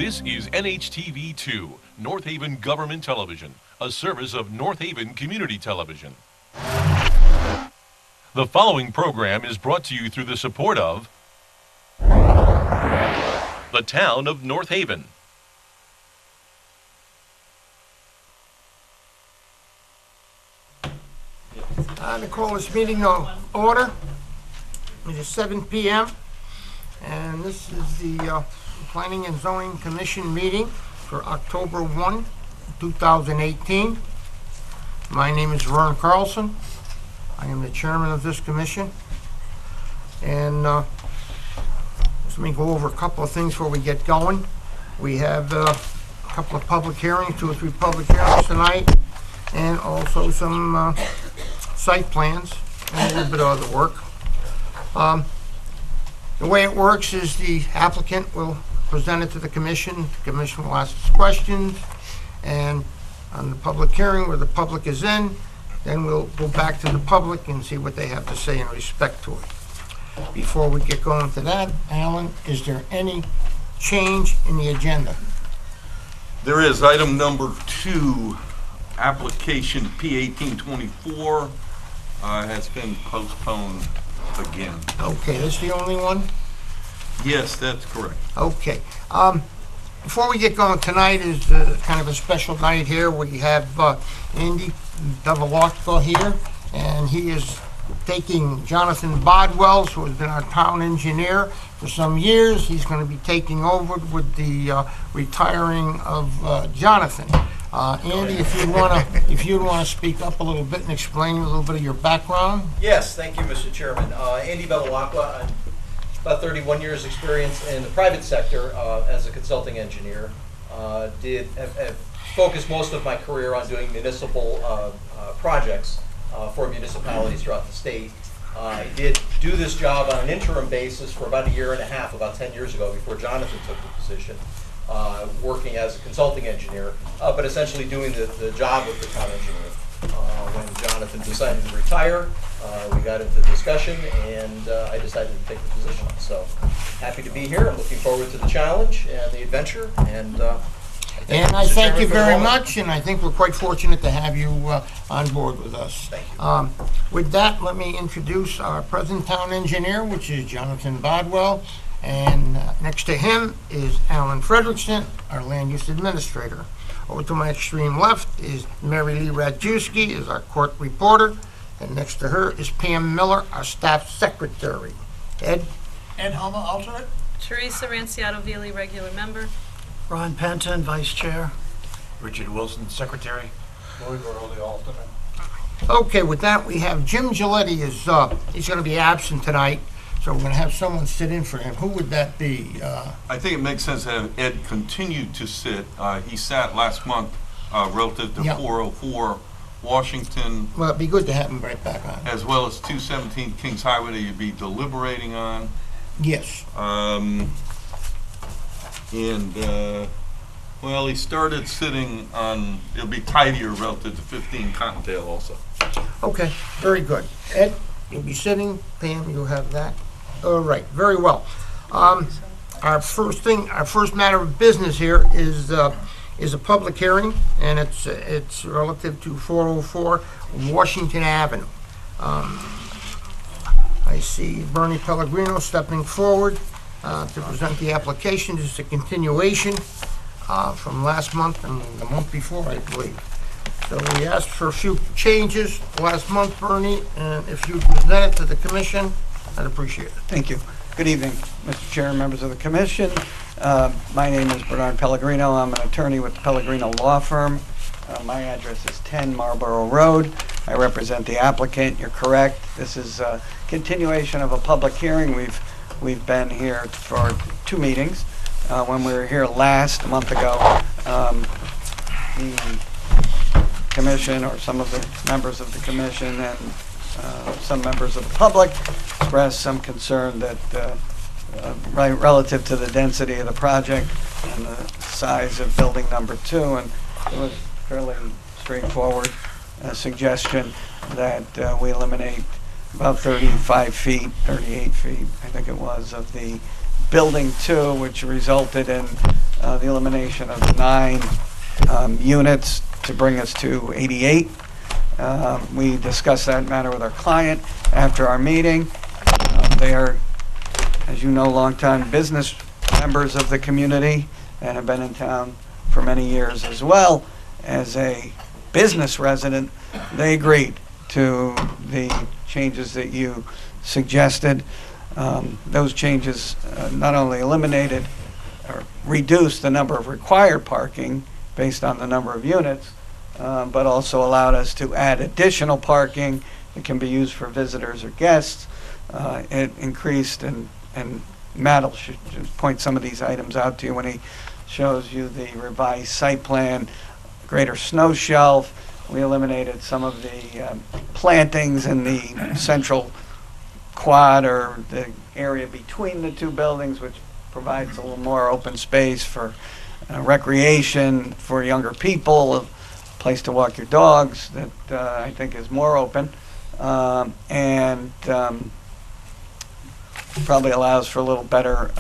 This is NHTV2, North Haven Government Television, a service of North Haven Community Television. The following program is brought to you through the support of the town of North Haven. I call this meeting to order. It is 7 p.m. and this is the Planning and Zoning Commission meeting for October 1, 2018. My name is Vern Carlson. I am the chairman of this commission. And let me go over a couple of things before we get going. We have a couple of public hearings, 2 or 3 public hearings tonight, and also some site plans and a little bit of other work. The way it works is the applicant will present it to the commission will ask us questions, and on the public hearing where the public is in, then we'll go back to the public and see what they have to say in respect to it. Before we get going to that, Alan, is there any change in the agenda? There is item number 2, application P1824 has been postponed again. Okay, this the only one? Yes, that's correct. Okay. Before we get going, tonight is kind of a special night here. We have Andy Bevilacqua here, and he is taking Jonathan Bodwell, who has been our town engineer for some years. He's going to be taking over with the retiring of Jonathan. Andy, if you'd want to speak up a little bit and explain a little bit of your background. Yes, thank you, Mr. Chairman. Andy Bevilacqua, about 31 years experience in the private sector as a consulting engineer. Have focused most of my career on doing municipal projects for municipalities throughout the state. I did do this job on an interim basis for about 1.5 years, about 10 years ago, before Jonathan took the position, working as a consulting engineer, but essentially doing the job of the town engineer. When Jonathan decided to retire, we got into discussion, and I decided to take the position. So happy to be here. I'm looking forward to the challenge and the adventure. And I thank you very much, and I think we're quite fortunate to have you on board with us. Thank you. With that, let me introduce our present town engineer, which is Jonathan Bodwell, and next to him is Alan Frederickson, our land use administrator. Over to my extreme left is Mary Lee Radjuski, is our court reporter, and next to her is Pam Miller, our staff secretary. Ed Helmer, alternate. Teresa Ranciato Vili, regular member. Ron Penton, Vice Chair. Richard Wilson, Secretary. Lloyd Earl, the alternate. Okay, with that, we have Jim Giletti he's going to be absent tonight, so we're going to have someone sit in for him. Who would that be? I think it makes sense to have Ed continue to sit. He sat last month relative to Yeah. 404 Washington, Well, it'd be good to have him right back on. as well as 217 Kings Highway that you'd be deliberating on. Yes. Well, he started sitting on, it'll be tidier relative to 15 Cottontail also. Okay, very good. Ed, you'll be sitting. Pam, you'll have that. All right, very well. Our first matter of business here is a public hearing, and it's relative to 404 Washington Avenue. I see Bernie Pellegrino stepping forward to present the application. This is a continuation from last month and the month before, I believe. So we asked for a few changes last month, Bernie, and if you present it to the commission, I'd appreciate it. Thank you. Good evening, Mr. Chair and members of the commission. My name is Bernard Pellegrino. I'm an attorney with the Pellegrino Law Firm. My address is 10 Marlborough Road. I represent the applicant. You're correct. This is a continuation of a public hearing. We've been here for 2 meetings. When we were here last, a month ago, the commission, or some of the members of the commission, and some members of the public expressed some concern that relative to the density of the project and the size of building number 2, and it was fairly straightforward suggestion that we eliminate about 35 feet, 38 feet, I think it was, of the Building 2, which resulted in the elimination of 9 units to bring us to 88. We discussed that matter with our client after our meeting. They are, as you know, longtime business members of the community and have been in town for many years as well. As a business resident, they agreed to the changes that you suggested. Those changes not only eliminated or reduced the number of required parking based on the number of units, but also allowed us to add additional parking that can be used for visitors or guests. It increased, and Matt will point some of these items out to you when he shows you the revised site plan, greater snow shelf. We eliminated some of the plantings in the central quad, or the area between the two buildings, which provides a little more open space for recreation for younger people, a place to walk your dogs that I think is more open, and probably allows for a little better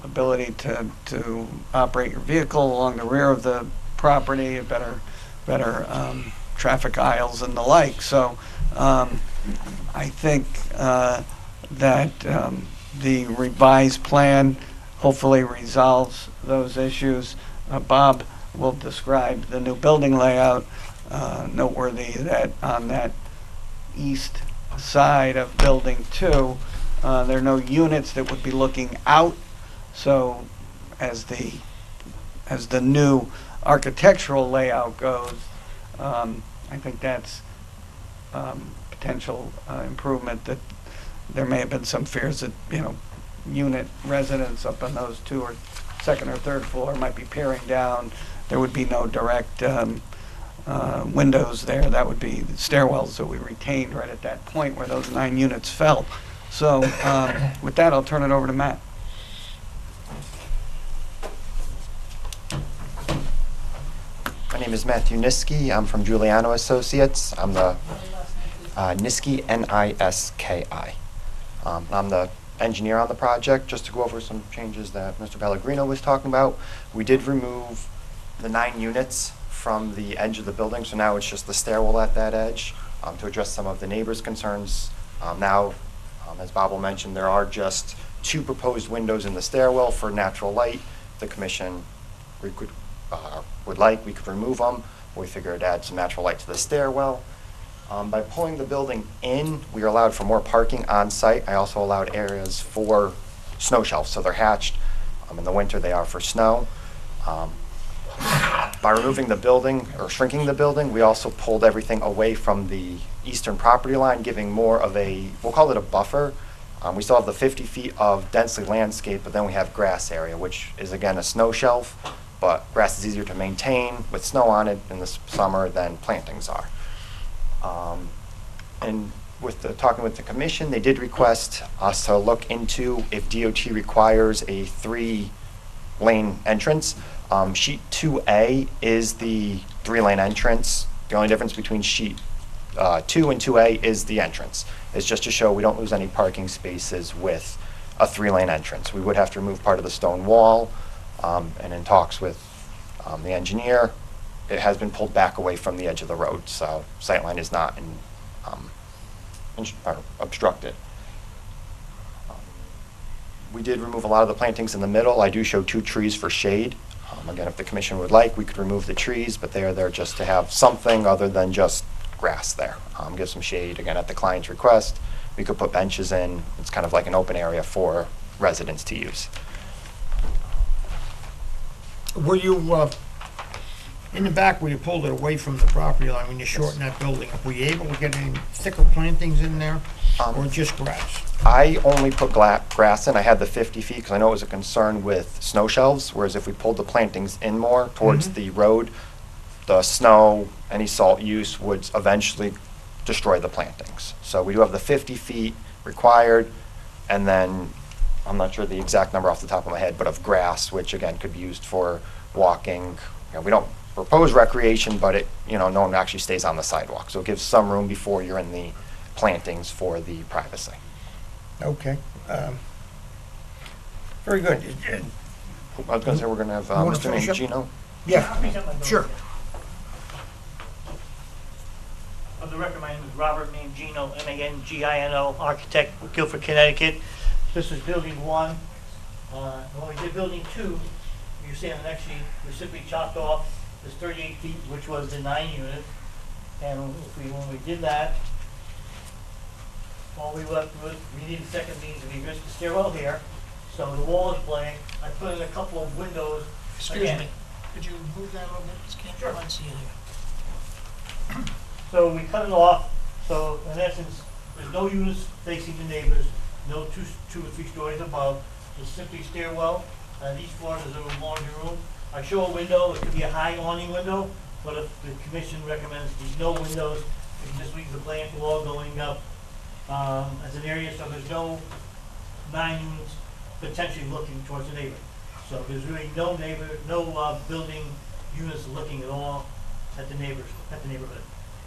ability to operate your vehicle along the rear of the property, better traffic aisles and the like. So I think that the revised plan hopefully resolves those issues. Bob will describe the new building layout. Noteworthy that on that east side of Building 2, there are no units that would be looking out. So as the new architectural layout goes, I think that's potential improvement. That there may have been some fears that, unit residents up on those second or third floor might be peering down. There would be no direct windows there. That would be the stairwells that we retained right at that point where those 9 units fell. So with that, I'll turn it over to Matt. My name is Matthew Niski. I'm from Giuliano Associates. I'm the Niski, N-I-S-K-I. I'm the engineer on the project. Just to go over some changes that Mr. Pellegrino was talking about, we did remove the 9 units from the edge of the building, so now it's just the stairwell at that edge to address some of the neighbors' concerns. Now, as Bob will mention, there are just 2 proposed windows in the stairwell for natural light. The commission would like, we could remove them. We figured it'd add some natural light to the stairwell. By pulling the building in, we are allowed for more parking on site. I also allowed areas for snow shelves, so they're hatched. In the winter, they are for snow. By removing the building or shrinking the building, we also pulled everything away from the eastern property line, giving more of a, we'll call it a buffer. We still have the 50 feet of densely landscaped, but then we have grass area, which is again a snow shelf, but grass is easier to maintain with snow on it in the summer than plantings are. And with talking with the commission, they did request us to look into if DOT requires a 3-lane entrance. Sheet 2A is the 3-lane entrance. The only difference between sheet 2 and 2A is the entrance. It's just to show we don't lose any parking spaces with a 3-lane entrance. We would have to remove part of the stone wall, and in talks with the engineer, it has been pulled back away from the edge of the road, so sightline is not obstructed. We did remove a lot of the plantings in the middle. I do show 2 trees for shade. Again, if the commission would like, we could remove the trees, but they are there just to have something other than just grass there. Give some shade, again, at the client's request. We could put benches in. It's kind of like an open area for residents to use. Were you, in the back where you pulled it away from the property line, when you shortened that building, were you able to get any thicker plantings in there, or just grass? I only put grass in. I had the 50 feet because I know it was a concern with snow shelves, whereas if we pulled the plantings in more towards the road, the snow, any salt use would eventually destroy the plantings. So we do have the 50 feet required, and then I'm not sure the exact number off the top of my head, but of grass, which again could be used for walking. We don't propose recreation, but it, no one actually stays on the sidewalk. So it gives some room before you're in the plantings for the privacy. Okay. Very good. I was gonna say we're gonna have You wanna Mr. finish up? Mangino. Yeah, sure. For the record, my name is Robert Mangino, M-A-N-G-I-N-O, architect with Guilford, Connecticut. This is building 1. When we did building 2, you see on the next sheet, we simply chopped off this 38 feet, which was the 9 unit. And when we did that, all we left was, we needed second means of egress, the stairwell here. So the wall is blank. I put in a couple of windows. Excuse Again, me. Could you move that a little bit? Can't Sure. quite see it here. So we cut it off, so in essence, there's no units facing the neighbors, no two or three stories above, just simply stairwell, and each floor is a laundry room. I show a window, it could be a high awning window, but if the commission recommends there's no windows, we can just leave the blank wall going up as an area, so there's no 9 units potentially looking towards the neighbor. So there's really no neighbor, no building units looking at all at the neighborhood.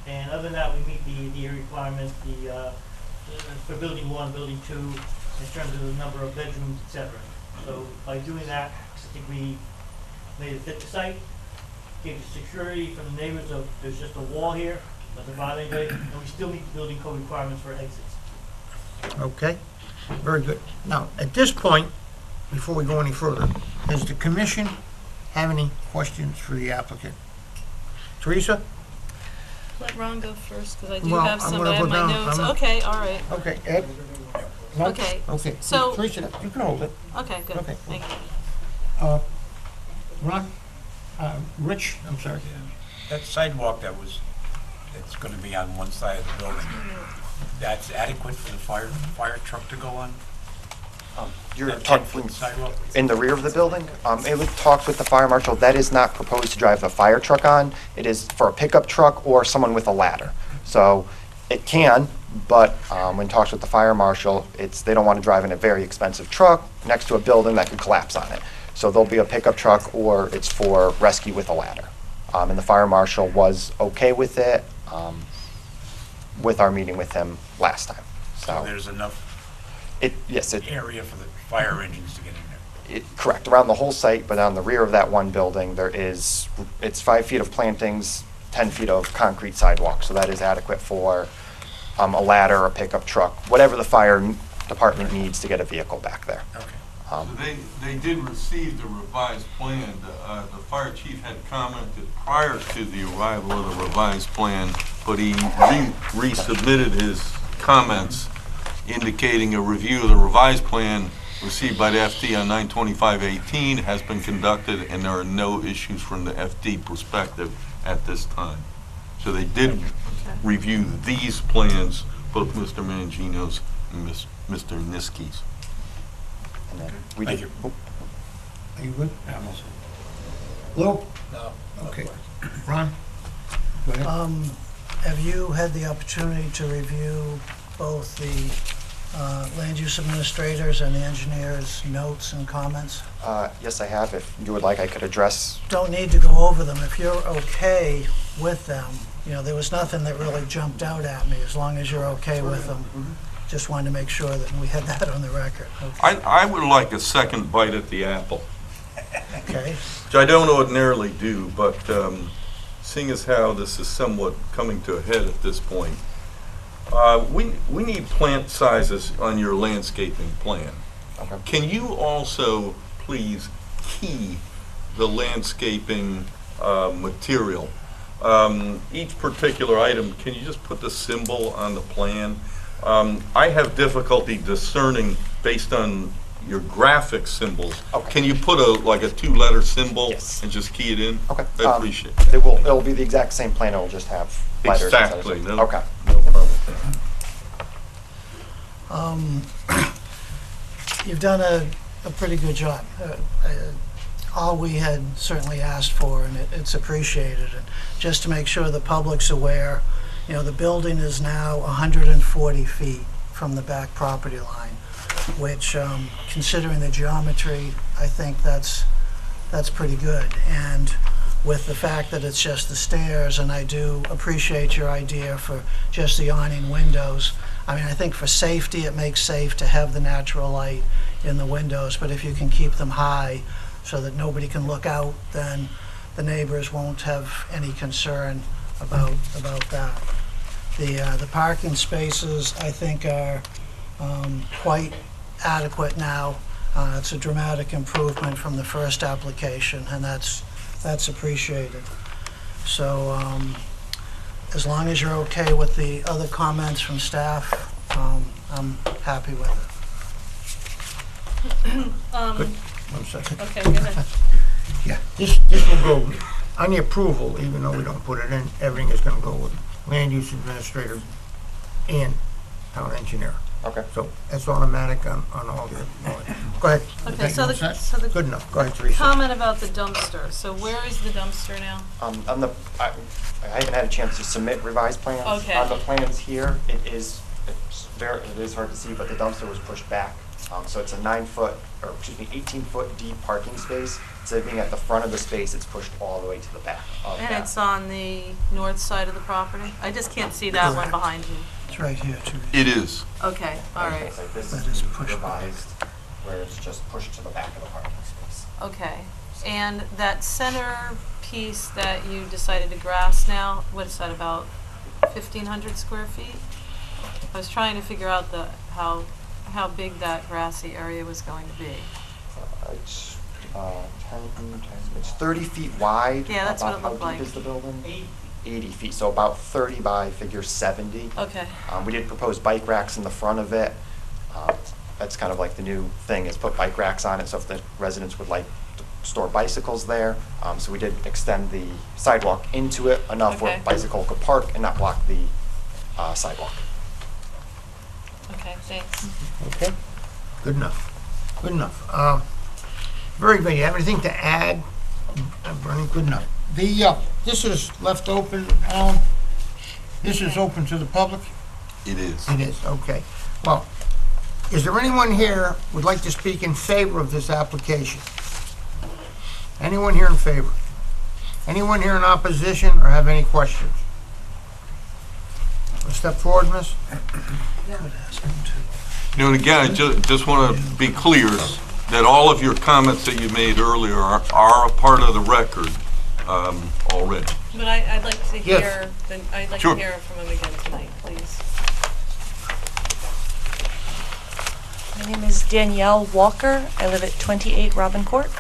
And other than that, we meet the area requirement, for building 1, building 2, in terms of the number of bedrooms, et cetera. So by doing that, I think we made it fit the site, gave the security from the neighbors of, there's just a wall here, doesn't bother anybody, and we still meet the building code requirements for exits. Okay, very good. Now, at this point, before we go any further, does the commission have any questions for the applicant? Teresa? Let Ron go first, because I do Well, have I'm some, gonna I have go my down. notes. I'm- Okay, all right. Okay, Ed? No? Okay, Okay. so- Teresa, you can hold it. Okay, good, Okay. thank you. Ron? Rich, I'm sorry. That sidewalk that's gonna be on one side of the building, that's adequate for the fire truck to go on? You're That talking 10-foot sidewalk? in the rear of the building. It was talked with the fire marshal. That is not proposed to drive the fire truck on. It is for a pickup truck or someone with a ladder. So it can, but when talks with the fire marshal, they don't want to drive in a very expensive truck next to a building that could collapse on it. So there'll be a pickup truck or it's for rescue with a ladder. And the fire marshal was okay with it with our meeting with him last time. So there's enough Yes, area for the fire engines to get in there? Correct, around the whole site, but on the rear of that one building, it's 5 feet of plantings, 10 feet of concrete sidewalk, so that is adequate for a ladder, a pickup truck, whatever the fire department needs to get a vehicle back there. Okay. So they did receive the revised plan. The fire chief had commented prior to the arrival of the revised plan, but he resubmitted his comments indicating a review of the revised plan received by the FD on 9/25/18 has been conducted, and there are no issues from the FD perspective at this time. So they did review these plans, both Mr. Mangino's and Mr. Niski's. And then we Thank did- you. Are you good? Yeah, I'm also- Lou? No. Okay. Ron? Go ahead. Have you had the opportunity to review both the land use administrators and the engineers' notes and comments? Yes, I have. If you would like, I could address. Don't need to go over them. If you're okay with them, there was nothing that really jumped out at me, as long as you're okay with them. Just wanted to make sure that we had that on the record. I would like a second bite at the apple, Okay? which I don't ordinarily do, but seeing as how this is somewhat coming to a head at this point, we need plant sizes on your landscaping plan. Okay. Can you also please key the landscaping material? Each particular item, can you just put the symbol on the plan? I have difficulty discerning based on your graphic symbols. Okay. Can you put like a 2-letter symbol Yes. and just key it in? Okay. I appreciate it. It'll be the exact same plan. It'll just have letters. instead of- Exactly. No, Okay. no problem with that. You've done a pretty good job. All we had certainly asked for, and it's appreciated. And just to make sure the public's aware, the building is now 140 feet from the back property line, which, considering the geometry, I think that's pretty good. And with the fact that it's just the stairs, and I do appreciate your idea for just the awning windows, I mean, I think for safety, it makes safe to have the natural light in the windows, but if you can keep them high so that nobody can look out, then the neighbors won't have any concern about that. The parking spaces, I think, are quite adequate now. It's a dramatic improvement from the first application, and that's appreciated. So as long as you're okay with the other comments from staff, I'm happy with it. One second. Okay, go ahead. Yeah, this will go, on the approval, even though we don't put it in, everything is gonna go with land use administrator and town engineer. Okay. So that's automatic on all the, go ahead. Okay, so You the, all set? so the Good enough, go ahead, Teresa. comment about the dumpster, so where is the dumpster now? I haven't had a chance to submit revised plans. Okay. On the plans here, it is hard to see, but the dumpster was pushed back. So it's a 18-foot deep parking space. Instead of being at the front of the space, it's pushed all the way to the back of And that. it's on the north side of the property? I just can't see that one Correct. behind you. It's right here, too. It is. Okay, all right, It's like this That is is pushed back. revised, where it's just pushed to the back of the parking space. okay. And that center piece that you decided to grass now, what is that, about 1,500 square feet? I was trying to figure out how big that grassy area was going to be. It's 30 feet wide. Yeah, that's what it About looked how like. deep is the building? 80 feet, so about 30 by figure 70. Okay, We did propose bike racks in the front of it. That's kind of like the new thing, is put bike racks on it, so if the residents would like to store bicycles there. So we did extend the sidewalk into it enough where Okay. a bicycle could park and not block the sidewalk. okay, thanks. Okay, good enough, good enough. Very good, you have anything to add? Bernie, good enough. This is left open, Alan? This is open to the public? It is. It is, okay. Well, is there anyone here who would like to speak in favor of this application? Anyone here in favor? Anyone here in opposition or have any questions? Step forward, miss. Could ask him to. And again, I just want to be clear that all of your comments that you made earlier are a part of the record already. But I'd like to Yes. hear, I'd like Sure. to hear from him again tonight, please. My name is Danielle Walker. I live at 28 Robin Court.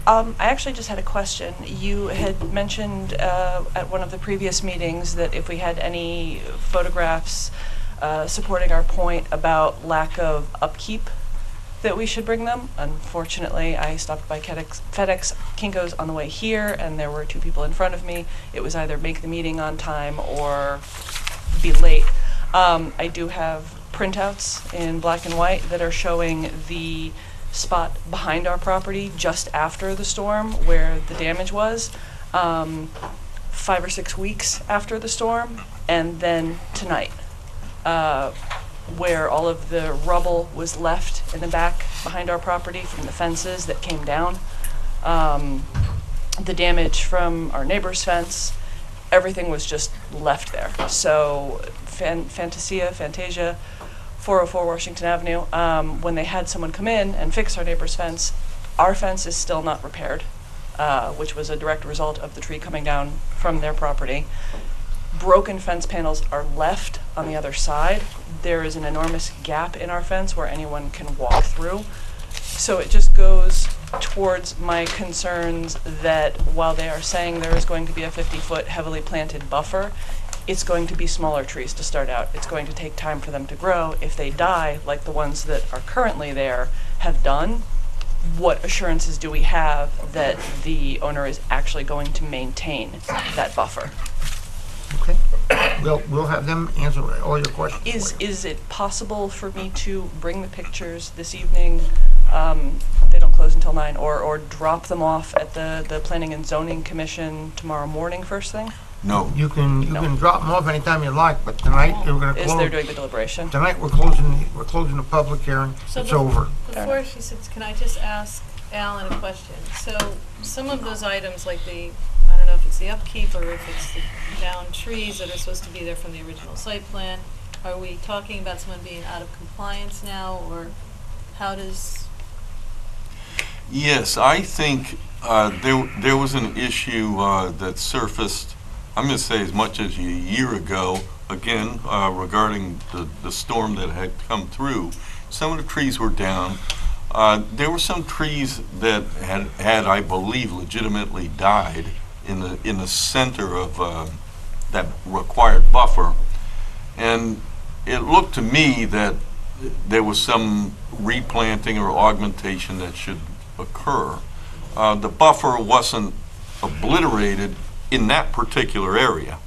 I actually just had a question. You had mentioned at one of the previous meetings that if we had any photographs supporting our point about lack of upkeep, that we should bring them. Unfortunately, I stopped by FedEx Kinko's on the way here, and there were two people in front of me. It was either make the meeting on time or be late. I do have printouts in black and white that are showing the spot behind our property just after the storm where the damage was, 5 or 6 weeks after the storm, and then tonight, where all of the rubble was left in the back behind our property from the fences that came down. The damage from our neighbor's fence, everything was just left there. So Fantasia, 404 Washington Avenue, when they had someone come in and fix our neighbor's fence, our fence is still not repaired, which was a direct result of the tree coming down from their property. Broken fence panels are left on the other side. There is an enormous gap in our fence where anyone can walk through. So it just goes towards my concerns that while they are saying there is going to be a 50-foot heavily planted buffer, it's going to be smaller trees to start out. It's going to take time for them to grow. If they die, like the ones that are currently there have done, what assurances do we have that the owner is actually going to maintain that buffer? Okay. We'll have them answer all your questions. for you. Is it possible for me to bring the pictures this evening? They don't close until 9, or drop them off at the Planning and Zoning Commission tomorrow morning first thing? No. You can drop them off anytime you like, but tonight we're going to Is close. they're doing the deliberation? Tonight we're closing the public hearing. So It's bef- over. Before she sits, can I just ask, Alan a question. So some of those items, like the, I don't know if it's the upkeep or if it's the down trees that are supposed to be there from the original site plan, are we talking about someone being out of compliance now, or how does? Yes, I think there was an issue that surfaced, I'm going to say as much as a year ago, again, regarding the storm that had come through. Some of the trees were down. There were some trees that had, I believe, legitimately died in the center of that required buffer. And it looked to me that there was some replanting or augmentation that should occur. The buffer wasn't obliterated in that particular area.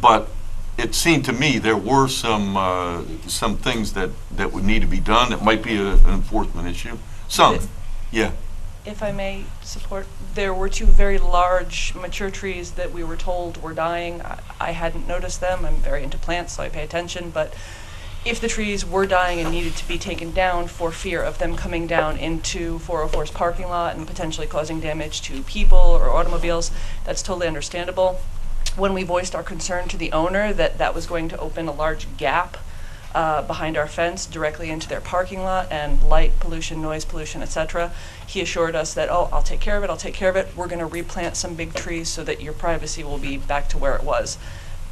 But it seemed to me there were some things that would need to be done. That might be an enforcement issue. Some, yeah. If I may support, there were two very large mature trees that we were told were dying. I hadn't noticed them. I'm very into plants, so I pay attention. But if the trees were dying and needed to be taken down for fear of them coming down into 404's parking lot and potentially causing damage to people or automobiles, that's totally understandable. When we voiced our concern to the owner that that was going to open a large gap behind our fence directly into their parking lot and light pollution, noise pollution, etc., he assured us that, oh, I'll take care of it, I'll take care of it. We're going to replant some big trees so that your privacy will be back to where it was.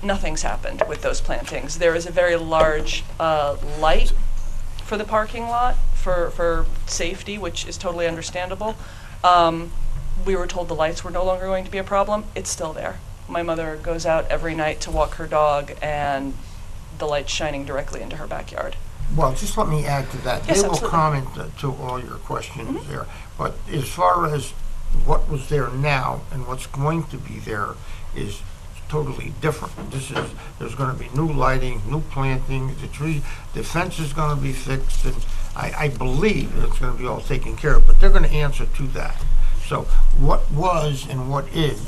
Nothing's happened with those plantings. There is a very large light for the parking lot for safety, which is totally understandable. We were told the lights were no longer going to be a problem. It's still there. My mother goes out every night to walk her dog, and the light's shining directly into her backyard. Well, just let me add to that. Yes, They will absolutely. comment to all your questions there. But as far as what was there now and what's going to be there is totally different. There's going to be new lighting, new planting, the fence is going to be fixed, and I believe it's going to be all taken care of, but they're going to answer to that. So what was and what is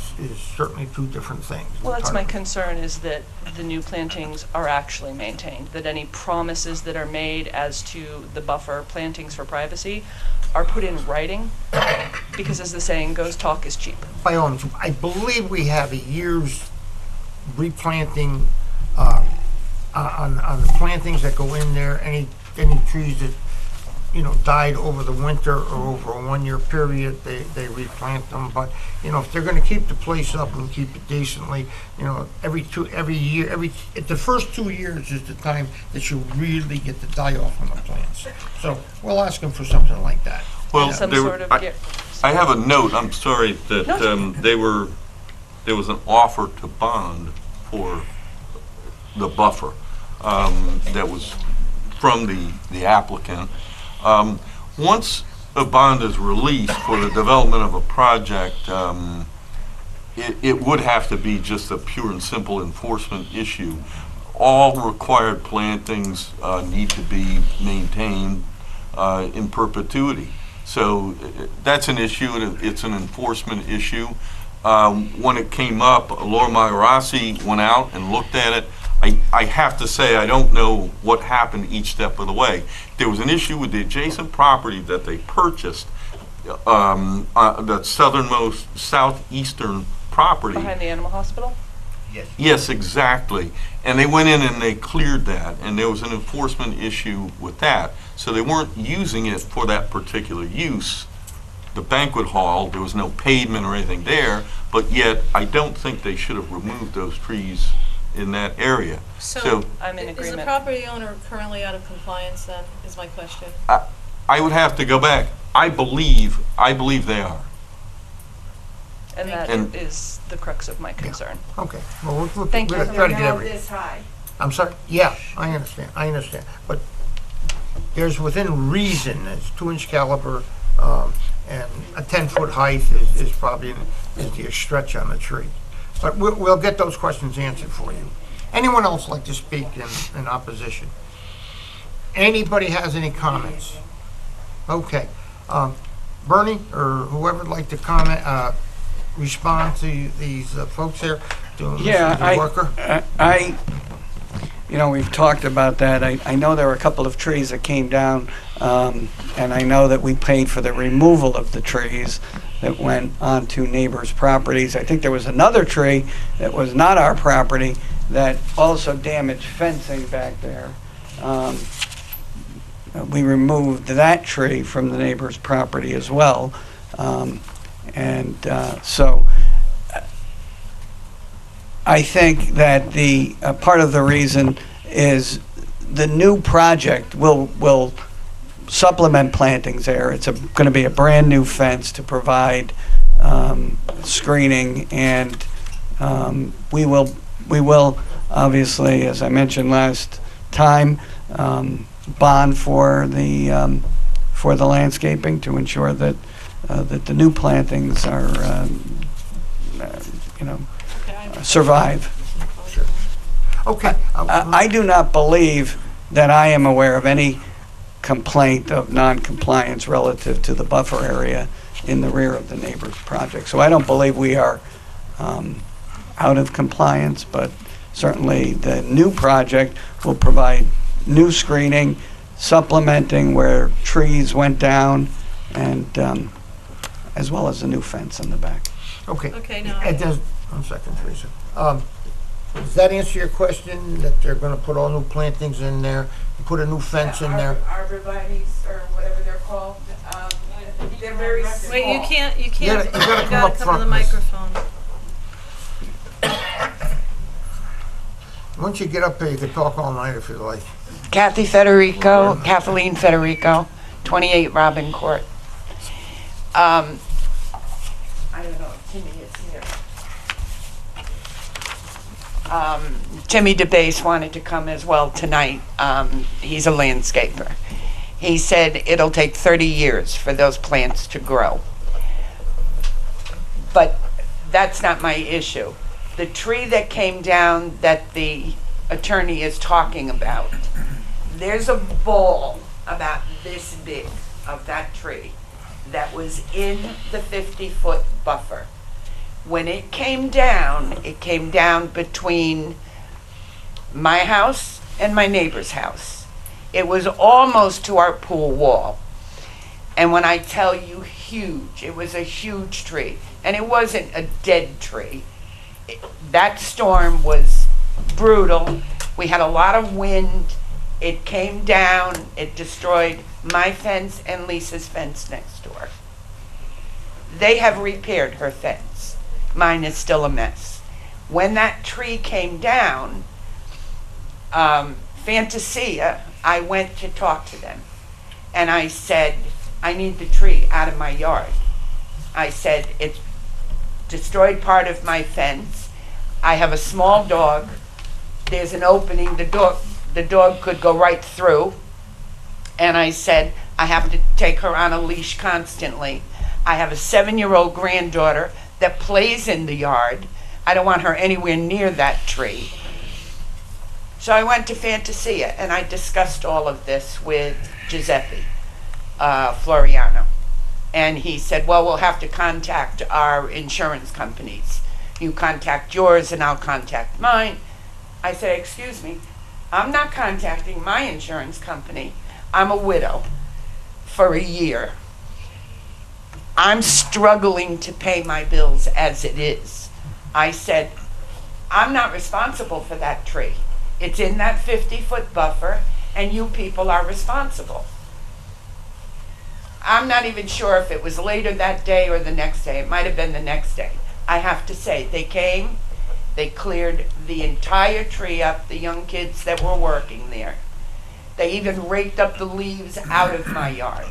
certainly two different things. Well, that's my entirely. concern, is that the new plantings are actually maintained, that any promises that are made as to the buffer plantings for privacy are put in writing, because as the saying goes, talk is cheap. By all means, I believe we have a year's replanting on the plantings that go in there, any trees that died over the winter or over a 1-year period, they replant them. But if they're going to keep the place up and keep it decently, every year, the first 2 years is the time that you really get the die off on the plants. So we'll ask them for something like that. Well, Some there sort were, of I have a note, I'm sorry, that there was an offer to bond for the buffer that was from the applicant. Once a bond is released for the development of a project, it would have to be just a pure and simple enforcement issue. All required plantings need to be maintained in perpetuity. So that's an issue, and it's an enforcement issue. When it came up, Laura Magarasi went out and looked at it. I have to say, I don't know what happened each step of the way. There was an issue with the adjacent property that they purchased, the southernmost, southeastern property. Behind the animal hospital? Yes, exactly. And they went in and they cleared that, and there was an enforcement issue with that. So they weren't using it for that particular use. The banquet hall, there was no pavement or anything there, but yet I don't think they should have removed those trees in that area. So I'm in is the agreement. property owner currently out of compliance then, is my question? I would have to go back. I believe they are. And that And- is the crux of my concern. Okay. Well, we'll Thank you. try to get everything. This high. I'm sorry? Yeah, I understand. But there's within reason, it's 2-inch caliber, and a 10-foot height is probably the stretch on the tree. But we'll get those questions answered for you. Anyone else like to speak in opposition? Anybody has any comments? Okay. Bernie, or whoever would like to comment, respond to these folks here, to Yeah, Mr. Walker? we've talked about that. I know there were a couple of trees that came down, and I know that we paid for the removal of the trees that went onto neighbors' properties. I think there was another tree that was not our property that also damaged fencing back there. We removed that tree from the neighbor's property as well. So I think that the part of the reason is the new project will supplement plantings there. It's going to be a brand new fence to provide screening, and we will obviously, as I mentioned last time, bond for the landscaping to ensure that the new plantings are survive. Okay. I do not believe that I am aware of any complaint of non-compliance relative to the buffer area in the rear of the neighbor's project. So I don't believe we are out of compliance, but certainly the new project will provide new screening, supplementing where trees went down, and as well as a new fence in the back. Okay. Okay, now. It does, 1 second, Teresa. Does that answer your question, that they're gonna put all new plantings in there, put a new fence in there? Arborvitaes, or whatever they're called, they're very small. Wait, you can't, You gotta come up to the front, miss. microphone. Once you get up there, you can talk all night if you like. Kathy Federico, Kathleen Federico, 28 Robin Court. I don't know if Timmy is here. Timmy DeBase wanted to come as well tonight. He's a landscaper. He said it'll take 30 years for those plants to grow. But that's not my issue. The tree that came down that the attorney is talking about, there's a ball about this big of that tree that was in the 50-foot buffer. When it came down between my house and my neighbor's house. It was almost to our pool wall. And when I tell you huge, it was a huge tree. And it wasn't a dead tree. That storm was brutal. We had a lot of wind. It came down. It destroyed my fence and Lisa's fence next door. They have repaired her fence. Mine is still a mess. When that tree came down, Fantasia, I went to talk to them. And I said, I need the tree out of my yard. I said, it's destroyed part of my fence. I have a small dog. There's an opening. The dog could go right through. And I said, I have to take her on a leash constantly. I have a 7-year-old granddaughter that plays in the yard. I don't want her anywhere near that tree. So I went to Fantasia and I discussed all of this with Giuseppe Floriano. And he said, well, we'll have to contact our insurance companies. You contact yours and I'll contact mine. I said, excuse me, I'm not contacting my insurance company. I'm a widow for a year. I'm struggling to pay my bills as it is. I said, I'm not responsible for that tree. It's in that 50-foot buffer, and you people are responsible. I'm not even sure if it was later that day or the next day. It might have been the next day. I have to say, they came, they cleared the entire tree up, the young kids that were working there. They even raked up the leaves out of my yard.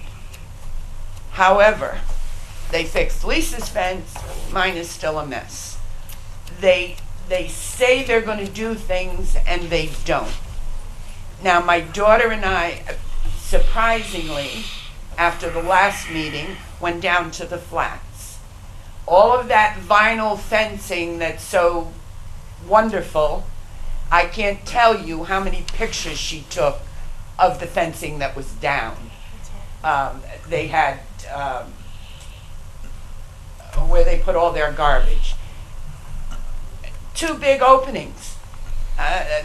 However, they fixed Lisa's fence. Mine is still a mess. They say they're going to do things and they don't. Now, my daughter and I, surprisingly, after the last meeting, went down to the flats. All of that vinyl fencing that's so wonderful, I can't tell you how many pictures she took of the fencing that was down. They had where they put all their garbage. 2 big openings.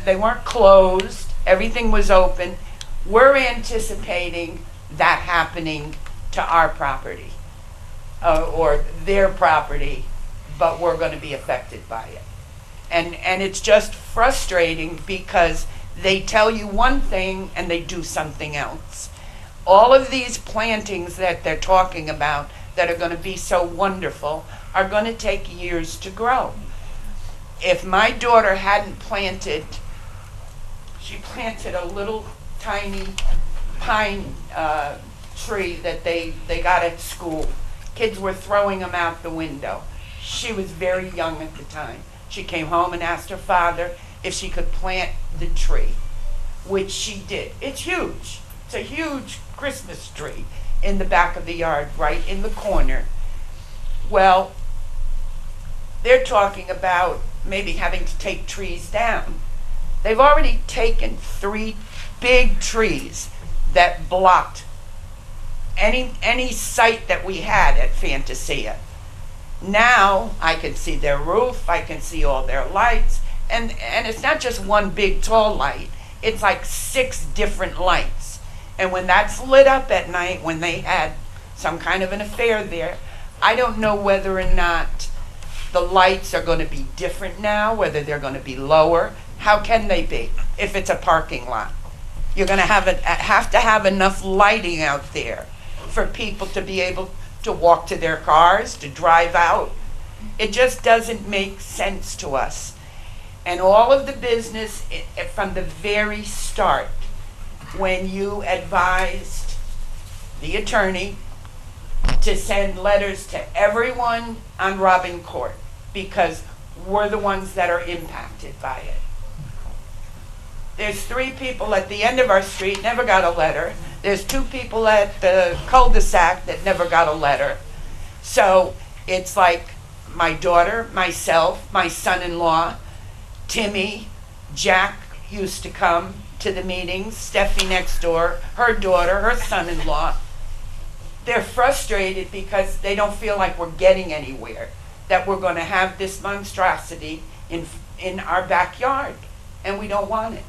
They weren't closed. Everything was open. We're anticipating that happening to our property or their property, but we're going to be affected by it. And it's just frustrating because they tell you one thing and they do something else. All of these plantings that they're talking about that are going to be so wonderful are going to take years to grow. If my daughter hadn't planted, she planted a little tiny pine tree that they got at school. Kids were throwing them out the window. She was very young at the time. She came home and asked her father if she could plant the tree, which she did. It's huge. It's a huge Christmas tree in the back of the yard, right in the corner. Well, they're talking about maybe having to take trees down. They've already taken 3 big trees that blocked any sight that we had at Fantasia. Now I can see their roof, I can see all their lights, and it's not just one big tall light, it's like 6 different lights. And when that's lit up at night, when they had some kind of an affair there, I don't know whether or not the lights are going to be different now, whether they're going to be lower. How can they be if it's a parking lot? You're going to have to have enough lighting out there for people to be able to walk to their cars, to drive out. It just doesn't make sense to us. And all of the business from the very start, when you advised the attorney to send letters to everyone on Robin Court, because we're the ones that are impacted by it. There's 3 people at the end of our street never got a letter. There's 2 people at the cul-de-sac that never got a letter. So it's like my daughter, myself, my son-in-law, Timmy, Jack used to come to the meetings, Steffi next door, her daughter, her son-in-law. They're frustrated because they don't feel like we're getting anywhere, that we're going to have this monstrosity in our backyard, and we don't want it.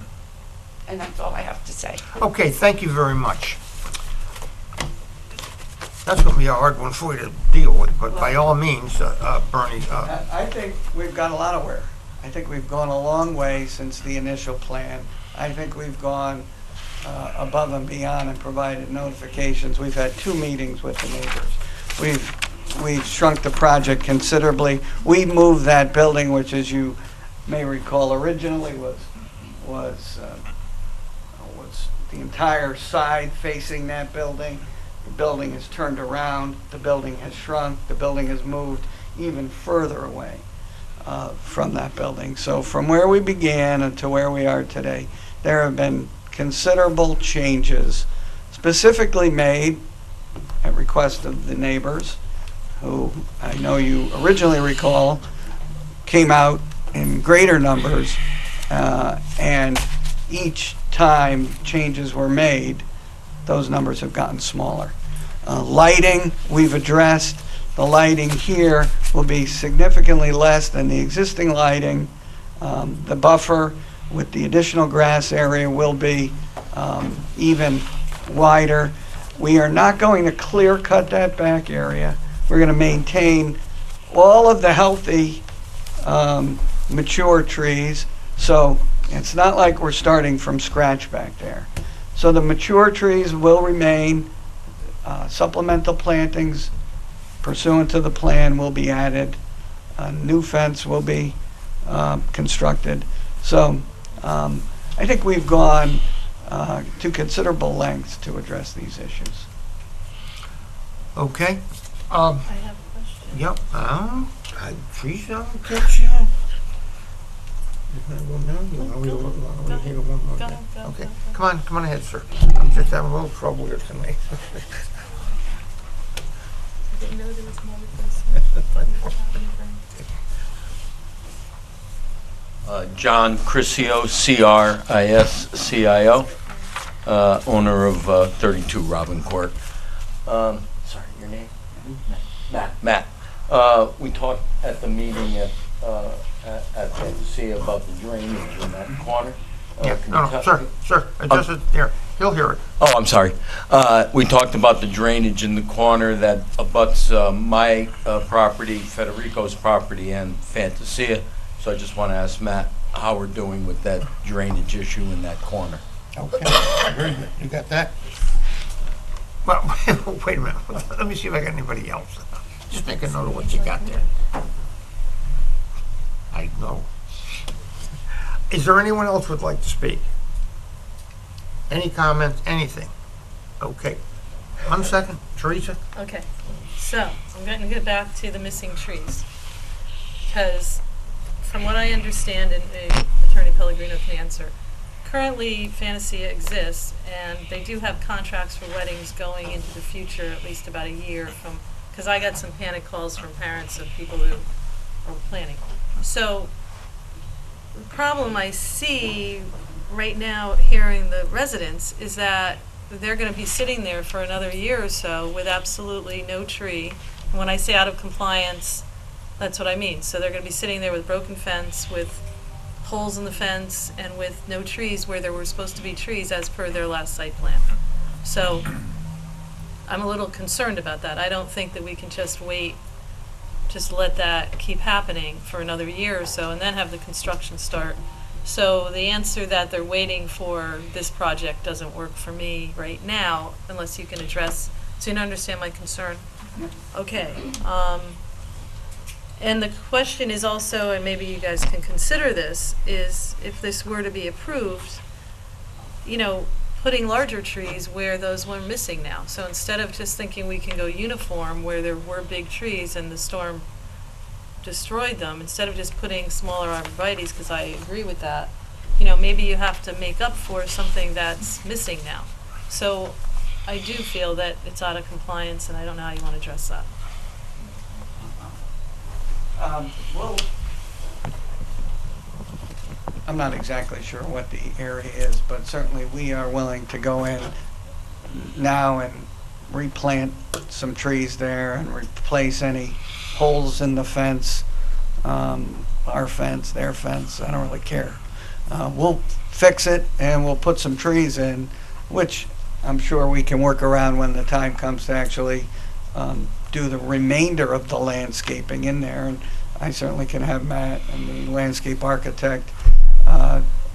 And that's all I have to say. Okay, thank you very much. That's going to be a hard one for you to deal with, but by all means, Bernie. I think we've got a lot of work. I think we've gone a long way since the initial plan. I think we've gone above and beyond and provided notifications. We've had 2 meetings with the neighbors. We've shrunk the project considerably. We moved that building, which, as you may recall, originally was the entire side facing that building. The building has turned around. The building has shrunk. The building has moved even further away from that building. So from where we began and to where we are today, there have been considerable changes, specifically made at request of the neighbors, who I know you originally recall came out in greater numbers, and each time changes were made, those numbers have gotten smaller. Lighting, we've addressed. The lighting here will be significantly less than the existing lighting. The buffer with the additional grass area will be even wider. We are not going to clear cut that back area. We're going to maintain all of the healthy, mature trees. So it's not like we're starting from scratch back there. So the mature trees will remain. Supplemental plantings pursuant to the plan will be added. A new fence will be constructed. So I think we've gone to considerable lengths to address these issues. Okay. I have a question. Yep. Trees don't catch you. Okay. Come on ahead, sir. I'm just having a little trouble here tonight. I didn't know there was more replacement. John Criscio, C-R-I-S-C-I-O, owner of 32 Robin Court. Sorry, your name? Matt. We talked at the meeting at Fantasia about the drainage in that corner. Yeah, Can no, you no, tell- sir, address it, here, he'll hear it. Oh, I'm sorry. We talked about the drainage in the corner that abuts my property, Federico's property, and Fantasia. So I just want to ask Matt how we're doing with that drainage issue in that corner. Okay, very good, you got that? Well, wait a minute, let me see if I got anybody else. Just make a note of what you got there. I know. Is there anyone else who would like to speak? Any comments, anything? Okay. 1 second, Teresa? Okay, so I'm going to get back to the missing trees. Because from what I understand, and Attorney Pellegrino can answer, currently Fantasia exists, and they do have contracts for weddings going into the future, at least about a year from, because I got some panic calls from parents of people who are planning. So the problem I see right now hearing the residents is that they're going to be sitting there for another year or so with absolutely no tree. And when I say out of compliance, that's what I mean. So they're going to be sitting there with broken fence, with holes in the fence, and with no trees where there were supposed to be trees as per their last site plan. So I'm a little concerned about that. I don't think that we can just wait, just let that keep happening for another year or so and then have the construction start. So the answer that they're waiting for this project doesn't work for me right now unless you can address, so you understand my concern? Okay. And the question is also, and maybe you guys can consider this, is if this were to be approved, you know, putting larger trees where those were missing now. So instead of just thinking we can go uniform where there were big trees and the storm destroyed them, instead of just putting smaller arborvitaes, because I agree with that, you know, maybe you have to make up for something that's missing now. So I do feel that it's out of compliance, and I don't know how you want to address that. Well, I'm not exactly sure what the area is, but certainly we are willing to go in now and replant some trees there and replace any holes in the fence, our fence, their fence, I don't really care. We'll fix it and we'll put some trees in, which I'm sure we can work around when the time comes to actually do the remainder of the landscaping in there. And I certainly can have Matt and the landscape architect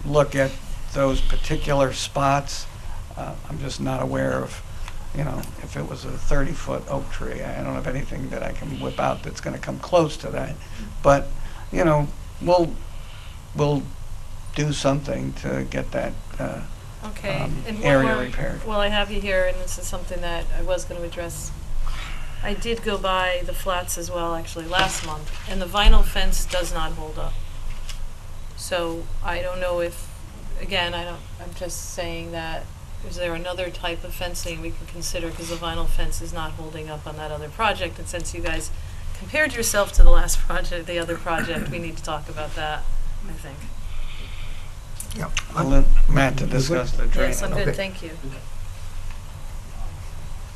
look at those particular spots. I'm just not aware of, you know, if it was a 30-foot oak tree. I don't have anything that I can whip out that's going to come close to that. But, you know, we'll do something to get that Okay. And one area more- repaired. Well, I have you here, and this is something that I was going to address. I did go by the flats as well, actually, last month, and the vinyl fence does not hold up. So I don't know if, again, I'm just saying that, is there another type of fencing we can consider, because the vinyl fence is not holding up on that other project, and since you guys compared yourself to the last project, the other project, we need to talk about that, I think. Yeah. I'll let Matt to discuss the drainage. Yes, I'm good, Okay. thank you.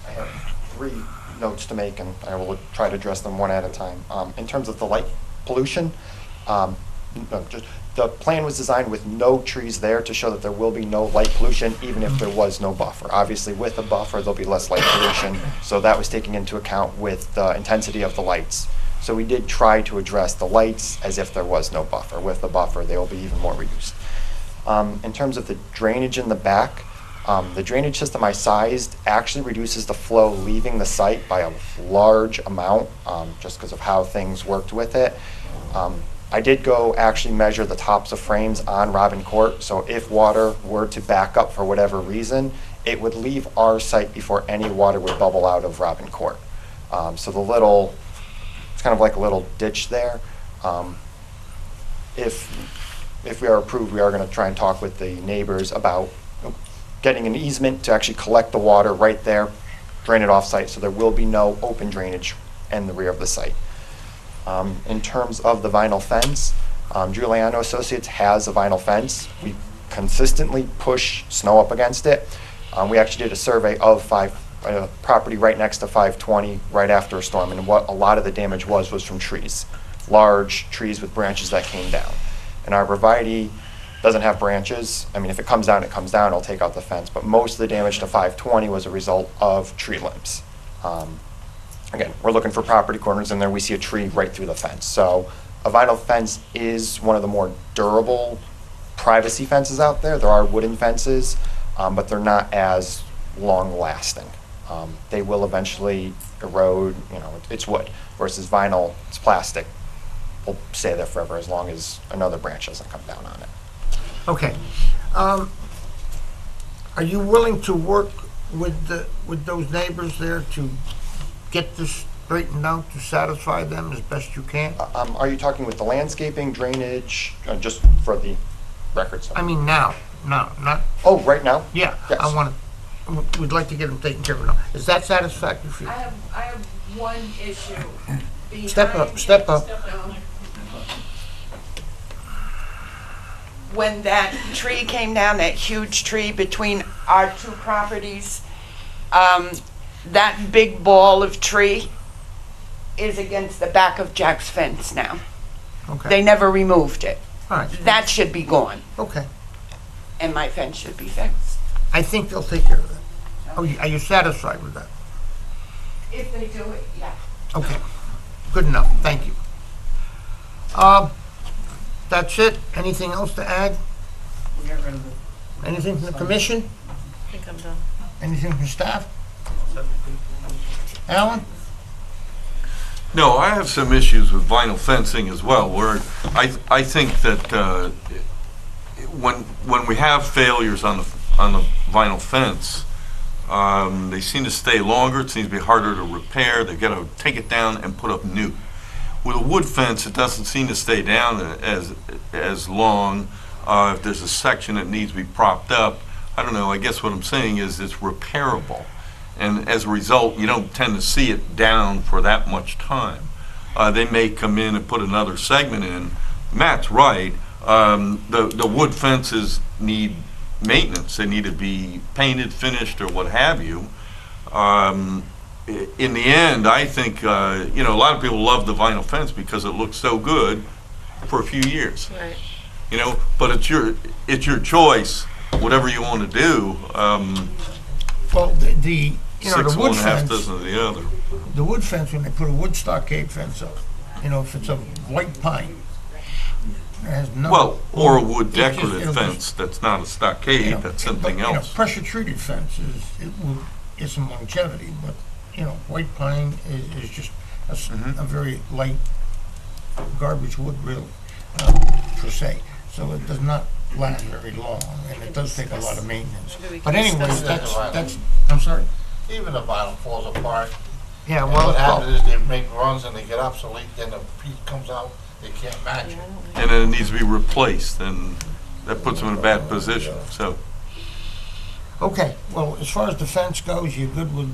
I have 3 notes to make, and I will try to address them one at a time. In terms of the light pollution, the plan was designed with no trees there to show that there will be no light pollution, even if there was no buffer. Obviously, with a buffer, there'll be less light pollution, so that was taken into account with the intensity of the lights. So we did try to address the lights as if there was no buffer. With the buffer, they will be even more reduced. In terms of the drainage in the back, the drainage system I sized actually reduces the flow leaving the site by a large amount, just because of how things worked with it. I did go actually measure the tops of frames on Robin Court, so if water were to back up for whatever reason, it would leave our site before any water would bubble out of Robin Court. So it's kind of like a little ditch there. If we are approved, we are going to try and talk with the neighbors about getting an easement to actually collect the water right there, drain it off-site, so there will be no open drainage in the rear of the site. In terms of the vinyl fence, Giuliano Associates has a vinyl fence. We consistently push snow up against it. We actually did a survey of property right next to 520 right after a storm, and what a lot of the damage was from trees. large trees with branches that came down. An arborvitae doesn't have branches. I mean, if it comes down, it'll take out the fence, but most of the damage to 520 was a result of tree limbs. Again, we're looking for property corners, and there we see a tree right through the fence. So a vinyl fence is one of the more durable privacy fences out there. There are wooden fences, but they're not as long-lasting. They will eventually erode, it's wood, versus vinyl, it's plastic. Will stay there forever as long as another branch doesn't come down on it. Okay. Are you willing to work with those neighbors there to get this straightened out, to satisfy them as best you can? Are you talking with the landscaping, drainage, just for the records? I mean now, not, Oh, right now? yeah, Yes. we'd like to get them taken care of now. Is that satisfactory for you? I have one issue. Step up. When that tree came down, that huge tree between our two properties, that big ball of tree is against the back of Jack's fence now. Okay. They never removed it. All right. That should be gone, Okay. and my fence should be fixed. I think they'll take care of that. Oh, are you satisfied with that? If they do it, yeah. Okay. Good enough. Thank you. That's it. Anything else to add? Anything from the commission? I think I'm done. Anything from staff? Alan? No, I have some issues with vinyl fencing as well, where I think that when we have failures on the vinyl fence, they seem to stay longer. It seems to be harder to repair. They've got to take it down and put up new. With a wood fence, it doesn't seem to stay down as long. If there's a section that needs to be propped up, I don't know, I guess what I'm saying is it's repairable. And as a result, you don't tend to see it down for that much time. They may come in and put another segment in. Matt's right. The wood fences need maintenance. They need to be painted, finished, or what have you. In the end, I think, a lot of people love the vinyl fence because it looks so good for a few years. Right. But it's your choice, whatever you want to do. Well, the Six the one, wood half fence, dozen of the other. the wood fence, when they put a wood stockade fence up, if it's a white pine, it has no... Well, or a wood It's just- decorative it'll just- fence that's not a stockade, that's something but, else. Pressure treated fence is some longevity, but, white pine is just a very light garbage wood, really, per se. So it does not last very long, and it does take a lot of maintenance. Maybe we But can anyway, discuss that. that's, I'm sorry? Even the vinyl falls apart. Yeah, And well, what happens is they make runs and they get obsolete, then the piece comes out, they can't match it. And then it needs to be replaced, and that puts them in a bad position, so. okay, well, as far as the fence goes, you're good with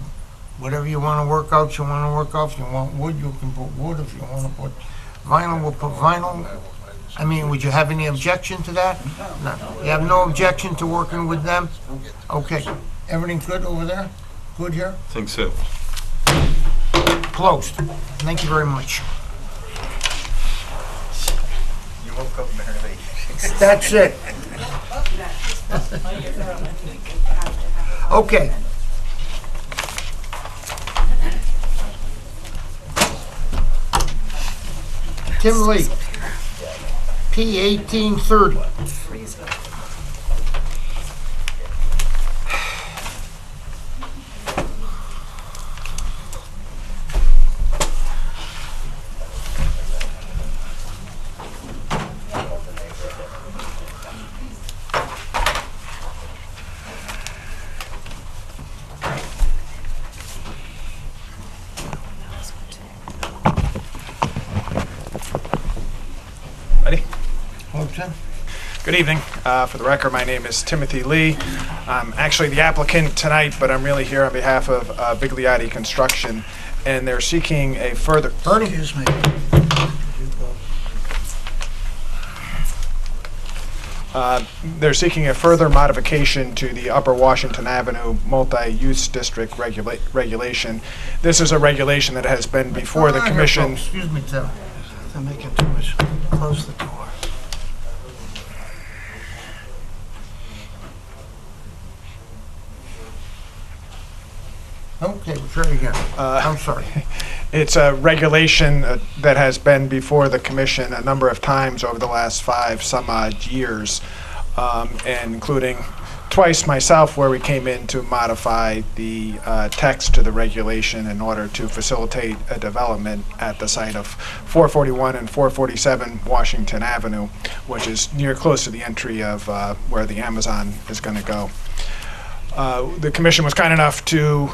whatever you want to work out, If you want wood, you can put wood. If you want to put vinyl, we'll put vinyl. I mean, would you have any objection to that? No. You have no objection to working with them? Okay. Everything's good over there? Good here? I think so. Closed. Thank you very much. You woke up early. That's it. Okay. Tim Lee, P 1830. Ready? Hello, Tim. Good evening. For the record, my name is Timothy Lee. I'm actually the applicant tonight, but I'm really here on behalf of Bigliotti Construction, and they're seeking a further... Excuse me. They're seeking a further modification to the Upper Washington Avenue multi-use district regulation. This is a regulation that has been before the commission. Excuse me, Tim. They're making too much. Close the door. Okay, try again. I'm sorry. It's a regulation that has been before the commission a number of times over the last 5 some odd years, and including twice myself where we came in to modify the text to the regulation in order to facilitate a development at the site of 441 and 447 Washington Avenue, which is close to the entry of where the Amazon is going to go. The commission was kind enough to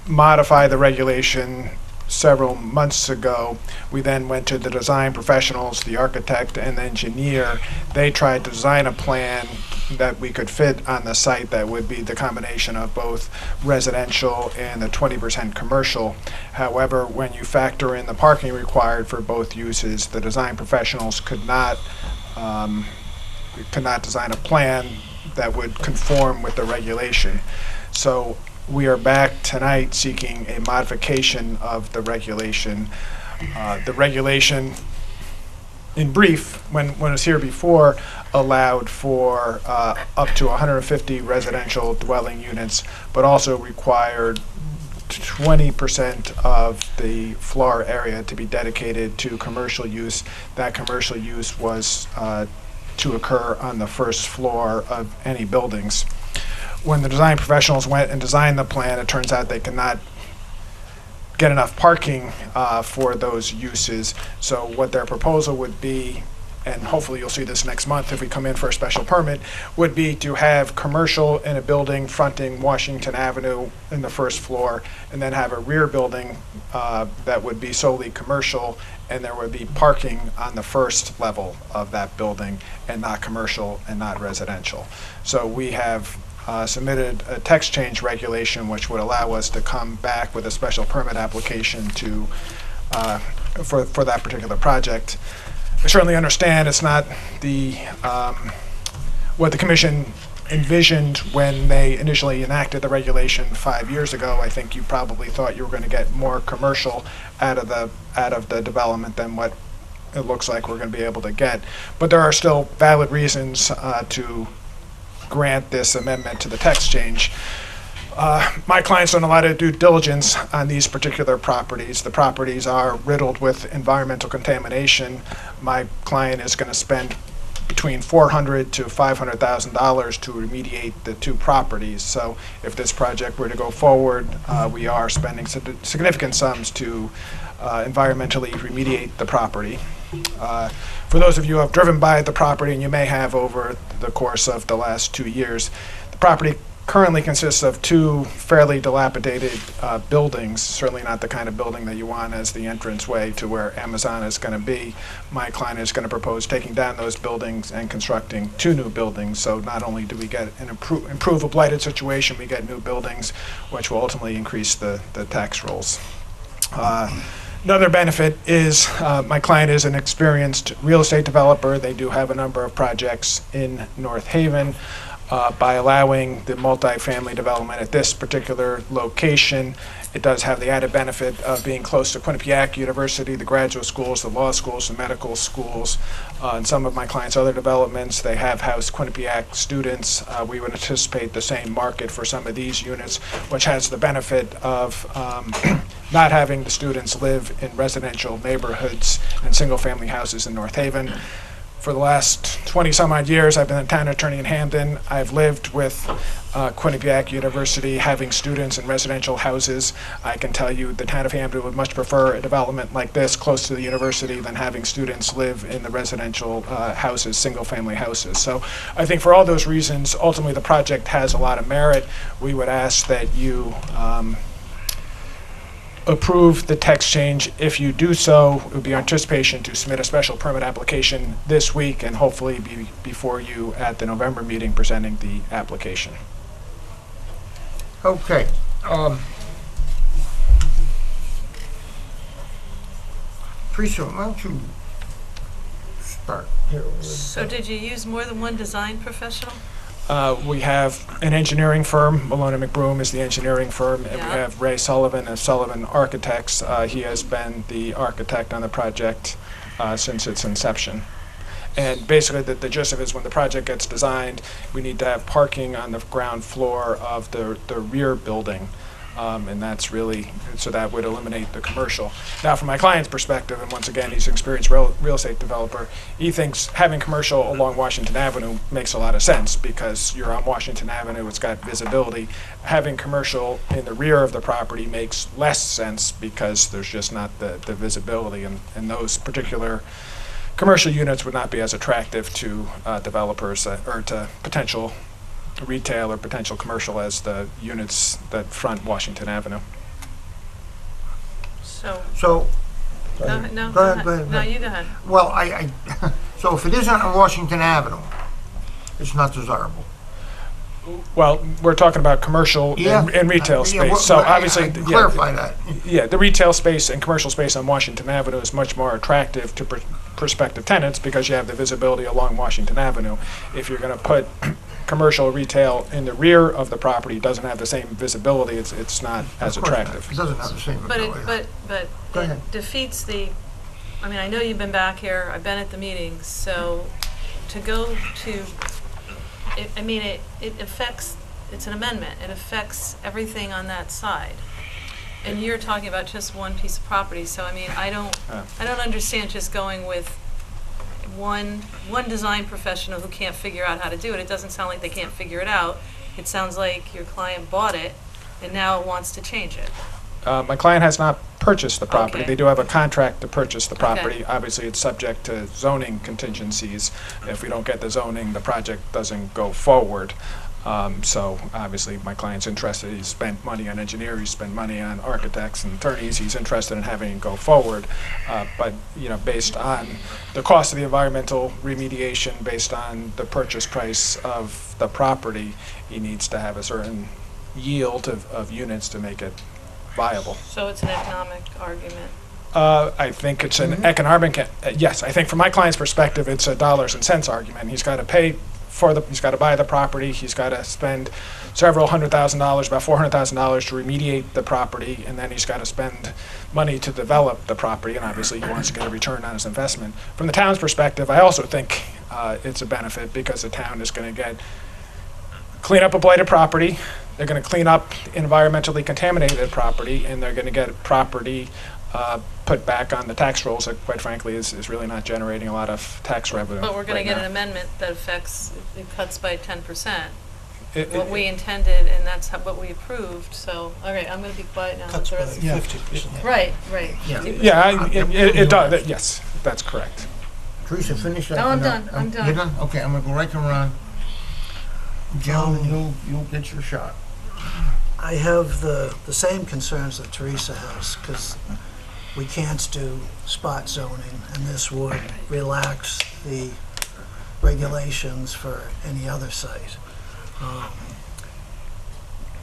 modify the regulation several months ago. We then went to the design professionals, the architect and engineer. They tried to design a plan that we could fit on the site that would be the combination of both residential and the 20% commercial. However, when you factor in the parking required for both uses, the design professionals could not design a plan that would conform with the regulation. So we are back tonight seeking a modification of the regulation. The regulation, in brief, when it was here before, allowed for up to 150 residential dwelling units, but also required 20% of the floor area to be dedicated to commercial use. That commercial use was to occur on the first floor of any buildings. When the design professionals went and designed the plan, it turns out they could not get enough parking for those uses. So what their proposal would be, and hopefully you'll see this next month if we come in for a special permit, would be to have commercial in a building fronting Washington Avenue in the first floor, and then have a rear building that would be solely commercial, and there would be parking on the first level of that building, and not commercial and not residential. So we have submitted a text change regulation which would allow us to come back with a special permit application to for that particular project. I certainly understand it's not the what the commission envisioned when they initially enacted the regulation 5 years ago. I think you probably thought you were going to get more commercial out of the development than what it looks like we're going to be able to get. But there are still valid reasons to grant this amendment to the text change. My client's done a lot of due diligence on these particular properties. The properties are riddled with environmental contamination. My client is going to spend between $400,000 to $500,000 to remediate the 2 properties. So if this project were to go forward, we are spending significant sums to environmentally remediate the property. For those of you who have driven by the property, and you may have over the course of the last 2 years, the property currently consists of 2 fairly dilapidated buildings, certainly not the kind of building that you want as the entranceway to where Amazon is going to be. My client is going to propose taking down those buildings and constructing 2 new buildings. So not only do we get an improve a blighted situation, we get new buildings, which will ultimately increase the tax rolls. Another benefit is my client is an experienced real estate developer. They do have a number of projects in North Haven. By allowing the multifamily development at this particular location, it does have the added benefit of being close to Quinnipiac University, the graduate schools, the law schools, the medical schools. And some of my clients' other developments, they have housed Quinnipiac students. We would anticipate the same market for some of these units, which has the benefit of not having the students live in residential neighborhoods and single-family houses in North Haven. For the last 20 some odd years, I've been a town attorney in Hamden. I've lived with Quinnipiac University having students in residential houses. I can tell you the town of Hamden would much prefer a development like this close to the university than having students live in the residential houses, single-family houses. So I think for all those reasons, ultimately the project has a lot of merit. We would ask that you approve the text change. If you do so, it would be our anticipation to submit a special permit application this week and hopefully be before you at the November meeting presenting the application. Okay. Teresa, why don't you start here? So did you use more than one design professional? We have an engineering firm. Malone & McBroom is the engineering firm, and we have Ray Sullivan of Sullivan Architects. He has been the architect on the project since its inception. And basically, the gist of it is when the project gets designed, we need to have parking on the ground floor of the rear building. And that's really, so that would eliminate the commercial. Now, from my client's perspective, and once again, he's an experienced real estate developer, he thinks having commercial along Washington Avenue makes a lot of sense because you're on Washington Avenue, it's got visibility. Having commercial in the rear of the property makes less sense because there's just not the visibility, and those particular commercial units would not be as attractive to developers or to potential retail or potential commercial as the units that front Washington Avenue. So, So, go ahead. No, Go ahead, go ahead, go No, ahead. you go ahead. well, so if it isn't on Washington Avenue, it's not desirable. Well, we're talking about commercial and retail space. So obviously, Clarify that. Yeah, the retail space and commercial space on Washington Avenue is much more attractive to prospective tenants because you have the visibility along Washington Avenue. If you're going to put commercial retail in the rear of the property, it doesn't have the same visibility. It's not as Of course not. attractive. It doesn't have the same But ability. Go ahead. it defeats the, I mean, I know you've been back here, I've been at the meetings, so to go to, it affects, it's an amendment, it affects everything on that side. And you're talking about just one piece of property, so I mean, I don't understand just going with one design professional who can't figure out how to do it. It doesn't sound like they can't figure it out. It sounds like your client bought it and now wants to change it. My client has not purchased the property. Okay. They do have a contract to purchase the property. Okay. Obviously, it's subject to zoning contingencies. If we don't get the zoning, the project doesn't go forward. So obviously, my client's interested. He's spent money on engineers, he's spent money on architects and attorneys. He's interested in having it go forward. But based on the cost of the environmental remediation, based on the purchase price of the property, he needs to have a certain yield of units to make it viable. So it's an economic argument. I think it's an economic, yes, I think from my client's perspective, it's a dollars and cents argument. He's got to pay he's got to buy the property, he's got to spend several $100,000, about $400,000 to remediate the property, and then he's got to spend money to develop the property, and obviously he wants to get a return on his investment. From the town's perspective, I also think it's a benefit because the town is going to clean up a blighted property, they're going to clean up environmentally contaminated property, and they're going to get property put back on the tax rolls that, quite frankly, is really not generating a lot of tax revenue. But we're going right to get now. an amendment that affects, it cuts by 10%. It- What it- we intended, and that's what we approved, so, all right, I'm going to be quiet now. Cuts The by rest- 50%. Right. Yeah. 50%. Yeah, it does, yes, that's correct. Teresa, finish that. No, I'm No, done. I'm done. You're done? Okay, I'm gonna go right to Ron. Joan, you'll get your shot. I have the same concerns that Teresa has, because we can't do spot zoning, and this would relax the regulations for any other site.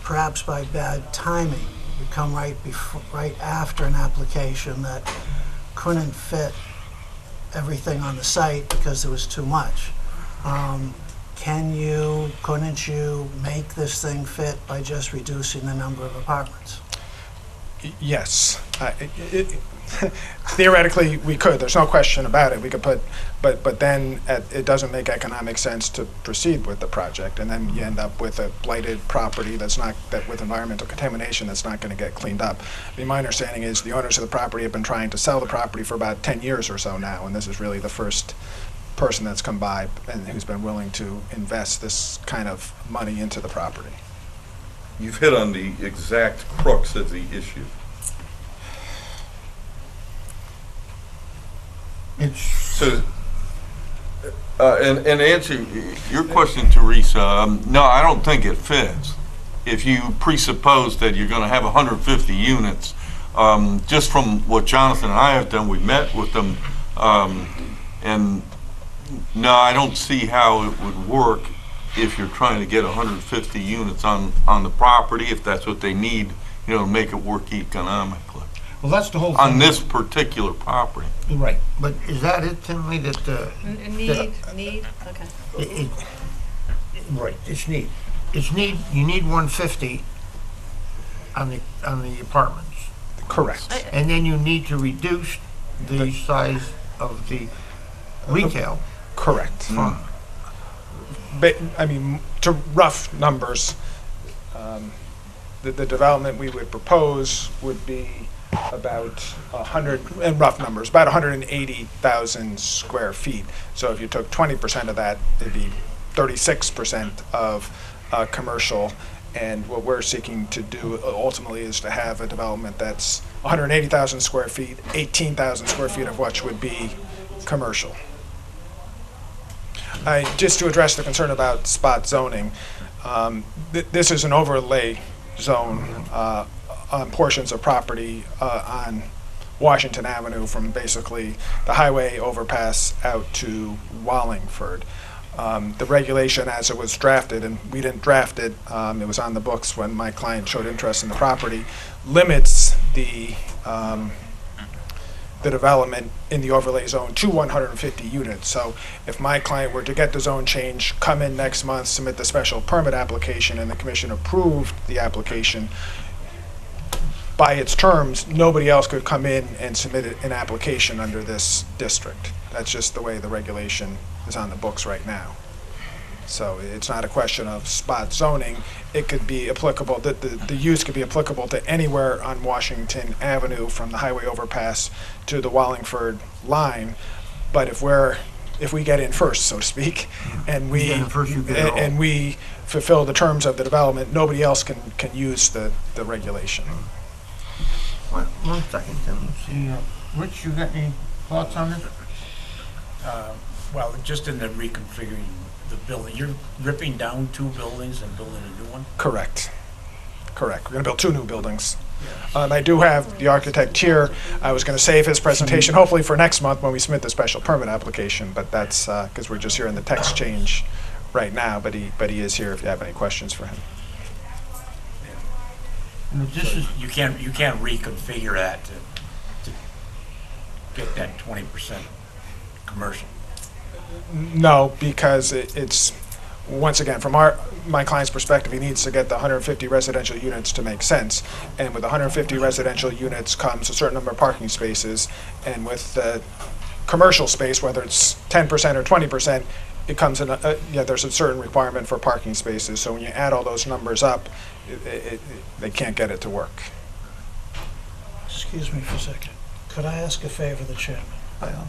Perhaps by bad timing, you come right after an application that couldn't fit everything on the site because there was too much. Couldn't you make this thing fit by just reducing the number of apartments? Yes. Theoretically, we could. There's no question about it. We could put, but then it doesn't make economic sense to proceed with the project, and then you end up with a blighted property with environmental contamination that's not going to get cleaned up. I mean, my understanding is the owners of the property have been trying to sell the property for about 10 years or so now, and this is really the first person that's come by and who's been willing to invest this kind of money into the property. You've hit on the exact crux of the issue. So, and answer your question, Teresa, no, I don't think it fits. If you presuppose that you're going to have 150 units, just from what Jonathan and I have done, we met with them, and no, I don't see how it would work if you're trying to get 150 units on the property, if that's what they need, to make it work economically. Well, that's the whole thing. On this particular property. Right, but is that it, Timothy, that, Need, okay. right, it's need. You need 150 on the apartments. Correct. And then you need to reduce the size of the retail. Correct. Mm. I mean, to rough numbers, the development we would propose would be about 100, in rough numbers, about 180,000 square feet. So if you took 20% of that, it'd be 36% of commercial. And what we're seeking to do ultimately is to have a development that's 180,000 square feet, 18,000 square feet of which would be commercial. Just to address the concern about spot zoning, this is an overlay zone on portions of property on Washington Avenue from basically the highway overpass out to Wallingford. The regulation as it was drafted, and we didn't draft it, it was on the books when my client showed interest in the property, limits the development in the overlay zone to 150 units. So if my client were to get the zone change, come in next month, submit the special permit application, and the commission approved the application, by its terms, nobody else could come in and submit an application under this district. That's just the way the regulation is on the books right now. So it's not a question of spot zoning. It could be applicable, the use could be applicable to anywhere on Washington Avenue from the highway overpass to the Wallingford line. But if we get in first, so to speak, and we and we fulfill the terms of the development, nobody else can use the regulation. One second, Tim. See, Rich, you got any thoughts on this? Well, just in the reconfiguring the building, you're ripping down 2 buildings and building a new one? Correct. We're going to build 2 new buildings. I do have the architect here. I was going to save his presentation, hopefully for next month when we submit the special permit application, but that's because we're just hearing the text change right now, but he is here if you have any questions for him. So you can't reconfigure that to get that 20% commercial. No, because it's, once again, from my client's perspective, he needs to get the 150 residential units to make sense. And with 150 residential units comes a certain number of parking spaces. And with the commercial space, whether it's 10% or 20%, it comes in, there's a certain requirement for parking spaces. So when you add all those numbers up, they can't get it to work. Excuse me for a second. Could I ask a favor of the chairman?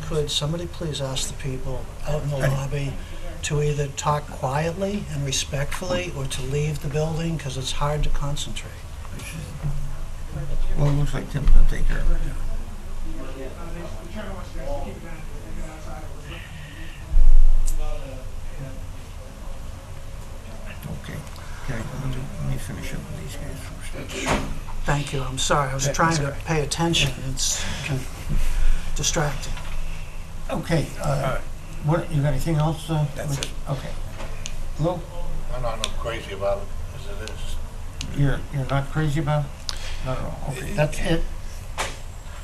Could somebody please ask the people out in the lobby to either talk quietly and respectfully or to leave the building, because it's hard to concentrate. Well, it looks like Tim's gonna take care of it. Okay, let me finish up with these guys first. Thank you, I'm sorry, I was trying to pay attention, it's distracting. Okay, what, you got anything else? That's it. Okay. Lou, I'm not crazy about it, as it is. you're not crazy about it? Not at all, okay, that's it?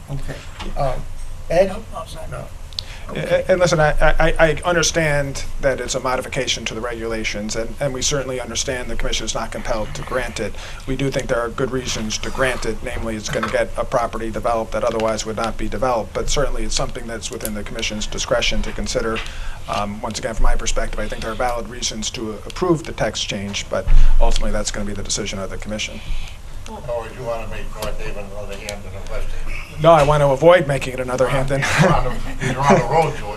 Okay. Ed? No. And listen, I understand that it's a modification to the regulations, and we certainly understand the commission is not compelled to grant it. We do think there are good reasons to grant it, namely it's going to get a property developed that otherwise would not be developed, but certainly it's something that's within the commission's discretion to consider. Once again, from my perspective, I think there are valid reasons to approve the text change, but ultimately that's going to be the decision of the commission. Or do you want to make North Haven another Hampton or West Haven? No, I want to avoid making it another Hampton. You're on the road to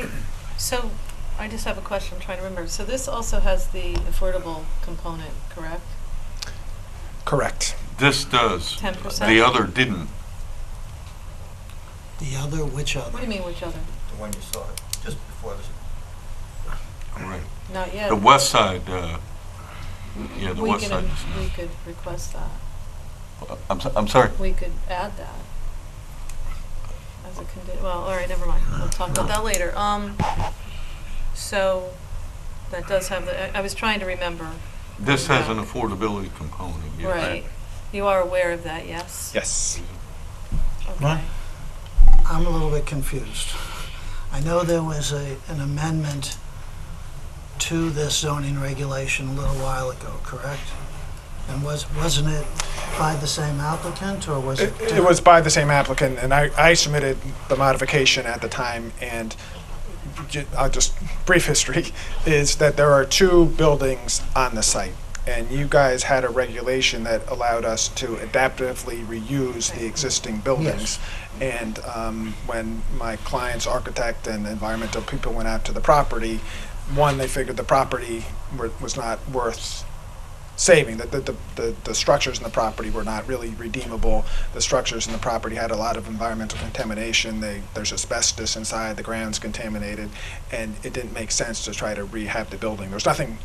it. So, I just have a question, I'm trying to remember. So this also has the affordable component, correct? Correct. This does. 10%? The other didn't. The other, which other? What do you mean, which other? The one you saw just before this. Right. Not yet. The west side, the west side. We could request that. I'm sorry. We could add that as a condition. Well, all right, never mind. We'll talk about that later. So that does have the. I was trying to remember. This has an affordability component. Yes. Right. You are aware of that, yes? Yes. Okay. I'm a little bit confused. I know there was an amendment to this zoning regulation a little while ago, correct? And wasn't it by the same applicant, or was it? It was by the same applicant, and I submitted the modification at the time, and I'll just, brief history, is that there are 2 buildings on the site, and you guys had a regulation that allowed us to adaptively reuse the existing buildings. And when my client's architect and environmental people went out to the property, one, they figured the property was not worth saving, that the structures in the property were not really redeemable. The structures in the property had a lot of environmental contamination. There's asbestos inside, the ground's contaminated, and it didn't make sense to try to rehab the building. There's nothing,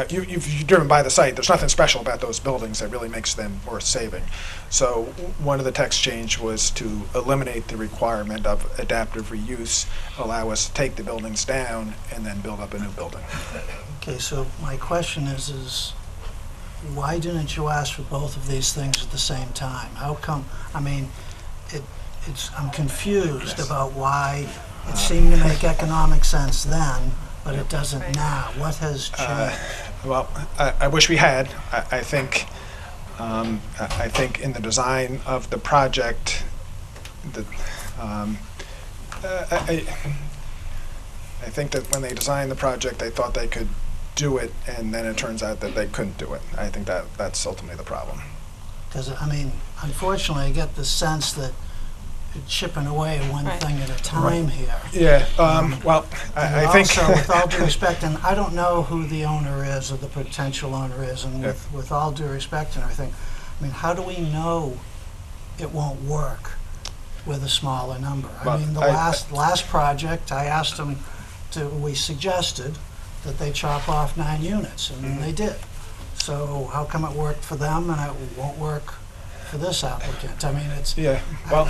you've driven by the site, there's nothing special about those buildings that really makes them worth saving. So one of the text change was to eliminate the requirement of adaptive reuse, allow us to take the buildings down and then build up a new building. Okay, so my question is why didn't you ask for both of these things at the same time? How come, I mean, I'm confused about why it seemed to make economic sense then, but it doesn't now. What has changed? Well, I wish we had. I think in the design of the project, I think that when they designed the project, they thought they could do it, and then it turns out that they couldn't do it. I think that's ultimately the problem. Because, I mean, unfortunately, I get the sense that you're chipping away one thing at a time here. Yeah, well, I think... Also, with all due respect, and I don't know who the owner is or the potential owner is, and with all due respect and everything, I mean, how do we know it won't work with a smaller number? I mean, the last project, I asked them we suggested that they chop off 9 units, and they did. So how come it worked for them and it won't work for this applicant? I mean, it's... Yeah, well...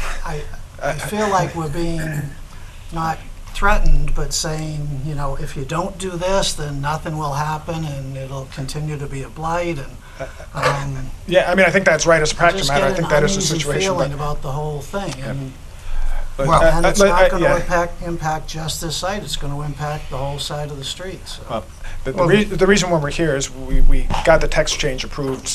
I feel like we're being not threatened, but saying, you know, if you don't do this, then nothing will happen, and it'll continue to be a blight, and... yeah, I mean, I think that's right as a practical matter. I think that is the situation. situation. Feeling about the whole thing, and... Well, and it's not going to impact just this site, it's going to impact the whole side of the street, so... The reason why we're here is we got the text change approved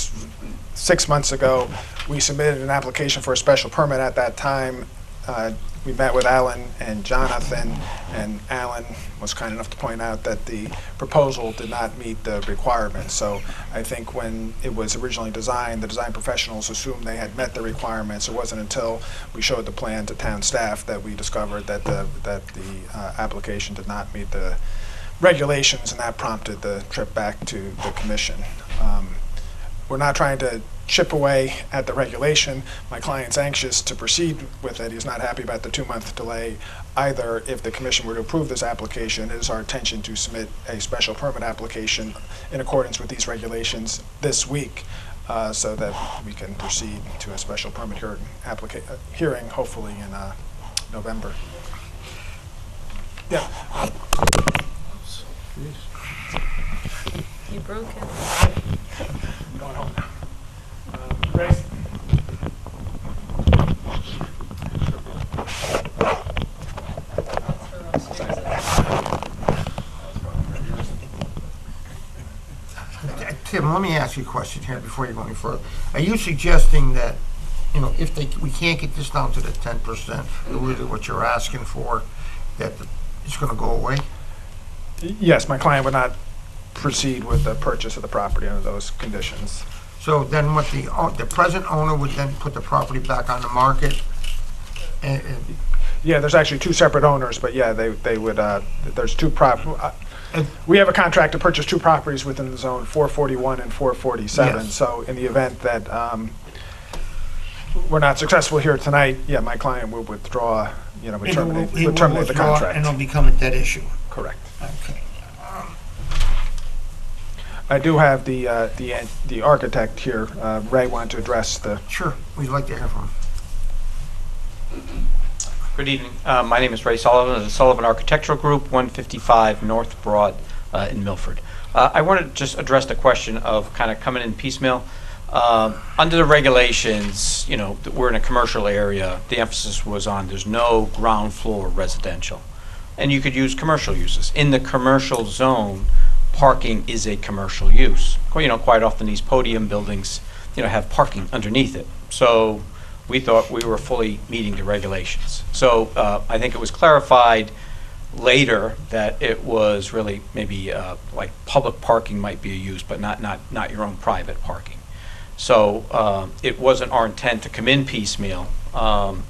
6 months ago. We submitted an application for a special permit at that time. We met with Alan and Jonathan, and Alan was kind enough to point out that the proposal did not meet the requirements. So I think when it was originally designed, the design professionals assumed they had met the requirements. It wasn't until we showed the plan to town staff that we discovered that the application did not meet the regulations, and that prompted the trip back to the commission. We're not trying to chip away at the regulation. My client's anxious to proceed with it. He's not happy about the 2-month delay either. If the commission were to approve this application, it is our intention to submit a special permit application in accordance with these regulations this week, so that we can proceed to a special permit hearing hopefully in November. Yeah. You broke it. I'm going home now. Grace? Tim, let me ask you a question here before you go any further. Are you suggesting that, you know, if we can't get this down to the 10%, really what you're asking for, that it's going to go away? Yes, my client would not proceed with the purchase of the property under those conditions. So then what the present owner would then put the property back on the market? Yeah, there's actually 2 separate owners, but yeah, they would, there's 2 we have a contract to purchase 2 properties within the zone, 441 and 447. Yes. So in the event that we're not successful here tonight, yeah, my client would withdraw, you know, would terminate the contract. And it'll become a dead issue. Correct. Okay. I do have the architect here. Ray wanted to address the... Sure, we'd like to hear from him. Good evening. My name is Ray Sullivan of the Sullivan Architectural Group, 155 North Broad in Milford. I wanted to just address the question of kind of coming in piecemeal. Under the regulations, you know, we're in a commercial area. The emphasis was on there's no ground floor residential. And you could use commercial uses. In the commercial zone, parking is a commercial use. Quite often these podium buildings, have parking underneath it. So we thought we were fully meeting the regulations. So I think it was clarified later that it was really maybe like public parking might be a use, but not your own private parking. So it wasn't our intent to come in piecemeal.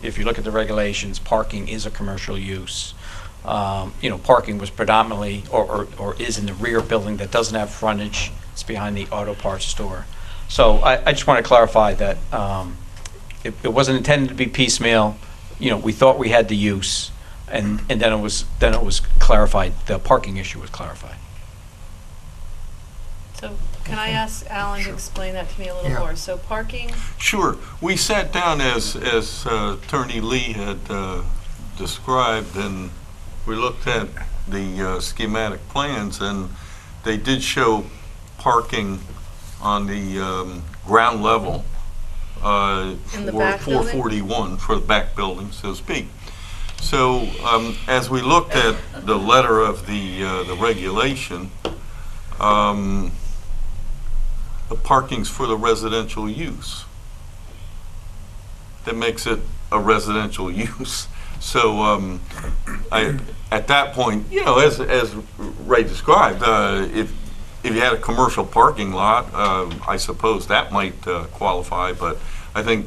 If you look at the regulations, parking is a commercial use. Parking was predominantly or is in the rear building that doesn't have frontage. It's behind the auto parts store. So I just want to clarify that it wasn't intended to be piecemeal. We thought we had the use, and then it was clarified. The parking issue was clarified. So can I ask Alan to explain that to me a little Yeah. more? So parking, Sure. We sat down as Attorney Lee had described, and we looked at the schematic plans, and they did show parking on the ground level In the for back building? 441, for the back building, so to speak. So as we looked at the letter of the regulation, the parking's for the residential use. That makes it a residential use. So at that point, as Ray described, if you had a commercial parking lot, I suppose that might qualify. But I think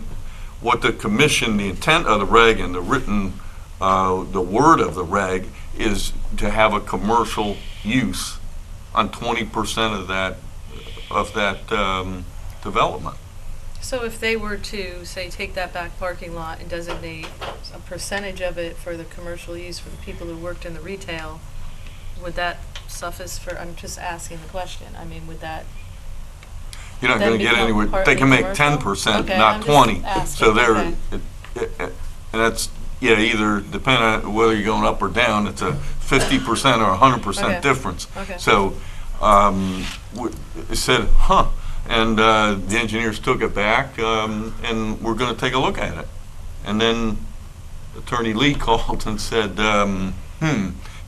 what the commission, the intent of the reg and the written, the word of the reg is to have a commercial use on 20% of that development. so if they were to, say, take that back parking lot and designate a percentage of it for the commercial use for the people who worked in the retail, would that suffice for, I'm just asking the question, I mean, would that? You're not then going to get become anywhere. partly They can make commercial? 10%, Okay, not I'm just 20. asking, So they're, okay. and that's, either depending on whether you're going up or down, it's a 50% or 100% Okay. difference. Okay. So it said, and the engineers took it back, and we're going to take a look at it. And then Attorney Lee called and said,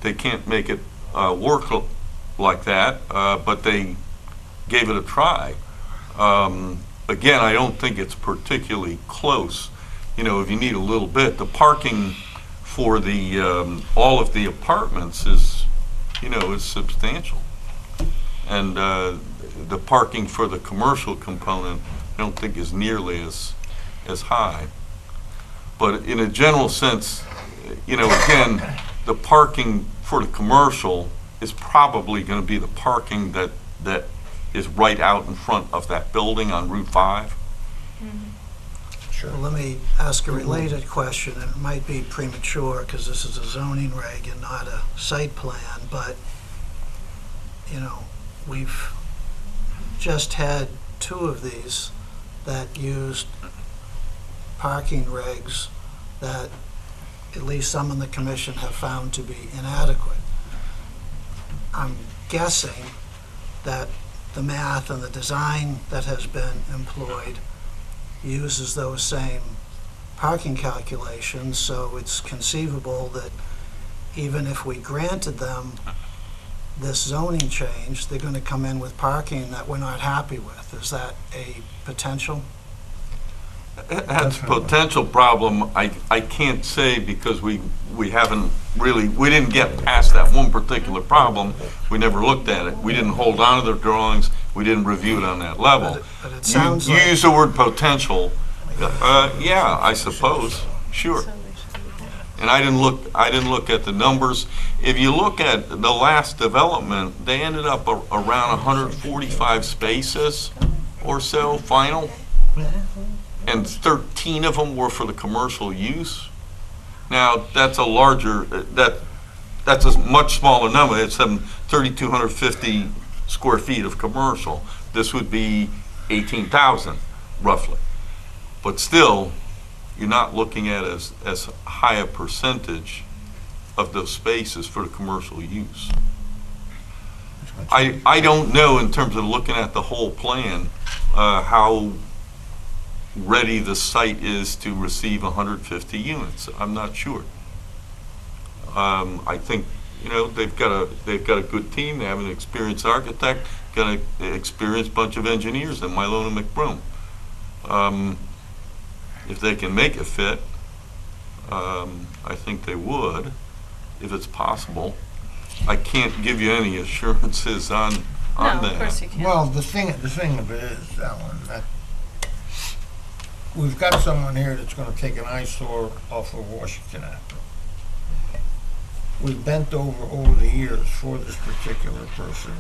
they can't make it work like that, but they gave it a try. Again, I don't think it's particularly close. If you need a little bit, the parking for the all of the apartments is substantial, and the parking for the commercial component I don't think is nearly as high. But in a general sense, again, the parking for the commercial is probably going to be the parking that is right out in front of that building on Route 5. Well, let me ask a related question, and it might be premature because this is a zoning reg and not a site plan, but, we've just had 2 of these that used parking regs that at least some in the commission have found to be inadequate. I'm guessing that the math and the design that has been employed uses those same parking calculations, so it's conceivable that even if we granted them this zoning change, they're going to come in with parking that we're not happy with. Is that a potential? That's a potential problem. I can't say because we haven't really, we didn't get past that one particular problem. We never looked at it. We didn't hold on to the drawings. We didn't review it on that level. But it sounds You like... use the word potential. Yeah, I suppose, sure. And I didn't look at the numbers. If you look at the last development, they ended up around 145 spaces or so final, and 13 of them were for the commercial use. Now, that's a larger, that's a much smaller number. It's 3,250 square feet of commercial. This would be 18,000 roughly. But still, you're not looking at as high a percentage of those spaces for the commercial use. I don't know, in terms of looking at the whole plan, how ready the site is to receive 150 units. I'm not sure. I think you know, they've got a good team, they have an experienced architect, got an experienced bunch of engineers in Mylone and McBroom. If they can make it fit, I think they would, if it's possible. I can't give you any assurances on that. No, of course you can't. Well, the thing of it is, Alan, that we've got someone here that's gonna take an eyesore off of Washington Avenue. We've bent over the years for this particular person,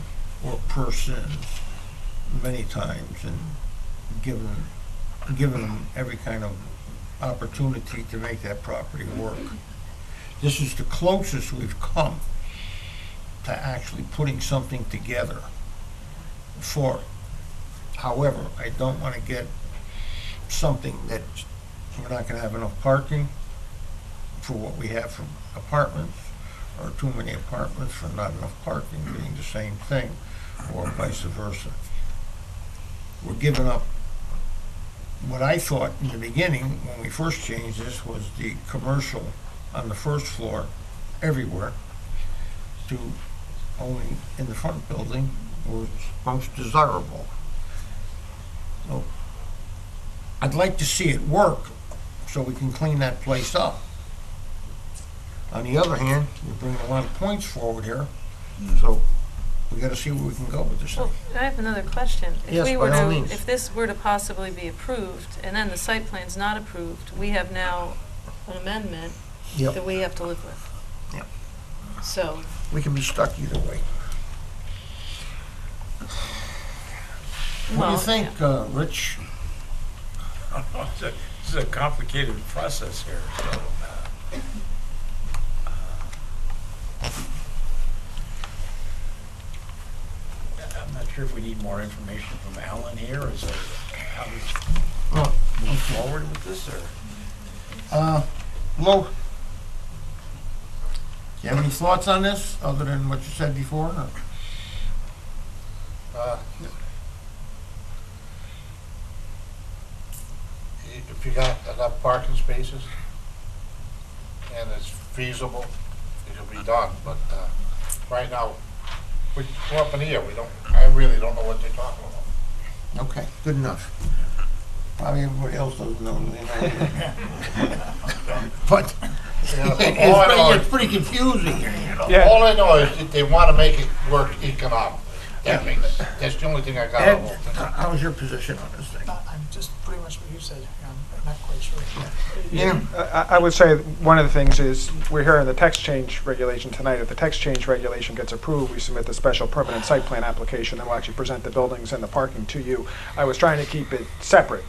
or persons, many times, and given them every kind of opportunity to make that property work. This is the closest we've come to actually putting something together for it. However, I don't want to get something that we're not going to have enough parking for what we have from apartments, or too many apartments for not enough parking, being the same thing, or vice versa. We're giving up what I thought in the beginning, when we first changed this, was the commercial on the first floor everywhere to only in the front building was most desirable. So I'd like to see it work so we can clean that place up. On the other hand, we're bringing a lot of points forward here, so we gotta see where we can go with this thing. Well, I have another question. Yes, by all means. If this were to possibly be approved, and then the site plan's not approved, we have now an amendment Yep. that we have to live with. Yep. So, We can be stuck either way. What do you Well, think, Rich? This is a complicated process here, so. I'm not sure if we need more information from Alan here, or is there, how do we move forward with this, or? Lou, do you have any thoughts on this, other than what you said before? or- If you got enough parking spaces and it's feasible, it can be done, but, right now, we're up in the air, I really don't know what they're talking about. Okay, good enough. Probably everybody else doesn't know. But it's pretty confusing here, you know? Yeah. All I know is that they wanna make it work economically. That's the only thing I got. Ed, how's your position on this thing? I'm just pretty much what you said. I'm not quite sure. Yeah. I would say one of the things is, we're hearing the text change regulation tonight. If the text change regulation gets approved, we submit the special permanent site plan application, then we'll actually present the buildings and the parking to you. I was trying to keep it separate,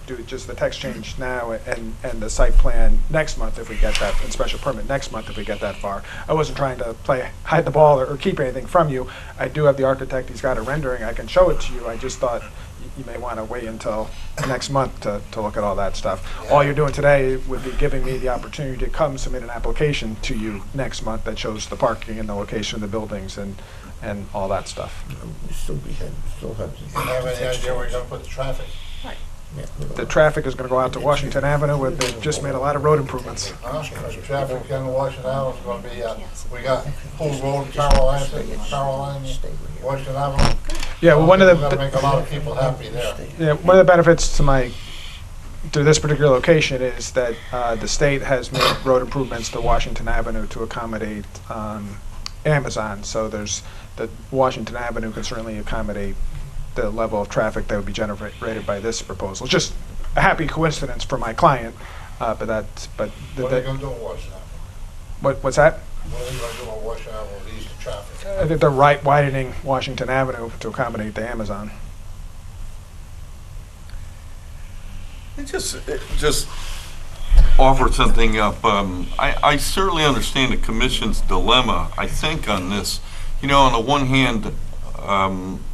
do just the text change now and the site plan next month if we get that, and special permit next month if we get that far. I wasn't trying to hide the ball or keep anything from you. I do have the architect, he's got a rendering, I can show it to you. I just thought you may want to wait until next month to look at all that stuff. All you're doing today would be giving me the opportunity to come submit an application to you next month that shows the parking and the location of the buildings and all that stuff. We still have. You have any idea where you're gonna put the traffic? The traffic is going to go out to Washington Avenue, where they've just made a lot of road improvements. Because traffic on Washington Avenue is gonna be, we got Pool Road, Caroline, Washington Avenue. Yeah, well, one of We're gonna make a lot of people happy there. one of the benefits to this particular location is that the state has made road improvements to Washington Avenue to accommodate Amazon. So the Washington Avenue can certainly accommodate the level of traffic that would be generated by this proposal. Just a happy coincidence for my client, What are they gonna do in Washington Avenue? what's that? What are they gonna do on Washington Avenue to ease the traffic? I think they're widening Washington Avenue to accommodate the Amazon. Just offer something up. I certainly understand the commission's dilemma, I think, on this. You know, on the one hand,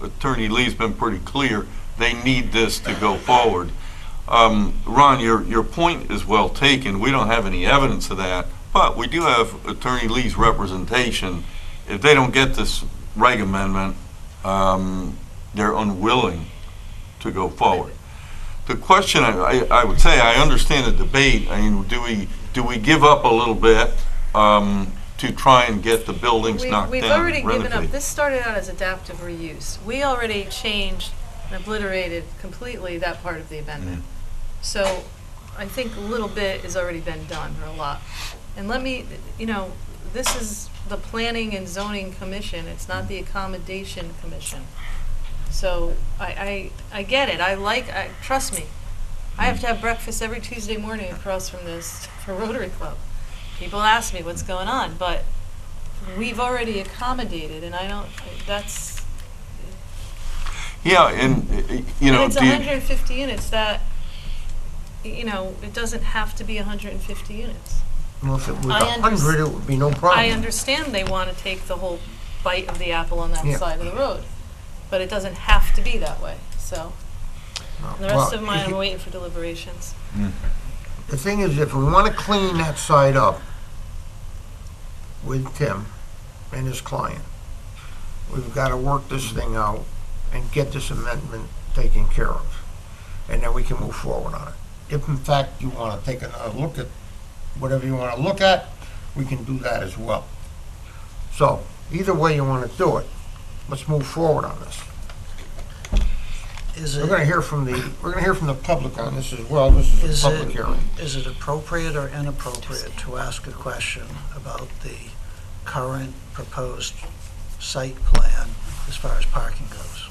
Attorney Lee's been pretty clear, they need this to go forward. Ron, your point is well taken. We don't have any evidence of that, but we do have Attorney Lee's representation. If they don't get this reg amendment, they're unwilling to go forward. The question, I would say, I understand the debate. I mean, do we give up a little bit to try and get the buildings We've- knocked We've down already and given up, renovated. this started out as adaptive reuse. We already changed and obliterated completely that part of the amendment. So I think a little bit has already been done, or a lot. And let me, this is the Planning and Zoning Commission, it's not the Accommodation Commission. So I get it, trust me, I have to have breakfast every Tuesday morning across from this for Rotary Club. People ask me what's going on, but we've already accommodated, and that's. Yeah, and, you know, And it's do you- 150 units that, it doesn't have to be 150 units. Well, if it was I 100, it would be no problem. I understand they want to take the whole bite of the apple on that Yeah. side of the road, but it doesn't have to be that way, so. The rest of mine, I'm waiting for deliberations. The thing is, if we want to clean that side up with Tim and his client, we've got to work this thing out and get this amendment taken care of. And then we can move forward on it. If in fact you want to take another look at whatever you want to look at, we can do that as well. So, either way you want to do it, let's move forward on this. Is We're it, going to hear from the public on this as well. This is a public hearing. is it appropriate or inappropriate to ask a question about the current proposed site plan as far as parking goes?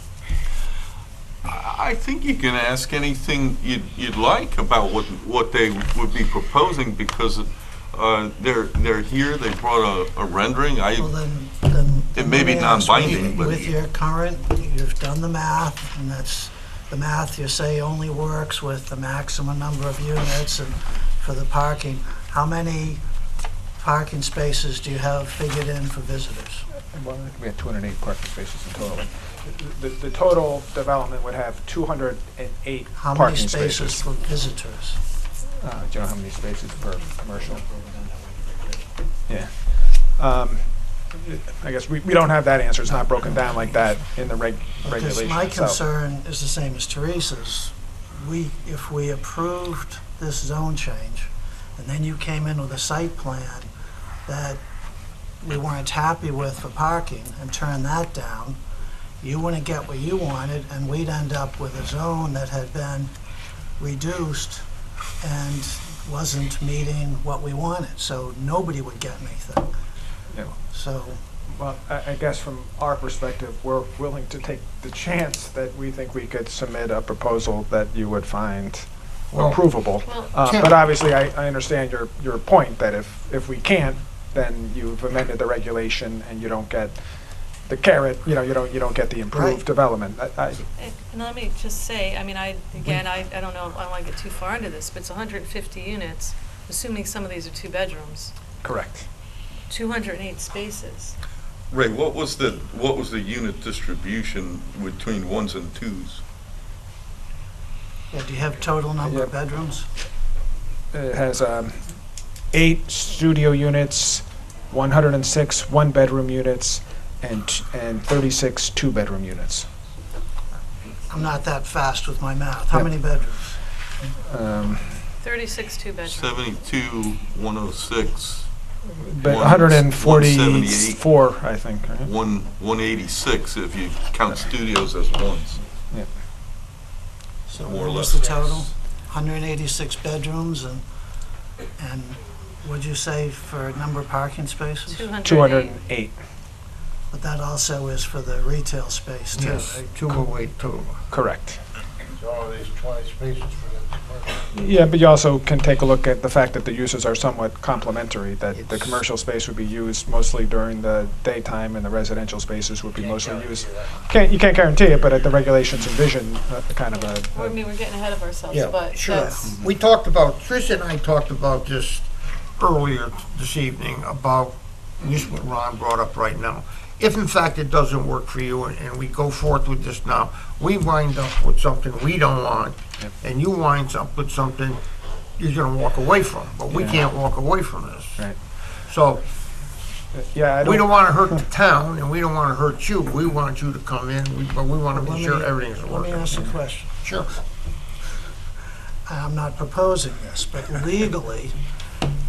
I think you can ask anything you'd like about what they would be proposing, because they're here, they brought a rendering. Well, then It may be let me ask, non-binding, but. With your current, you've done the math, and that's, the math you say only works with the maximum number of units, and for the parking, how many parking spaces do you have figured in for visitors? Well, we have 208 parking spaces in total. The total development would have 208 How many parking spaces spaces. for visitors? Do you know how many spaces per commercial? Yeah. I guess we don't have that answer. It's not broken down like that in the regulation Because my itself. concern is the same as Teresa's. If we approved this zone change, and then you came in with a site plan that we weren't happy with for parking and turned that down, you wouldn't get what you wanted, and we'd end up with a zone that had been reduced and wasn't meeting what we wanted, so nobody would get anything. Yeah. So, Well, I guess from our perspective, we're willing to take the chance that we think we could submit a proposal that you would find Well, approvable. Tim- But obviously, I understand your point, that if we can't, then you've amended the regulation and you don't get the carrot, you don't get the improved Right. development. And let me just say, I don't know if I want to get too far into this, but it's 150 units, assuming some of these are 2 bedrooms, Correct. 208 spaces. Ray, what was the unit distribution between ones and twos? yeah, do you have total number of bedrooms? It has 8 studio units, 106 one-bedroom units, and 36 two-bedroom units. I'm not that fast with my math. How Yep. many bedrooms? 36 2-bedrooms. 72, 106, But 178. 144, I think, right? 186 if you count studios as ones. Yeah. So More or what was the less. total? 186 bedrooms, and what'd you say for number of parking spaces? 208. But that also is for the retail space too, Yes, right? 208 total. Correct. So all these 20 spaces for the commercial. Yeah, but you also can take a look at the fact that the uses are somewhat complementary, that the It's- commercial space would be used mostly during the daytime and the residential spaces would be mostly used. You can't guarantee it, but the regulations envision kind of I mean, we're getting ahead of ourselves, Yeah, but sure. that's, We talked about, Tricia and I talked about this earlier this evening, about just what Ron brought up right now. If in fact it doesn't work for you and we go forth with this now, we wind up with something we don't want, Yep. and you wind up with something you're gonna walk away from, but we Yeah. can't walk away from this. Right. So, Yeah, we don't wanna hurt the town, and we don't wanna hurt you. We want you to come in, but we wanna Let be me- sure everything's working. Let me ask a question. Sure. I'm not proposing this, but legally,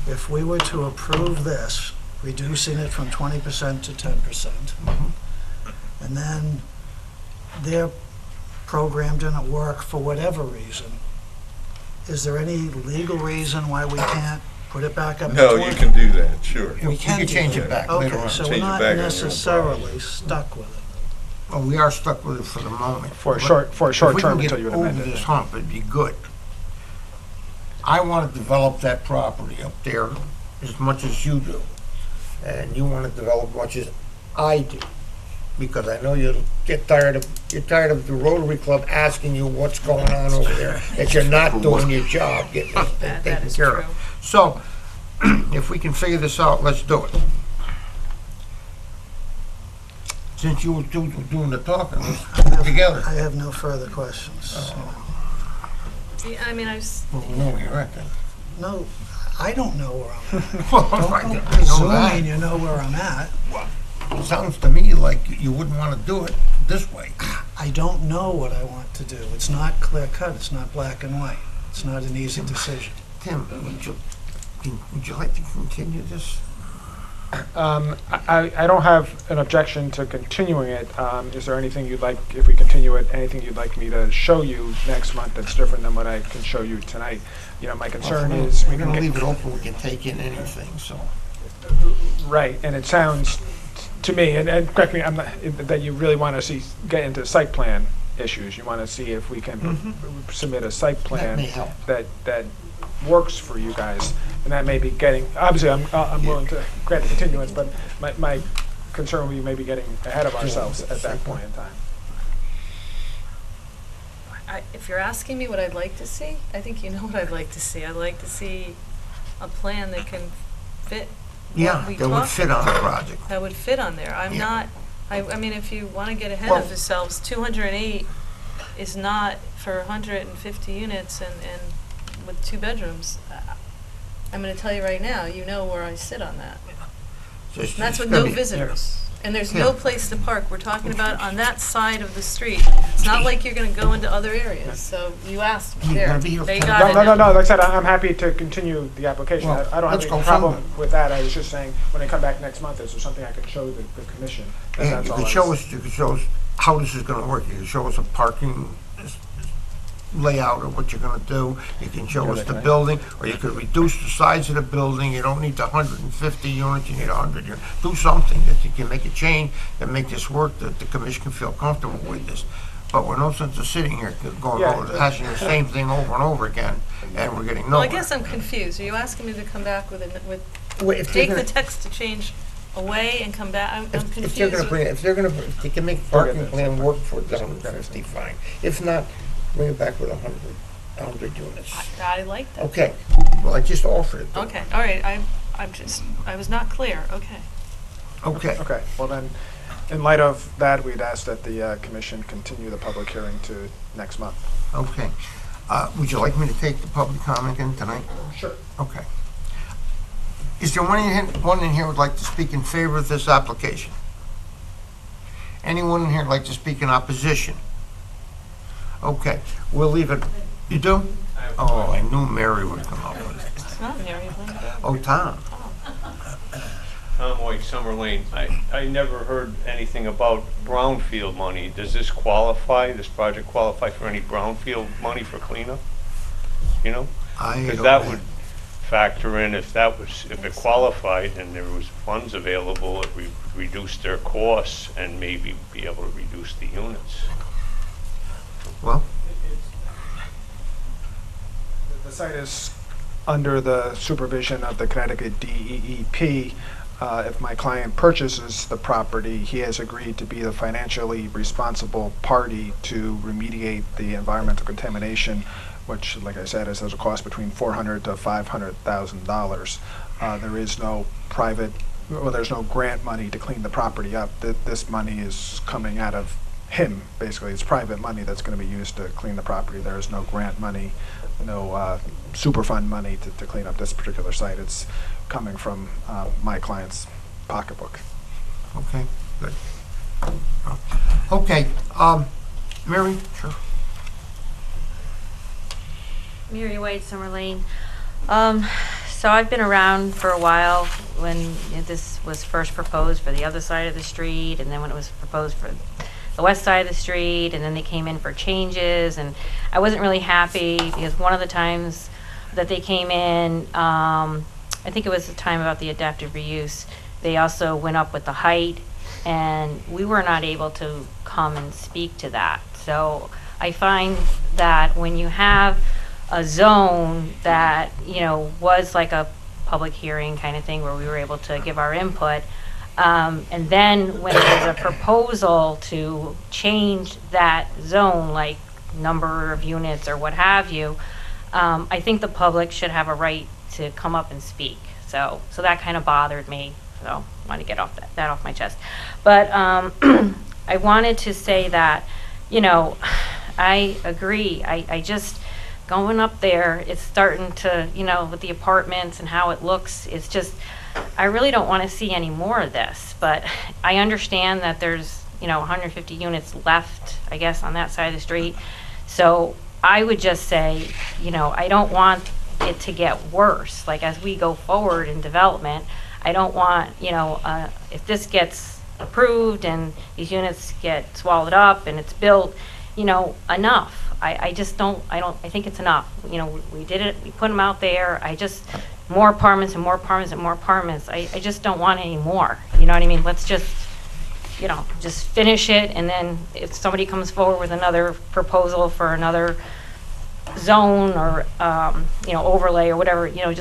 if we were to approve this reducing it from 20% to 10%. And then their program didn't work for whatever reason. Is there any legal reason why we can't put it back up to 20? No, you can do that, sure. We can can do change that. it back later Okay, on. so Change we're it not back on your necessarily stuck with it. Well, we are stuck with it for the moment. For a short term until you would If we amend can get over it. this hump, it'd be good. I want to develop that property up there as much as you do. And you want to develop as much as I do. Because I know you'll get tired of the Rotary Club asking you what's going on over there, that you're not doing your job, getting this thing That taken is care true. of. So, if we can figure this out, let's do it. Since you were doing the talking, let's get together. I have no further questions. Yeah, I mean, Well, we know where you're at then. No, I don't know where I'm at. Well, Don't I go know that. presuming you know where I'm at. It sounds to me like you wouldn't want to do it this way. I don't know what I want to do. It's not clear cut, it's not black and white. It's not an easy decision. Tim, would you like to continue this? I don't have an objection to continuing it. Is there anything you'd like, if we continue it, anything you'd like me to show you next month that's different than what I can show you tonight? You know, my concern is we We're can gonna get. leave it open, we can take in anything, so. Right, and it sounds to me, and correct me, I'm not, that you really want to get into site plan issues. You want to see if we can submit a site plan may help. that works for you guys, and that may be getting. Obviously, I'm willing to grant the continuance, but my concern would be maybe getting ahead of ourselves at that point in time. if you're asking me what I'd like to see, I think you know what I'd like to see. I'd like to see a plan that can fit Yeah, what we that would talked fit on the about. project. That would fit on there. I'm Yeah. not, I mean, if you want to get ahead Well- of yourselves, 208 is not for 150 units and with 2 bedrooms. I'm going to tell you right now, you know where I sit on that. So And that's it's with gonna no be- visitors. And there's Yeah. no place to park. We're talking about on that side of the street. It's not like you're going to go into other areas. So you asked me You're there. gonna be here They till- got it. No, now. like I said, I'm happy to continue the application. Well, I don't have let's any go problem somewhere. with that. I was just saying, when I come back next month, is there something I can show the commission? Yeah, That's you all could I show was- us, you could show us how this is gonna work. You can show us a parking layout of what you're gonna do. You can show us the building, or you could reduce the size of the building. You don't need the 150 units, you need 100 units. Do something that you can make a change and make this work, that the commission can feel comfortable with this. But we're no sense of sitting here going Yeah. over, hashing the same thing over and over again, and we're getting Well, nowhere. I guess I'm confused. Are you asking me to come back with, Well, if they're take the gonna- text to change away and come back? I'm If they're confused. gonna bring, with- if they can make the parking plan work for the 150, fine. If not, bring it back with 100 units. I like that. Okay, well, I just offered it. Okay, all right. I was not clear. Okay. Okay. Okay, well then, in light of that, we'd ask that the commission continue the public hearing to next month. Okay. Would you like me to take the public comment in tonight? Sure. Okay. Is there one in here who would like to speak in favor of this application? Anyone in here like to speak in opposition? Okay, we'll leave it. You do? Oh, I knew Mary would come up with it. It's not Mary Lynn. Oh, Tom. Tom White, Summer Lane. I never heard anything about brownfield money. Does this project qualify for any brownfield money for cleanup? You know? I Because don't that know. would factor in if it qualified and there was funds available, it would reduce their costs and maybe be able to reduce the units. Well, The site is under the supervision of the Connecticut DEEP. If my client purchases the property, he has agreed to be the financially responsible party to remediate the environmental contamination, which, like I said, has a cost between $400,000 to $500,000. There is no there's no grant money to clean the property up. This money is coming out of him, basically. It's private money that's going to be used to clean the property. There is no grant money, no Superfund money to clean up this particular site. It's coming from my client's pocketbook. okay, good. Okay, Mary? Sure. Mary White, Summer Lane. So I've been around for a while when this was first proposed for the other side of the street, and then when it was proposed for the west side of the street, and then they came in for changes, and I wasn't really happy because one of the times that they came in, I think it was the time about the adaptive reuse, they also went up with the height, and we were not able to come and speak to that. So I find that when you have a zone that, you know, was like a public hearing kind of thing where we were able to give our input, and then when there's a proposal to change that zone, like number of units or what have you, I think the public should have a right to come up and speak. So that kind of bothered me. So I want to get off that off my chest. But I wanted to say that, you know, I agree. I just, going up there, it's starting to, you know, with the apartments and how it looks, it's just, I really don't want to see any more of this. But I understand that there's, you know, 150 units left, I guess, on that side of the street. So I would just say, you know, I don't want it to get worse. Like, as we go forward in development, I don't want, you know, if this gets approved and these units get swallowed up and it's built, you know, enough. I just don't, I think it's enough. You know, we did it, we put them out there. More apartments and more apartments and more apartments. I just don't want any more. You know what I mean? Let's just, you know, just finish it, and then if somebody comes forward with another proposal for another zone or, you know, overlay or whatever, you know,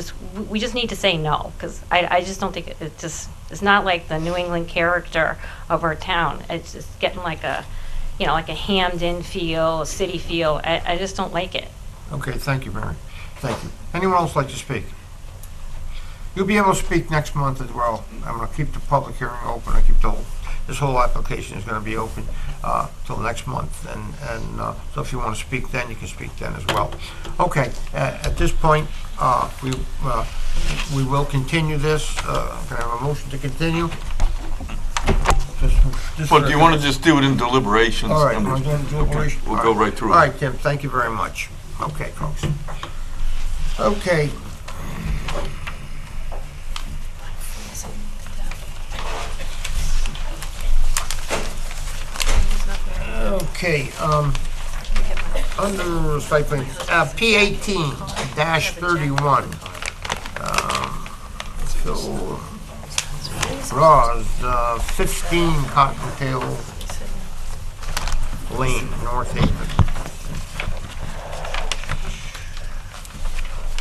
we just need to say no, because I just don't think it's not like the New England character of our town. It's just getting like a, you know, like a Hamden feel, a city feel. I just don't like it. Okay, thank you, Mary. Thank you. Anyone else like to speak? You'll be able to speak next month as well. I'm going to keep the public hearing open. I keep this whole application is going to be open till next month. And so if you want to speak then, you can speak then as well. Okay, at this point, we will continue this. Can I have a motion to continue? But do you want to just do it in deliberations? All right, we're going to deliberation. We'll go right through it. All right, Tim, thank you very much. Okay, folks. Okay. Okay, under site plan, P18-31, so, Roz, 15 Cottontail Lane, North Haven.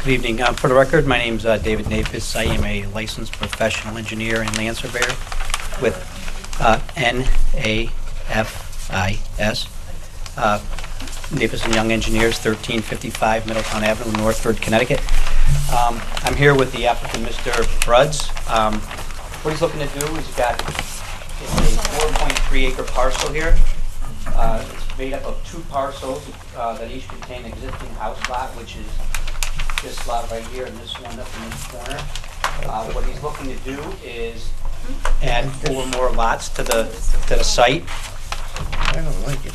Good evening. For the record, my name is David Nafis. I am a licensed professional engineer and land surveyor with NAFIS. Nafis and Young Engineers, 1355 Middletown Avenue, Northford, Connecticut. I'm here with the applicant, Mr. Bruds. What he's looking to do is it's a 4.3 acre parcel here. It's made up of two parcels that each contain an existing house lot, which is this lot right here and this one up in this corner. What he's looking to do is add 4 more lots to the site. I don't like it.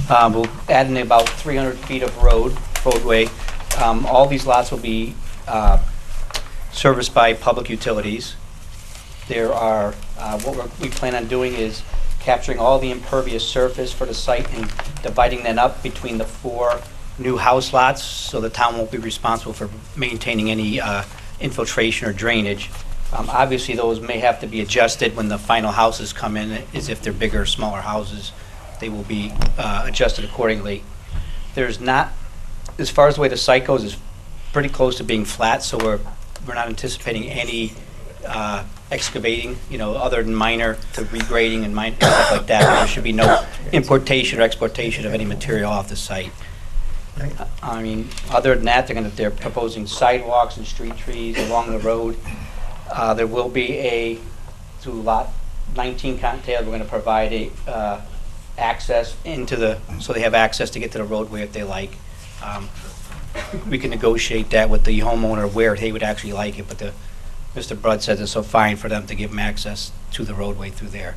We'll add in about 300 feet of roadway. All these lots will be serviced by public utilities. There are, what we plan on doing is capturing all the impervious surface for the site and dividing that up between the 4 new house lots, so the town won't be responsible for maintaining any infiltration or drainage. Obviously, those may have to be adjusted when the final houses come in, as if they're bigger or smaller houses. They will be adjusted accordingly. There's not, as far as the way the site goes, is pretty close to being flat, so we're not anticipating any excavating, you know, other than minor to regrading and stuff like that. There should be no importation or exportation of any material off the site. I mean, other than that, they're proposing sidewalks and street trees along the road. There will be to lot 19 Cottontail, we're going to provide a access so they have access to get to the roadway if they like. We can negotiate that with the homeowner where they would actually like it, but Mr. Brudd says it's so fine for them to give them access to the roadway through there.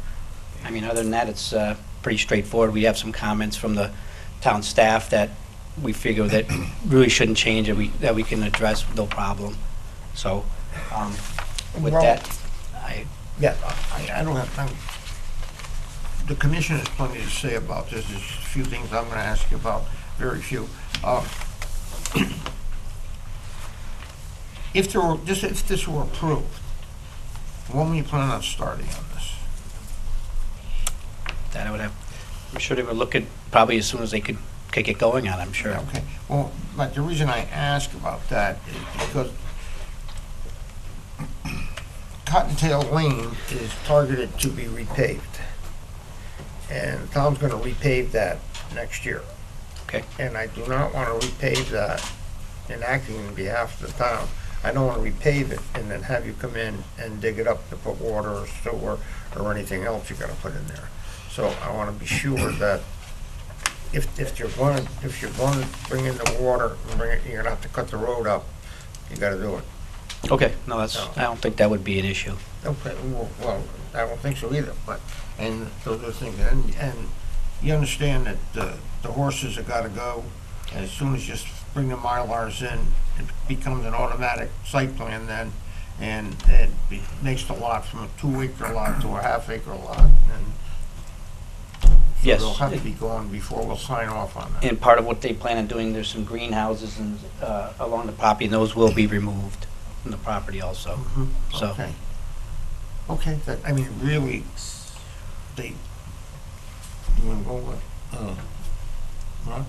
I mean, other than that, it's pretty straightforward. We have some comments from the town staff that we figure that really shouldn't change, that we can address with no problem. So, with Well- that, I, Yeah, I don't have time. The commission has plenty to say about this. There's a few things I'm gonna ask you about, very few. If this were approved, when will you plan on starting on this? that I would have, I'm sure they would look at probably as soon as they could get going on, I'm sure. Okay, well, but the reason I ask about that is because Cottontail Lane is targeted to be repaved. And the town's gonna repave that next year. Okay. And I do not wanna repave that in acting on behalf of the town. I don't wanna repave it and then have you come in and dig it up to put water or sewer or anything else you gotta put in there. So I wanna be sure that if you're going to bring in the water and bring it, you're gonna have to cut the road up, you gotta do it. Okay, no, that's, I don't think that would be an issue. Okay, well, I don't think so either, but, and those are things, and you understand that the horses have gotta go, and as soon as you bring the Mylars in, it becomes an automatic site plan then, and it makes the lot from a 2-acre lot to a half-acre lot, and so Yes. they'll have to be gone before we'll sign off on that. And part of what they plan on doing, there's some greenhouses and, along the property, and those will be removed from the property also. Mhm, So, okay. Okay, that, I mean, really, you wanna go with, huh?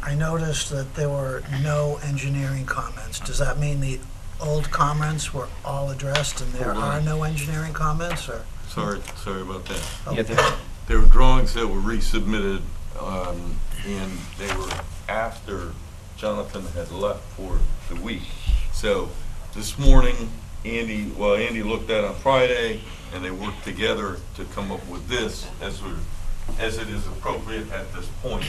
I noticed that there were no engineering comments. Does that mean the old comments were all addressed and there are no engineering comments, or? Sorry about that. Okay. There were drawings that were resubmitted, and they were after Jonathan had left for the week. So this morning, Andy looked at it on Friday, and they worked together to come up with this as it is appropriate at this point.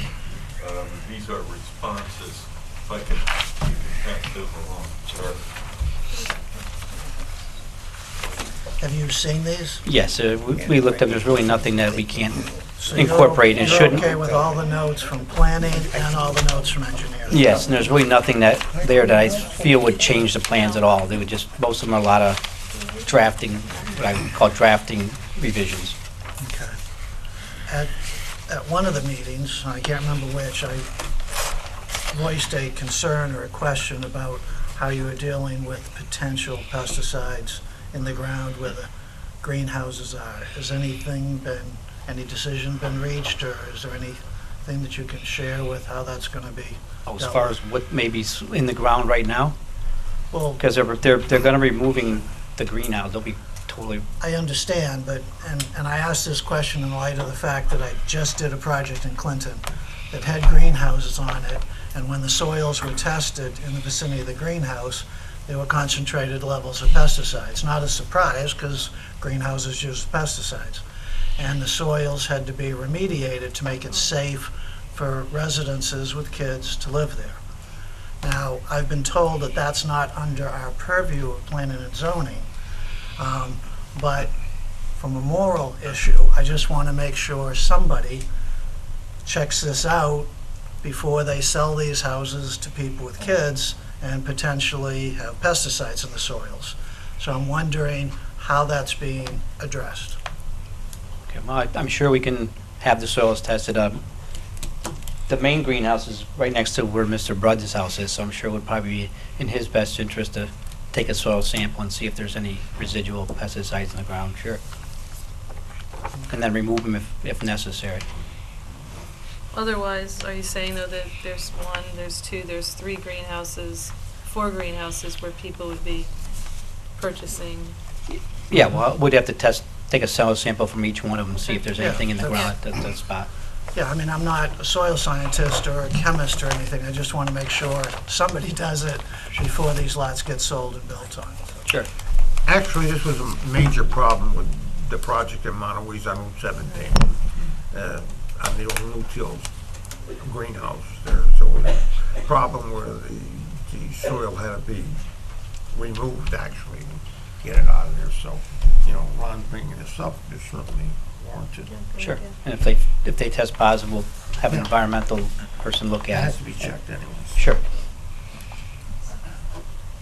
These are responses. If I can pass those along. Sure. Have you seen these? yes, we looked at, there's really nothing that we can't So you're- incorporate and shouldn't. You're okay with all the notes from planning and all the notes from engineering? Yes, and there's really nothing that I feel would change the plans at all. They would just, most of them are a lot of drafting, what I would call drafting revisions. Okay. At one of the meetings, I can't remember which, I voiced a concern or a question about how you were dealing with potential pesticides in the ground where the greenhouses are. Has any decision been reached, or is there anything that you can share with how that's gonna be As dealt far with? as what may be in the ground right now, Well, because they're gonna be removing the greenhouse, they'll be totally, I understand, but, and I asked this question in light of the fact that I just did a project in Clinton that had greenhouses on it, and when the soils were tested in the vicinity of the greenhouse, there were concentrated levels of pesticides. Not a surprise, because greenhouses use pesticides. And the soils had to be remediated to make it safe for residences with kids to live there. Now, I've been told that that's not under our purview of planning and zoning. But from a moral issue, I just want to make sure somebody checks this out before they sell these houses to people with kids and potentially have pesticides in the soils. So I'm wondering how that's being addressed. okay, well, I'm sure we can have the soils tested. The main greenhouse is right next to where Mr. Brudd's house is, so I'm sure it would probably be in his best interest to take a soil sample and see if there's any residual pesticides in the ground, sure. And then remove them if necessary. Otherwise, are you saying though that there's 1, there's 2, there's 3 greenhouses, 4 greenhouses where people would be purchasing? Yeah, well, we'd have to take a soil sample from each one of them, see if there's Yeah, anything in the that's- ground at that spot. Yeah, I mean, I'm not a soil scientist or a chemist or anything. I just want to make sure somebody does it before these lots get sold and built on. Sure. Actually, this was a major problem with the project in Montauk on Route 17, on the old Newfield greenhouse there. So it was a problem where the soil had to be removed, actually, to get it out of there. So, Ron bringing this up is certainly warranted. Sure. And if they test positive, we'll have an environmental person look It at it. has to be checked anyways. Sure.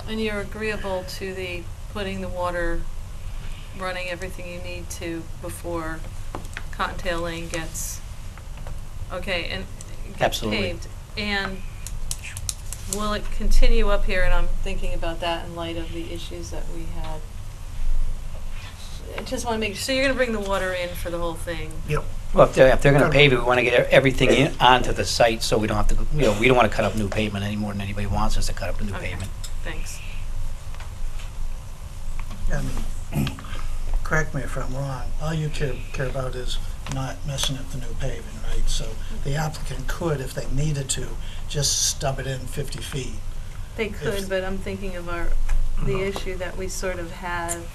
And you're agreeable to the putting the water, running everything you need to before Cottontail Lane gets, okay, and gets Absolutely. paved? And will it continue up here? And I'm thinking about that in light of the issues that we had. I just want to make, so you're going to bring the water in for the whole thing? Yep. Well, if they're gonna pave it, we wanna get everything in, onto the site, so we don't have to, we don't wanna cut up new pavement any more than anybody wants us to cut up the new Okay. pavement. Thanks. I mean, correct me if I'm wrong, all you care about is not messing up the new paving, right? So the applicant could, if they needed to, just stub it in 50 feet. They could, but I'm thinking of the issue that we sort of have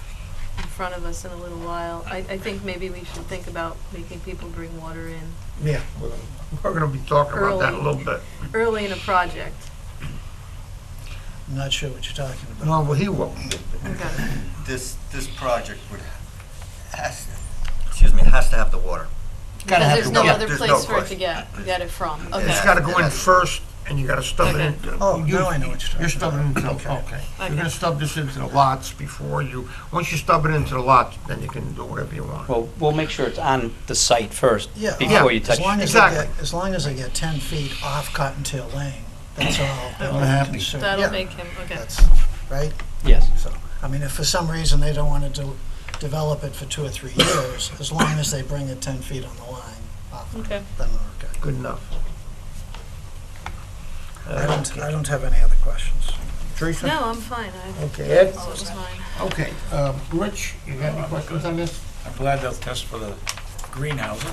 in front of us in a little while. I think maybe we should think about making people bring water in Yeah, we're gonna be talking about that a little bit. early in a project. I'm not sure what you're talking about. No, well, he will. Okay. This project has to have the water. Gotta Because have there's the no water. other There's no place for it to question. get it from. Okay. It's gotta go in first, and you gotta stub it in. Oh, now I know what you're talking You're stubbing into, okay. You're gonna stub this into the lots before you, once you stub it into the lots, then you can do whatever you want. Well, we'll make sure it's on the site first, Yeah, before you touch. as long as Exactly. as long as they get 10 feet off Cottontail Lane, that's all. I'm happy. concerned. That'll Yeah, make him, okay. that's, right? Yes. So, I mean, if for some reason they don't want to develop it for 2 or 3 years, as long as they bring it 10 feet on the line, off, Okay. then we're okay. Good enough. I don't have any other questions. Teresa? No, I'm fine. Okay, Ed? That was mine. Okay, Rich, you got any questions on this? I'm glad they'll test for the greenhouses.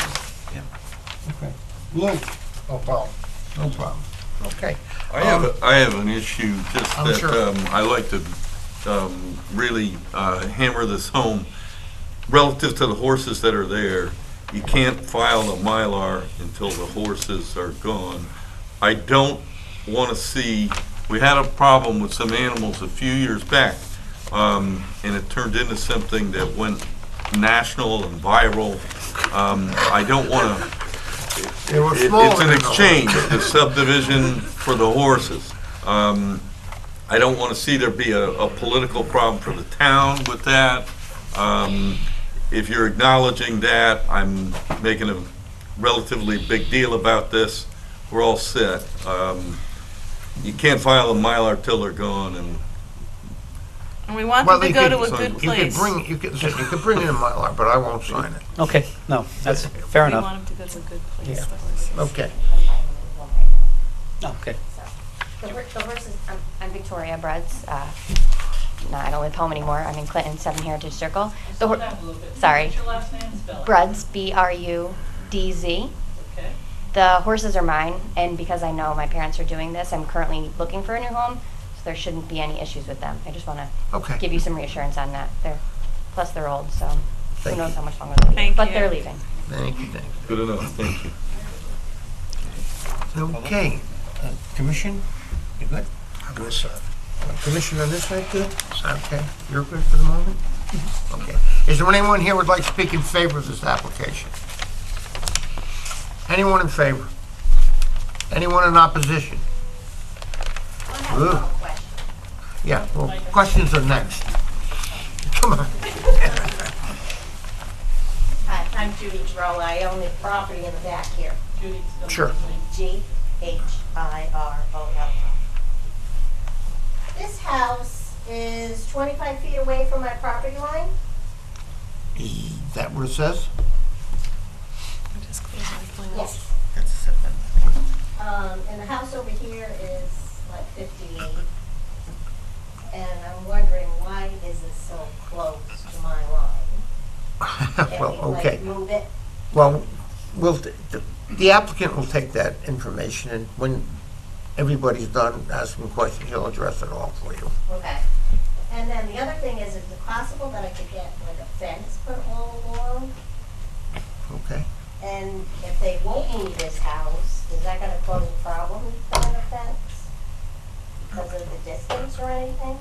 Okay. Lou? No problem. No problem. Okay. I have an issue just I'm that sure. I like to really hammer this home. Relative to the horses that are there, you can't file the Mylar until the horses are gone. I don't want to see, we had a problem with some animals a few years back, and it turned into something that went national and viral. I don't want to, They were it's smaller an than the exchange, the subdivision for the horses. I don't want to see there be a political problem for the town with that. If you're acknowledging that, I'm making a relatively big deal about this. We're all set. You can't file a Mylar till they're gone, and And we want Well, them to you go could- to a good You place. could bring in a Mylar, but I won't sign it. Okay, no, that's fair We enough. want them to go to a good place. Yeah. the horses. Okay. Okay. The horses, I'm Victoria Bruds. No, I don't live home anymore. I'm in Clinton, 7 Heritage Circle. Sorry. Bruds, B-R-U-D-Z. Okay. The horses are mine, and because I know my parents are doing this, I'm currently looking for a new home, so there shouldn't be any issues with them. I just want Okay. to give you some reassurance on that. Plus they're old, so who Thank knows you. how much longer they'll be. Thank But you. they're leaving. Thank you, thank good enough, thank you. you. Okay. Commission, you good? I'm good, sir. Commission on this side, good? Okay, you're good for the moment? Okay. Is there anyone here who would like to speak in favor of this application? Anyone in favor? Anyone in opposition? Ugh. Yeah, well, questions are next. Come on. Hi, I'm Judy Girola. I own the property in the back here. Sure. G-H-I-R-O-L. This house is 25 feet away from my property line. Is that what it says? I just closed my plans. Yes. And the house over here is like 58. And I'm wondering, why is it so close to my line? Can Well, we, okay. like, move it? Well, the applicant will take that information, and when everybody's done asking questions, he'll address it all for you. Okay. And then the other thing is it possible that I could get like a fence put all along? Okay? And if they won't move this house, is that gonna cause a problem with putting a fence? Because of the distance or anything?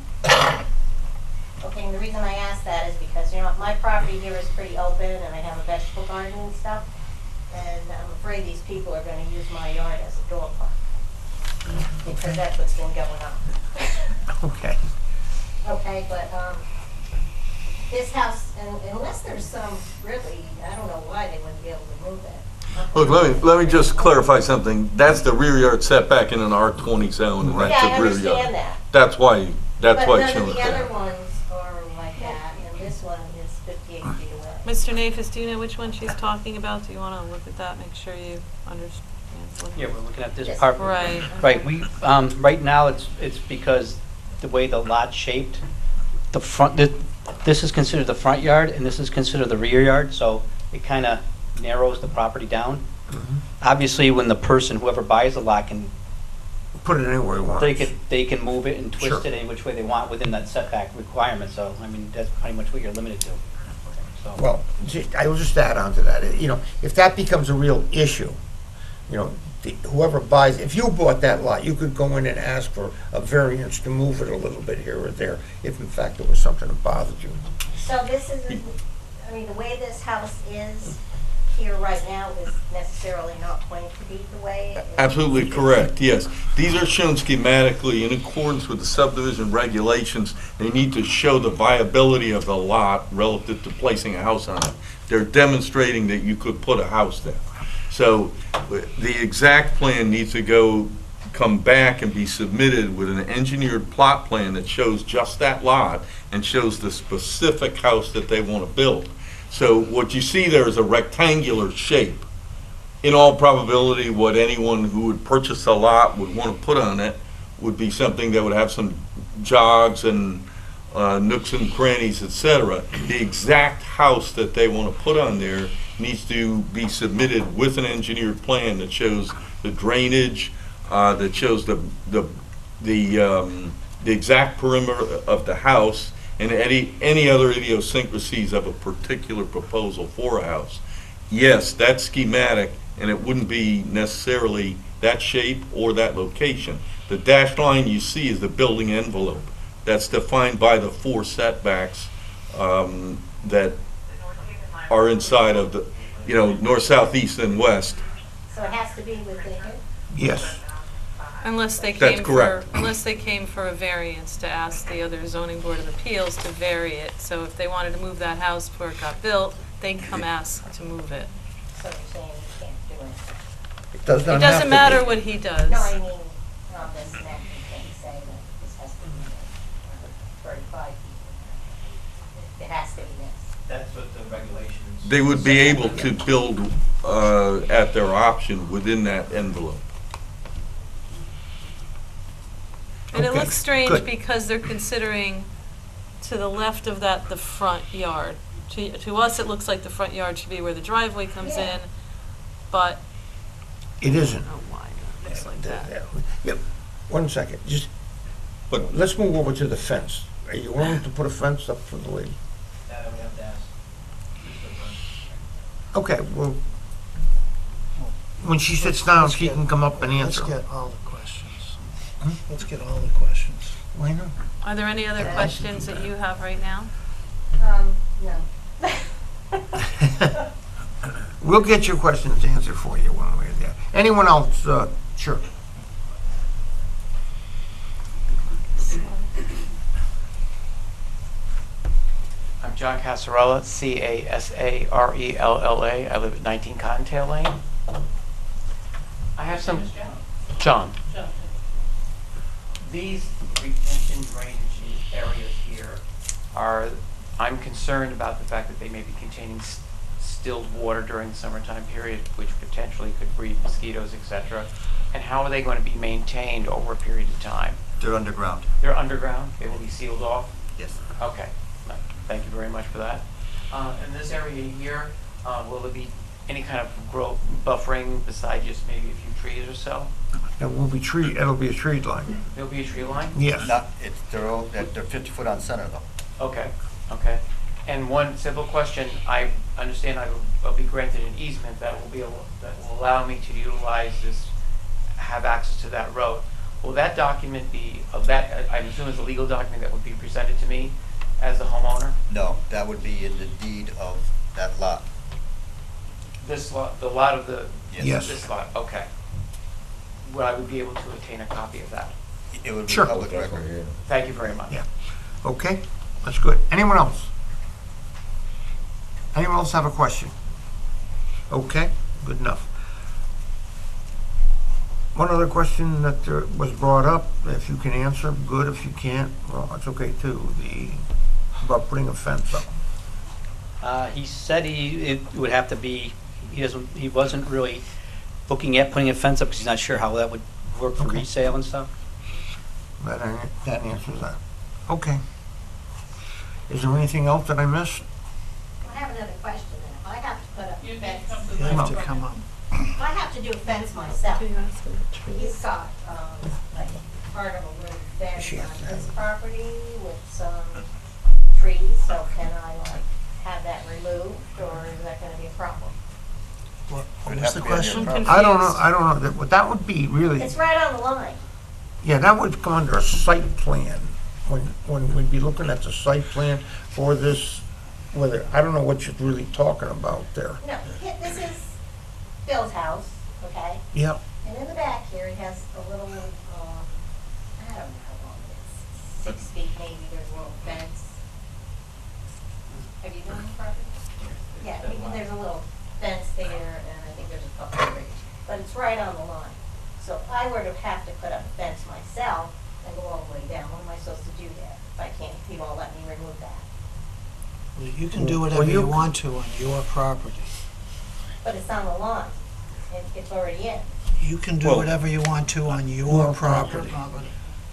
Okay, and the reason I ask that is because, you know, my property here is pretty open and I have a vegetable garden and stuff. And I'm afraid these people are gonna use my yard as a dog park. Because that's what's been going on. Okay. Okay, but, this house, unless there's some really, I don't know why they wouldn't be able to move it. Look, let me just clarify something. That's the rear yard setback in an R20 zone, and Yeah, that's I a rear yard. understand that. That's why it's But shown none of as the other that. ones are like that, and this one is 58 feet away. Mr. Nafis, do you know which one she's talking about? Do you want to look at that, make sure you understand? what- Yeah, we're looking at this Yes. part. Right. Right, we, right now, it's because the way the lot's shaped, the front, this is considered the front yard, and this is considered the rear yard, so it kind of narrows the property down. Obviously, when the person, whoever buys the lot can, Put it anywhere you want. they can move it and twist Sure. it any which way they want within that setback requirement, so, I mean, that's pretty much what you're limited to. So- Well, I will just add on to that, you know, if that becomes a real issue, you know, whoever buys, if you bought that lot, you could go in and ask for a variance to move it a little bit here or there, if in fact there was something that bothered you. So this is, I mean, the way this house is here right now is necessarily not going to be the way it is. Absolutely correct, yes. These are shown schematically in accordance with the subdivision regulations. They need to show the viability of the lot relative to placing a house on it. They're demonstrating that you could put a house there. So the exact plan needs to come back and be submitted with an engineered plot plan that shows just that lot and shows the specific house that they want to build. So what you see there is a rectangular shape. In all probability, what anyone who would purchase a lot would want to put on it would be something that would have some jogs and nooks and crannies, etc. The exact house that they want to put on there needs to be submitted with an engineered plan that shows the drainage, that shows the exact perimeter of the house, and any other idiosyncrasies of a particular proposal for a house. Yes, that's schematic, and it wouldn't be necessarily that shape or that location. The dashed line you see is the building envelope. That's defined by the 4 setbacks that are inside of the, north, south, east, and west. So it has to be within it? Yes. Unless they That's came correct. for a variance to ask the other zoning board of appeals to vary it. So if they wanted to move that house before it got built, they'd come ask to move it. So you're saying you can't do anything? It does It not have doesn't to matter be. what he does. No, I mean, on this neck, you can say that this has to be 35 feet. It has to be this. That's what the regulations. They would be able to build at their option within that envelope. And it Okay, looks strange good. because they're considering to the left of that the front yard. To us, it looks like the front yard should be where the driveway comes in, but It I isn't. don't know why that looks like that. Yep, 1 second, But let's move over to the fence. Are you willing to put a fence up for the lady? That I would have to ask. Okay, well, when she sits down, she can come up and Let's answer. get all the questions. Let's get all the questions. Why not? Are there any other questions that you have right now? No. We'll get your questions answered for you one way or the other. Anyone else? Sure. I'm John Casarella, C-A-S-A-R-E-L-L-A. I live at 19 Cottontail Lane. I have some... John. These retention drainage areas here are, I'm concerned about the fact that they may be containing distilled water during the summertime period, which potentially could breed mosquitoes, etc. And how are they going to be maintained over a period of time? They're underground. They're underground? They will be sealed off? Yes. Okay. Thank you very much for that. In this area here, will there be any kind of growth buffering besides just maybe a few trees or so? It'll be it'll be a tree line. There'll be a tree line? Yes. They're 50 foot on center though. Okay, okay. And one simple question, I understand I will be granted an easement that will allow me to utilize this, have access to that road. Will that document be, I assume it's a legal document that would be presented to me as the homeowner? No, that would be in the deed of that lot. This lot, the lot of the, Yes. this lot, okay. Would I would be able to obtain a copy of that? It would be Sure. public record. Thank you very much. Yeah. Okay, that's good. Anyone else? Anyone else have a question? Okay, good enough. One other question that was brought up, if you can answer, good. If you can't, well, that's okay too. About putting a fence up. He said it would have to be, he wasn't really looking at putting a fence up because he's not sure how that would work for Okay. resale and stuff. That answers that. Okay. Is there anything else that I missed? I have another question then. If I have to put up a fence, You have to come up. if I have to do a fence myself, he's got, like, part of a little fence on his property with some trees, so can I, like, have that removed, or is that gonna be a problem? What was the question? I don't know. That would be really, It's right on the line. yeah, that would come under a site plan. When we'd be looking at the site plan for this, whether, I don't know what you're really talking about there. No, this is Bill's house, okay? Yep. And in the back here, he has a little, I don't know how long it is, 6 feet maybe, there's a little fence. Have you done the property? Yeah, there's a little fence there, and I think there's a couple of trees, but it's right on the line. So if I were to have to put up a fence myself and go all the way down, what am I supposed to do there? If I can't, he won't let me remove that. You can do whatever you want to on your property. But it's on the line, and it's already in. You can do whatever you want to on your property.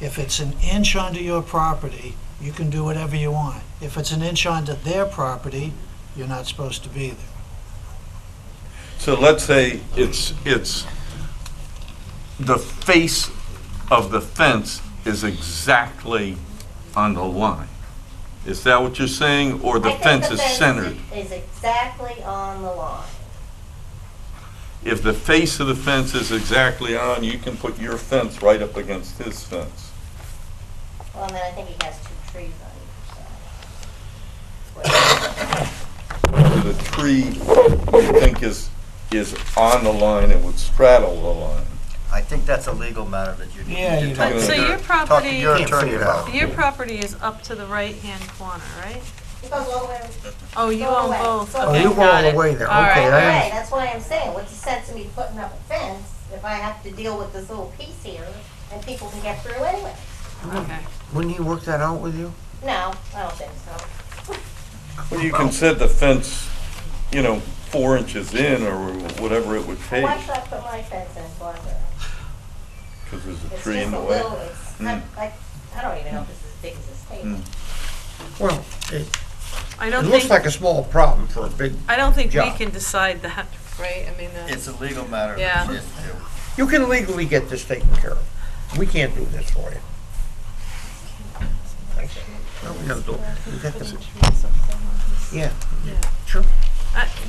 If it's an inch onto your property, you can do whatever you want. If it's an inch onto their property, you're not supposed to be there. So let's say it's the face of the fence is exactly on the line. Is that what you're saying, or the fence is centered? Is exactly on the line. If the face of the fence is exactly on, you can put your fence right up against his fence. Well, and then I think he has 2 trees on each side. The tree you think is on the line and would straddle the line. I think that's a legal matter that you need to talk So your talk to property, your attorney about. your property is up to the right-hand corner, right? It goes all the way. Oh, you all the own way. both. So Oh, Okay, you go got all the it. way there. All Okay, right. Right, that's why I'm saying, what's the sense of me putting up a fence if I have to deal with this little piece here and people can get through anyway? Okay. Wouldn't he work that out with you? No, I don't think so. Well, you can set the fence, 4 inches in or whatever it would take, Why should I put my fence in farther? because there's a It's tree in just the a way. little, it's, I don't even know if this is as big as this table. Well, I it don't looks think, like a small problem for a big I don't think we job. can decide that, right? I mean, It's a legal matter Yeah. that you have to do. You can legally get this taken care of. We can't do this for you. What are we gonna do? We got the- Yeah, sure.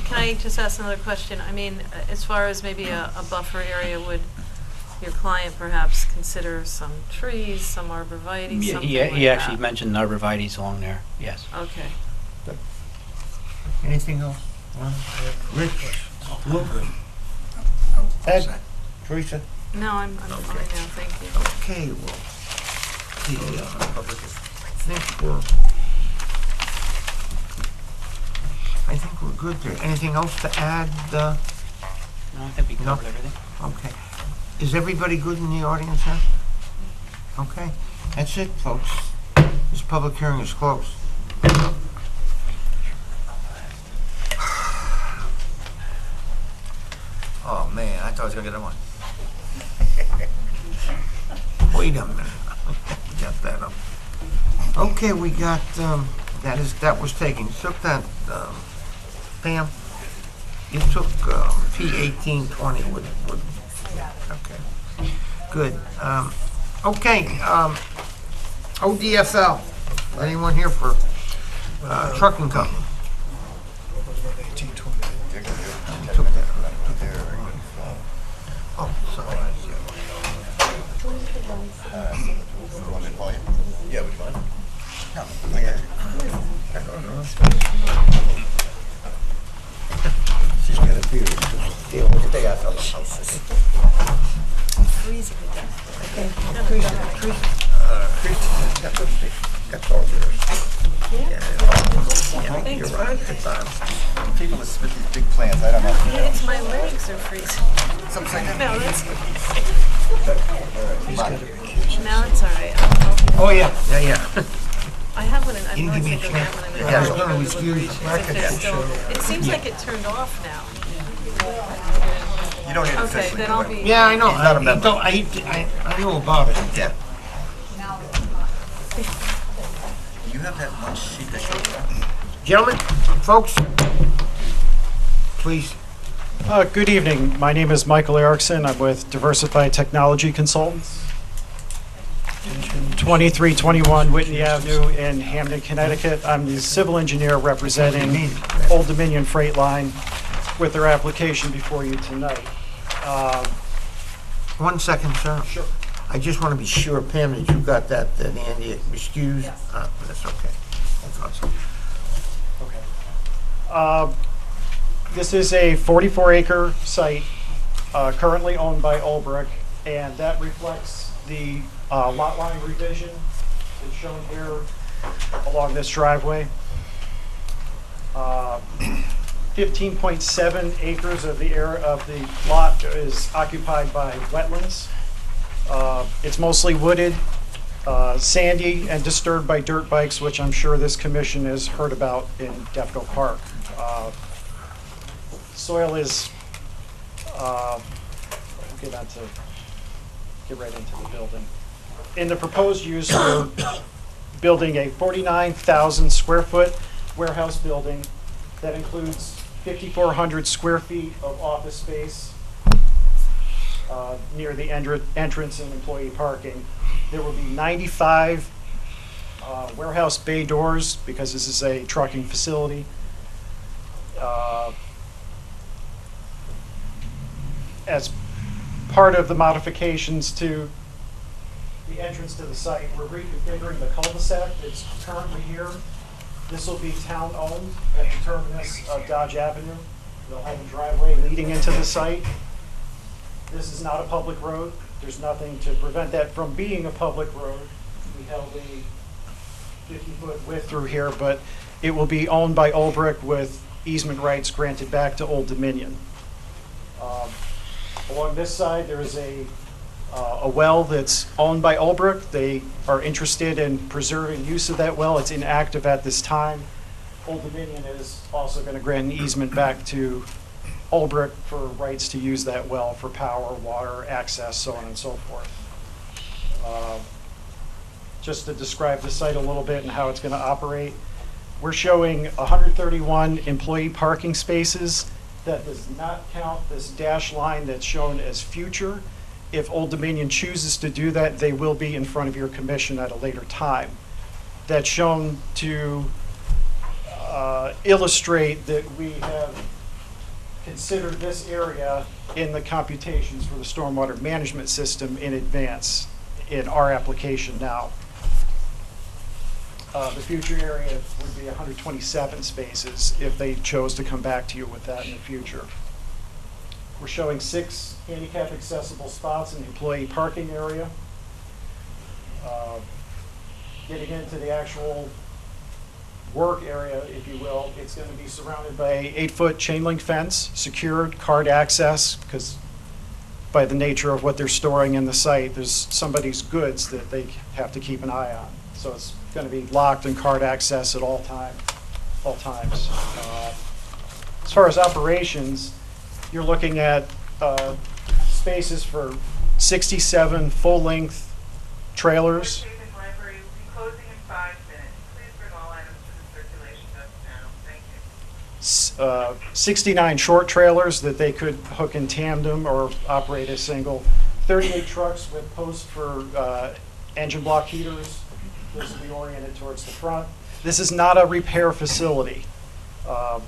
Can I just ask another question? I mean, as far as maybe a buffer area, would your client perhaps consider some trees, some arborvitae, Yeah, something he like he actually that? mentioned arborvitae's along there, yes. Okay. Anything else? Rich? Luke? Ed? Teresa? No, I'm fine now, thank you. Okay, well, I think we're good there. Anything else to add? No, I think we No? covered everything. Okay. Is everybody good in the audience here? Okay, that's it, folks. This public hearing is closed. Oh, man, I thought I was gonna get that one. Wait a minute. Got that up. Okay, we got, that was taken. You took that, Pam? You took, P1820 with, okay. Good. Okay, ODFL. Anyone here for, trucking company? Took that. Oh, sorry. Want me to call you? Yeah, would you mind? I don't know. She's got a beard. Deal with it. Stay out of Teresa, that's all yours. are freezing. Some second? No, that's no, it's all right. Oh, yeah. I have one, and I You want can to give take me a a look chance. at one. Yeah, I was gonna excuse the record. It seems like it turned off now. You don't need to Okay, officially then do I'll it. be. Yeah, I know. He's not a I member. don't- I know about it. Yeah. You have that one sheet that shows that. Gentlemen, folks, please. Good evening. My name is Michael Erickson. I'm with Diversified Technology Consultants. 2321 Whitney Avenue in Hamden, Connecticut. I'm the civil engineer representing Old Dominion Freight Line with their application before you tonight. 1 second, sir. Sure. I just want to be sure, Pam, that you got that Andy excused. That's okay. That's awesome. This is a 44-acre site currently owned by Olbrich, and that reflects the lot line revision that's shown here along this driveway. 15.7 acres of the area of the lot is occupied by wetlands. It's mostly wooded, sandy, and disturbed by dirt bikes, which I'm sure this commission has heard about in Defco Park. Soil is, get right into the building. In the proposed use, we're building a 49,000 square foot warehouse building that includes 5,400 square feet of office space near the entrance and employee parking. There will be 95 warehouse bay doors because this is a trucking facility. As part of the modifications to the entrance to the site, we're reconfiguring the cul-de-sac that's currently here. This will be town-owned at the terminus of Dodge Avenue. They'll have a driveway leading into the site. This is not a public road. There's nothing to prevent that from being a public road. We held a 50-foot width through here, but it will be owned by Olbrich with easement rights granted back to Old Dominion. Along this side, there is a well that's owned by Olbrich. They are interested in preserving use of that well. It's inactive at this time. Old Dominion is also going to grant an easement back to Olbrich for rights to use that well for power, water, access, so on and so forth. Just to describe the site a little bit and how it's going to operate, we're showing 131 employee parking spaces. That does not count this dash line that's shown as future. If Old Dominion chooses to do that, they will be in front of your commission at a later time. That's shown to illustrate that we have considered this area in the computations for the stormwater management system in advance in our application now. The future area would be 127 spaces if they chose to come back to you with that in the future. We're showing 6 handicap accessible spots in the employee parking area. Getting into the actual work area, if you will, it's going to be surrounded by an 8-foot chain link fence, secured, card access, because by the nature of what they're storing in the site, there's somebody's goods that they have to keep an eye on. So it's going to be locked and card access at all times. As far as operations, you're looking at spaces for 67 full-length trailers. 69 short trailers that they could hook in tandem or operate as single. 38 trucks with posts for engine block heaters. Those will be oriented towards the front. This is not a repair facility.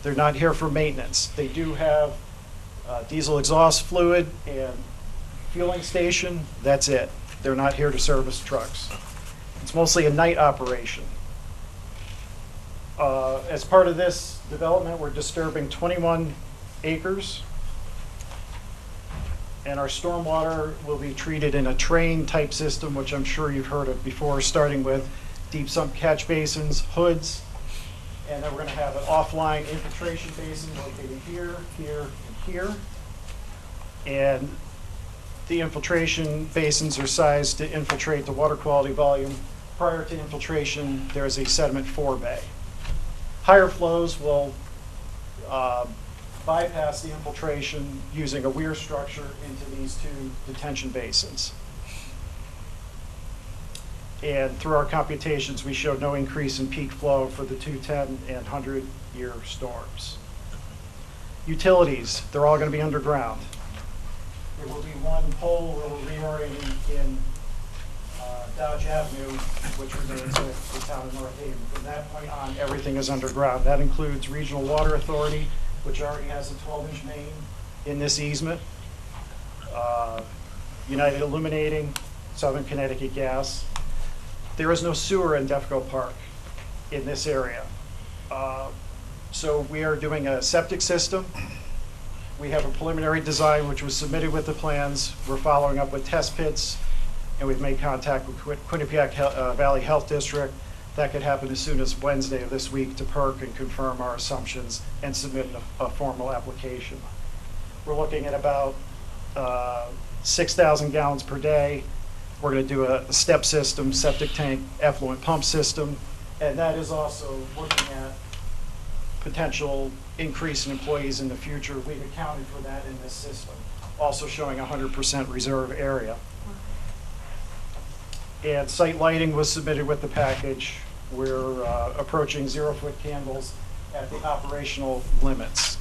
They're not here for maintenance. They do have diesel exhaust fluid and fueling station. That's it. They're not here to service trucks. It's mostly a night operation. As part of this development, we're disturbing 21 acres. And our stormwater will be treated in a train type system, which I'm sure you've heard of before, starting with deep sump catch basins, hoods, and then we're going to have an offline infiltration basin located here, here, and here. And the infiltration basins are sized to infiltrate the water quality volume. Prior to infiltration, there is a sediment forebay. Higher flows will bypass the infiltration using a weir structure into these two detention basins. And through our computations, we showed no increase in peak flow for the 210 and 100-year storms. Utilities, they're all going to be underground. There will be one pole where we're reorienting in Dodge Avenue, which remains with the town of North Haven. From that point on, everything is underground. That includes Regional Water Authority, which already has a 12-inch main in this easement. United Illuminating, Southern Connecticut Gas. There is no sewer in Defco Park in this area. So we are doing a septic system. We have a preliminary design which was submitted with the plans. We're following up with test pits, and we've made contact with Quinnipiac Valley Health District. That could happen as soon as Wednesday of this week to PERC and confirm our assumptions and submit a formal application. We're looking at about 6,000 gallons per day. We're going to do a step system, septic tank, effluent pump system, and that is also looking at potential increase in employees in the future. We've accounted for that in this system, also showing 100% reserve area. And site lighting was submitted with the package. We're approaching 0-foot candles at the operational limits.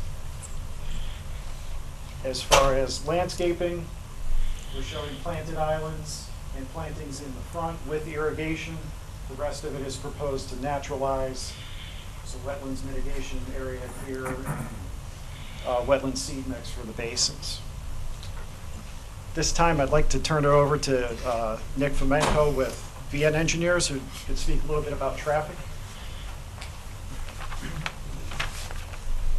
As far as landscaping, we're showing planted islands and plantings in the front with irrigation. The rest of it is proposed to naturalize. So wetlands mitigation area here, wetland seed mix for the basins. This time I'd like to turn it over to Nick Fomenko with VN Engineers, who could speak a little bit about traffic.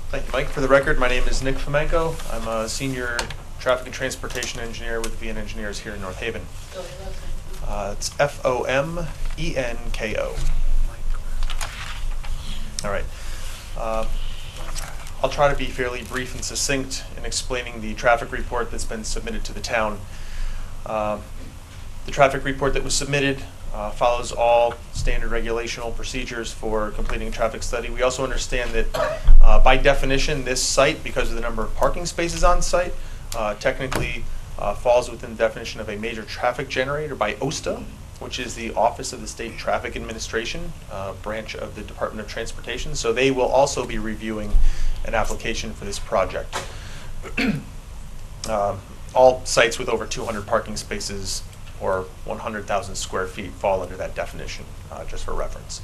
Thank you, Mike. For the record, my name is Nick Fomenko. I'm a senior traffic and transportation engineer with VN Engineers here in North Haven. It's Fomenko. All right. I'll try to be fairly brief and succinct in explaining the traffic report that's been submitted to the town. The traffic report that was submitted follows all standard regulational procedures for completing a traffic study. We also understand that by definition, this site, because of the number of parking spaces on site, technically falls within the definition of a major traffic generator by OSTA, which is the Office of the State Traffic Administration, branch of the Department of Transportation. So they will also be reviewing an application for this project. All sites with over 200 parking spaces or 100,000 square feet fall under that definition, just for reference.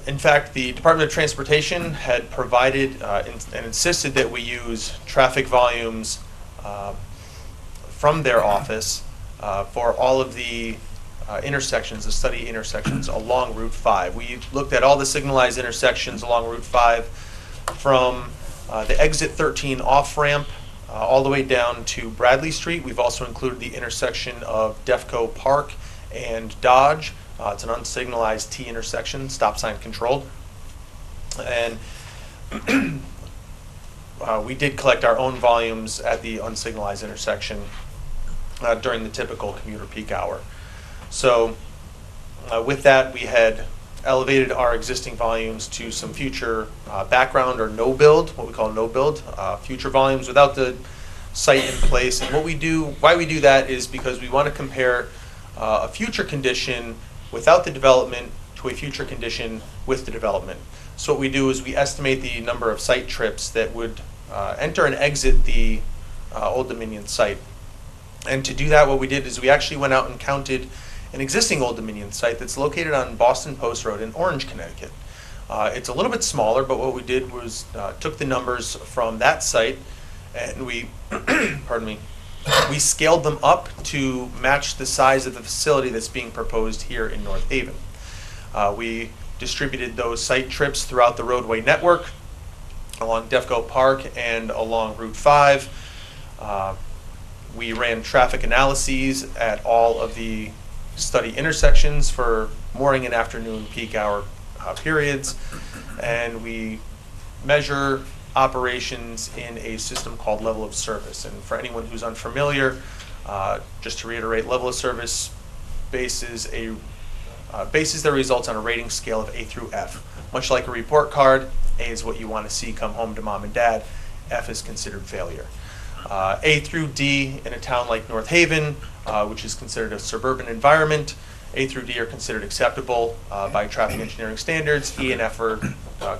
In fact, the Department of Transportation had provided and insisted that we use traffic volumes from their office for all of the intersections, the study intersections along Route 5. We looked at all the signalized intersections along Route 5 from the exit 13 off-ramp all the way down to Bradley Street. We've also included the intersection of Defco Park and Dodge. It's an unsignalized T intersection, stop sign controlled. And we did collect our own volumes at the unsignalized intersection during the typical commuter peak hour. So with that, we had elevated our existing volumes to some future background or no build, what we call no build, future volumes without the site in place. And what we do, why we do that is because we want to compare a future condition without the development to a future condition with the development. So what we do is we estimate the number of site trips that would enter and exit the Old Dominion site. And to do that, what we did is we actually went out and counted an existing Old Dominion site that's located on Boston Post Road in Orange, Connecticut. It's a little bit smaller, but what we did was took the numbers from that site and we, pardon me, we scaled them up to match the size of the facility that's being proposed here in North Haven. We distributed those site trips throughout the roadway network along Defco Park and along Route 5. We ran traffic analyses at all of the study intersections for morning and afternoon peak hour periods, and we measure operations in a system called level of service. And for anyone who's unfamiliar, just to reiterate, level of service bases their results on a rating scale of A through F. Much like a report card, A is what you want to see come home to mom and dad, F is considered failure. A through D in a town like North Haven, which is considered a suburban environment, A through D are considered acceptable by traffic engineering standards. E and F are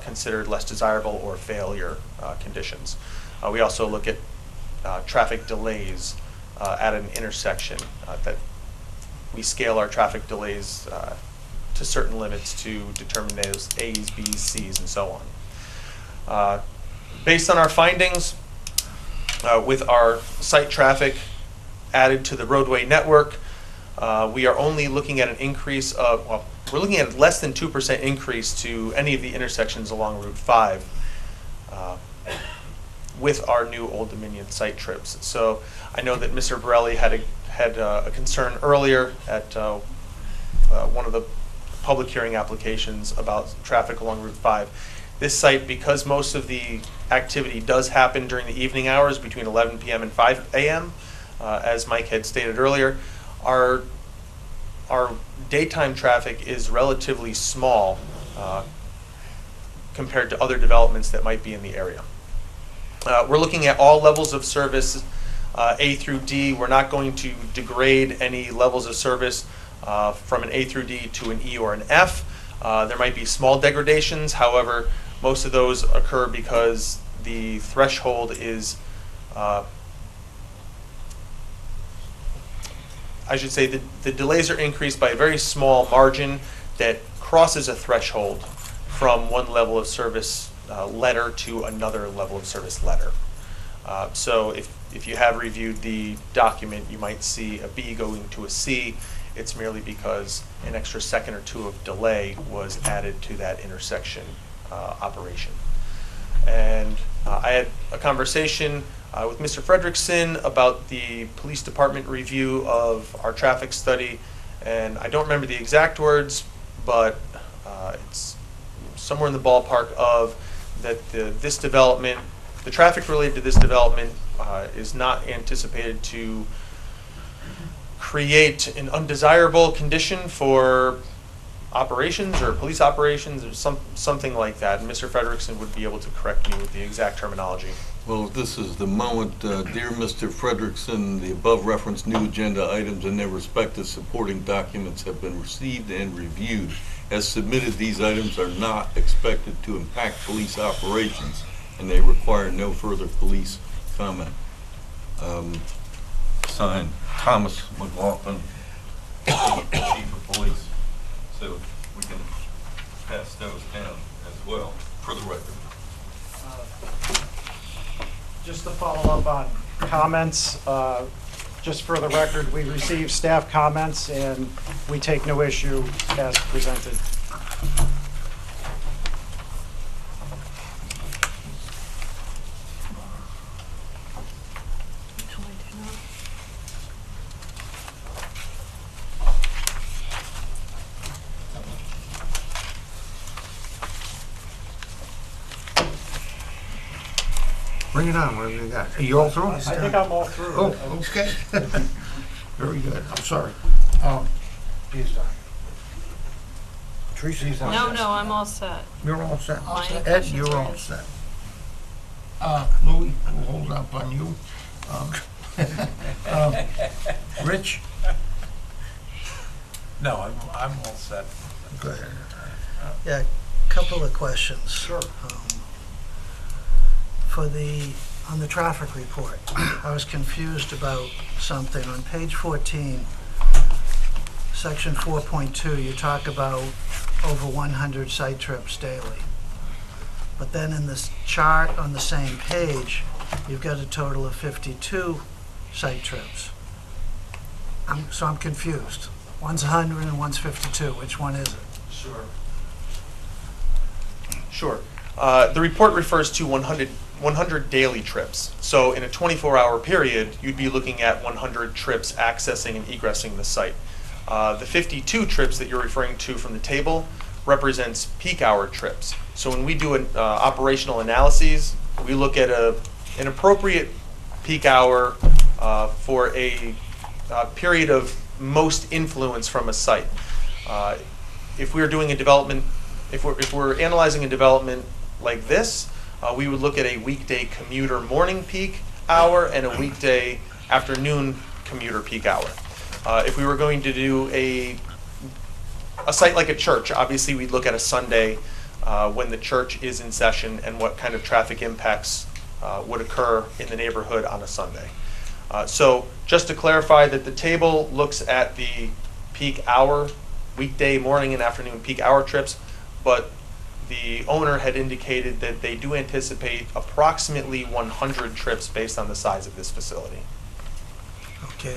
considered less desirable or failure conditions. We also look at traffic delays at an intersection that we scale our traffic delays to certain limits to determine those A's, B's, C's, and so on. Based on our findings, with our site traffic added to the roadway network, we are only looking at an increase of, well, we're looking at less than 2% increase to any of the intersections along Route 5 with our new Old Dominion site trips. So I know that Mr. Borelli had a concern earlier at one of the public hearing applications about traffic along Route 5. This site, because most of the activity does happen during the evening hours between 11 p.m. and 5 a.m., as Mike had stated earlier, our daytime traffic is relatively small compared to other developments that might be in the area. We're looking at all levels of service, A through D. We're not going to degrade any levels of service from an A through D to an E or an F. There might be small degradations, however, most of those occur because the threshold is, I should say the delays are increased by a very small margin that crosses a threshold from one level of service letter to another level of service letter. So if you have reviewed the document, you might see a B going to a C. It's merely because an extra second or two of delay was added to that intersection operation. And I had a conversation with Mr. Frederickson about the police department review of our traffic study, and I don't remember the exact words, but it's somewhere in the ballpark of that this development, the traffic related to this development is not anticipated to create an undesirable condition for operations or police operations or something like that. And Mr. Frederickson would be able to correct me with the exact terminology. Well, this is the moment, dear Mr. Frederickson, the above referenced new agenda items and their respective supporting documents have been received and reviewed. As submitted, these items are not expected to impact police operations, and they require no further police comment. Signed, Thomas McLaughlin, Chief of Police. So we can pass those down as well for the record. Just to follow up on comments, just for the record, we received staff comments and we take no issue as presented. Bring it on, what have you got? Are you all through? I think I'm all through. Oh, okay. Very good, I'm sorry. He's on. Teresa's on. No, I'm all set. You're all set. My Ed, questions you're are all answered. set. Louis, we'll hold up on you. Rich? No, I'm all set. Go ahead. Yeah, couple of questions. Sure. On the traffic report, I was confused about something. On page 14, section 4.2, you talk about over 100 site trips daily. But then in this chart on the same page, you've got a total of 52 site trips. So I'm confused. One's 100 and one's 52. Which one is it? Sure. The report refers to 100 daily trips. So in a 24-hour period, you'd be looking at 100 trips accessing and egressing the site. The 52 trips that you're referring to from the table represents peak hour trips. So when we do an operational analyses we look at an appropriate peak hour for a period of most influence from a site. If we're doing a development, if we're analyzing a development like this, we would look at a weekday commuter morning peak hour and a weekday afternoon commuter peak hour. If we were going to do a site like a church, obviously we'd look at a Sunday when the church is in session and what kind of traffic impacts would occur in the neighborhood on a Sunday. So just to clarify that the table looks at the peak hour, weekday morning and afternoon peak hour trips, but the owner had indicated that they do anticipate approximately 100 trips based on the size of this facility. Okay,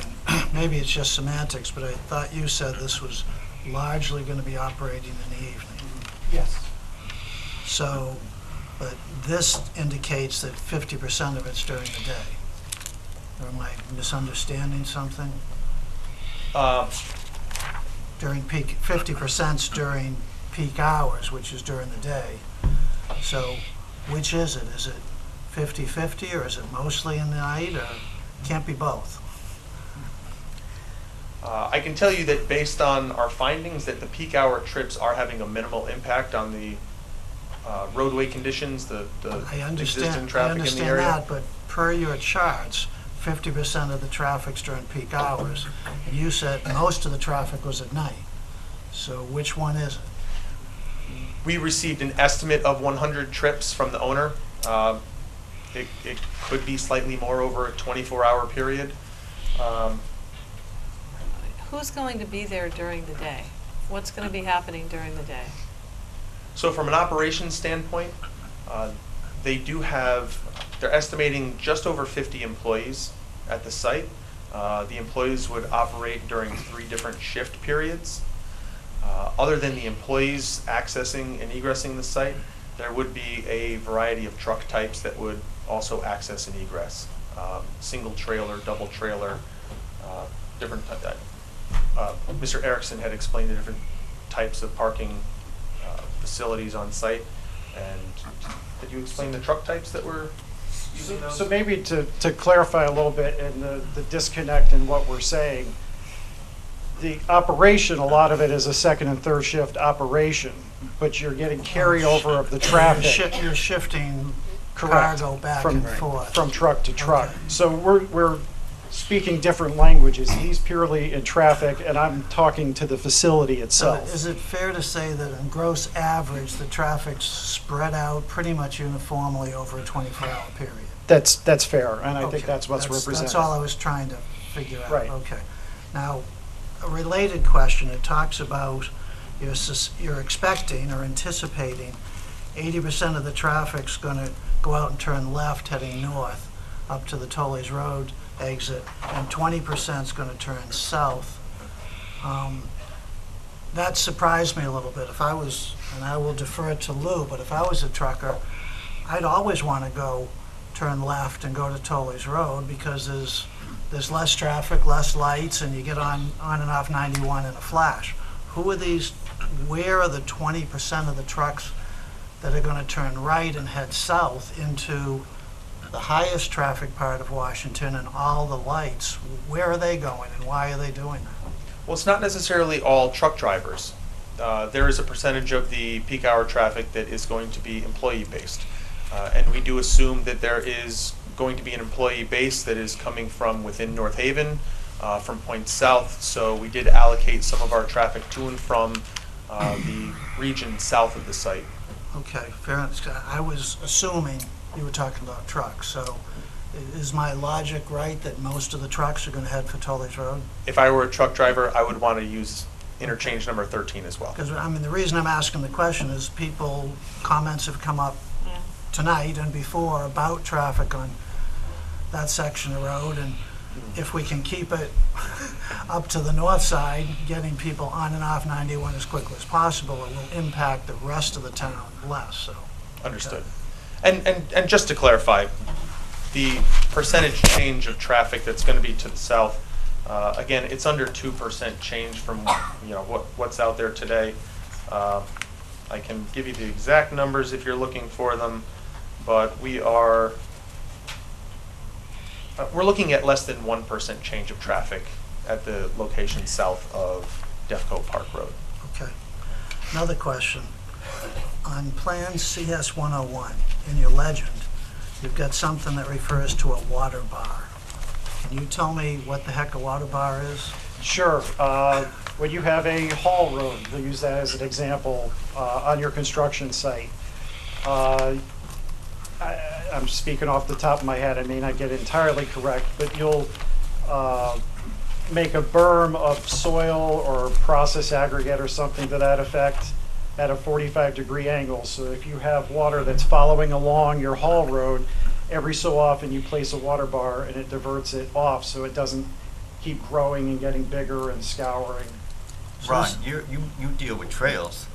maybe it's just semantics, but I thought you said this was largely going to be operating in the evening. Yes. So, but this indicates that 50% of it's during the day. Or am I misunderstanding something? During peak, 50%'s during peak hours, which is during the day. So, which is it? Is it 50-50, or is it mostly in the night, or can't be both? I can tell you that based on our findings that the peak hour trips are having a minimal impact on the roadway conditions, the existing traffic in the area. That, but per your charts, 50% of the traffic's during peak hours. And you said most of the traffic was at night. So which one is it? We received an estimate of 100 trips from the owner. It could be slightly more over a 24-hour period. Who's going to be there during the day? What's going to be happening during the day? So from an operations standpoint, they're estimating just over 50 employees at the site. The employees would operate during 3 different shift periods. Other than the employees accessing and egressing the site, there would be a variety of truck types that would also access and egress. Single trailer, double trailer, different Mr. Erickson had explained the different types of parking facilities on site. And did you explain the truck types that were using those? So maybe to clarify a little bit in the disconnect in what we're saying, the operation, a lot of it is a second and third shift operation, but you're getting carryover of the traffic. You're shifting cargo back and forth. From truck to truck. So we're speaking different languages. He's purely in traffic, and I'm talking to the facility itself. So is it fair to say that on gross average, the traffic's spread out pretty much uniformly over a 24-hour period? That's fair, and I think that's what's represented. That's all I was trying to figure out. Right. Okay. Now, a related question, it talks about you're expecting or anticipating 80% of the traffic's going to go out and turn left heading north up to the Tolley's Road exit, and 20% is going to turn south. That surprised me a little bit. If I was, and I will defer to Lou, but if I was a trucker, I'd always want to go turn left and go to Tolley's Road because there's less traffic, less lights, and you get on and off 91 in a flash. Who are these, where are the 20% of the trucks that are going to turn right and head south into the highest traffic part of Washington and all the lights? Where are they going and why are they doing that? Well, it's not necessarily all truck drivers. There is a percentage of the peak hour traffic that is going to be employee-based. And we do assume that there is going to be an employee base that is coming from within North Haven, from points south. So we did allocate some of our traffic to and from the region south of the site. Okay, fair enough. I was assuming you were talking about trucks, so is my logic right that most of the trucks are going to head for Tolley's Road? If I were a truck driver, I would want to use interchange number 13 as well. Because, I mean, the reason I'm asking the question is comments have come up tonight and before about traffic on that section of road, and if we can keep it up to the north side, getting people on and off 91 as quickly as possible, it will impact the rest of the town less, so. Understood. And just to clarify, the percentage change of traffic that's going to be to the south, again, it's under 2% change from what's out there today. I can give you the exact numbers if you're looking for them. but we're looking at less than 1% change of traffic at the location south of Defco Park Road. Okay. Another question. On Plan CS 101, in your legend, you've got something that refers to a water bar. Can you tell me what the heck a water bar is? Sure. When you have a haul road, we'll use that as an example, on your construction site. I'm speaking off the top of my head, I may not get entirely correct, but you'll make a berm of soil or process aggregate or something to that effect at a 45-degree angle. So if you have water that's following along your haul road, every so often you place a water bar and it diverts it off so it doesn't keep growing and getting bigger and scouring. Ron, you deal with trails.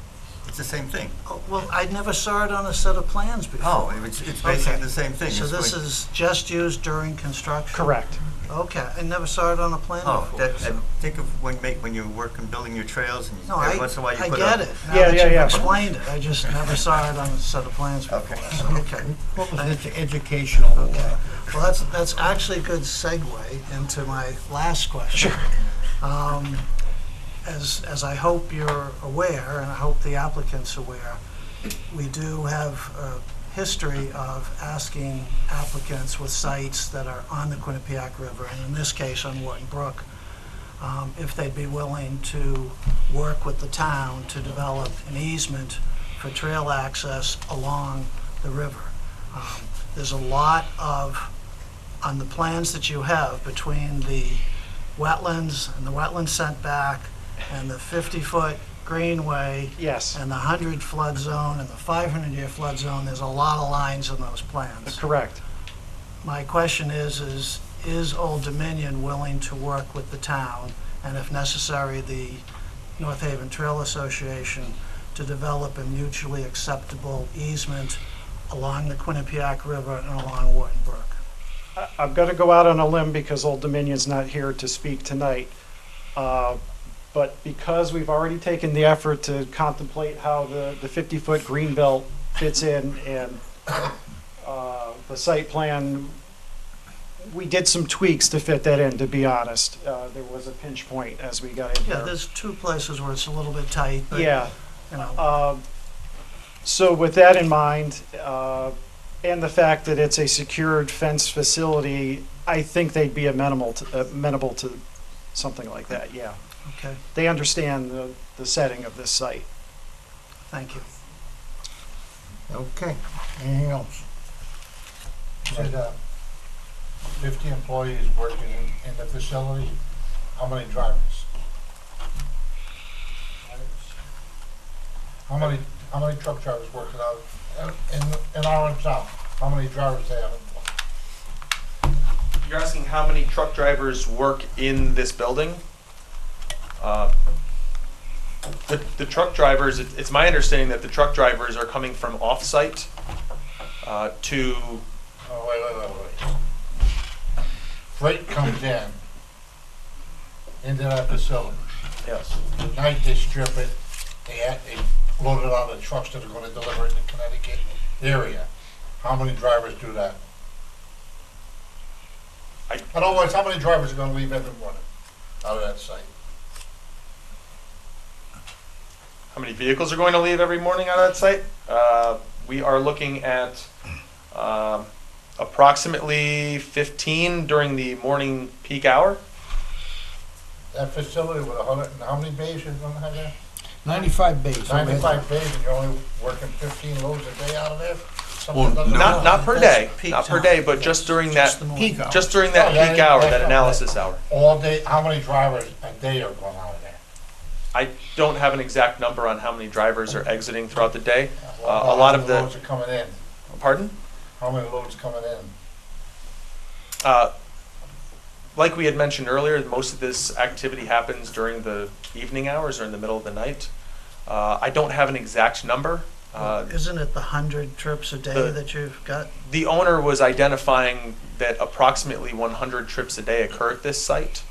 It's the same thing. Oh, well, I never saw it on a set of plans before. Oh, it's basically the same thing. So It's this going- is just used during construction? Correct. Okay, I never saw it on a plan Oh, before. that, so- and think of when you're working, building your trails, and No, every once in a while you I put get up. it. Now Yeah, that yeah, you've yeah. explained it, I just never saw it on a set of plans before. Okay. So, okay. What was it, educational? Okay. Well, that's actually a good segue into my last question. Sure. As I hope you're aware, and I hope the applicant's aware, we do have a history of asking applicants with sites that are on the Quinnipiac River, and in this case on Wharton Brook, if they'd be willing to work with the town to develop an easement for trail access along the river. There's a lot of, on the plans that you have, between the wetlands and the wetland setback and the 50-foot greenway Yes, and the 100 flood zone and the 500-year flood zone, there's a lot of lines in those plans. correct. My question is Old Dominion willing to work with the town, and if necessary, the North Haven Trail Association, to develop a mutually acceptable easement along the Quinnipiac River and along Wharton Brook? I'm going to go out on a limb because Old Dominion's not here to speak tonight. But because we've already taken the effort to contemplate how the 50-foot green belt fits in and the site plan, we did some tweaks to fit that in, to be honest. There was a pinch point as we got in Yeah, there. there's two places where it's a little bit tight, but, Yeah. you know. So with that in mind, and the fact that it's a secured fence facility, I think they'd be amenable to something like that, yeah. Okay, They understand the setting of this site. thank you. Okay, anything else? You said 50 employees working in the facility. How many drivers? How many truck drivers working out in our town? How many drivers they have employed? You're asking how many truck drivers work in this building? The truck drivers, it's my understanding that the truck drivers are coming from off-site to, Oh, wait. Freight comes into that facility. yes. At night they strip it, they load it on the trucks that are gonna deliver it in the Connecticut area. How many drivers do that? In other words, how many drivers are gonna leave every morning out of that site? How many vehicles are going to leave every morning out of that site? We are looking at approximately 15 during the morning peak hour. That facility with 100, and how many bays you're gonna have there? 95 bays. 95 bays, and you're only working 15 loads a day out of there? Something Well, doesn't- Not per day, That's peak not per time. day, but just during that, Peak hour. just during that Oh, yeah, peak hour, yeah, that yeah. analysis hour. All day, how many drivers a day are going out of there? I don't have an exact number on how many drivers are exiting throughout the day. Well, A how lot many of the, loads are coming in? pardon? How many loads coming in? Like we had mentioned earlier, most of this activity happens during the evening hours or in the middle of the night. I don't have an exact number. Isn't it the 100 trips a day that you've got? The owner was identifying that approximately 100 trips a day occur at this site.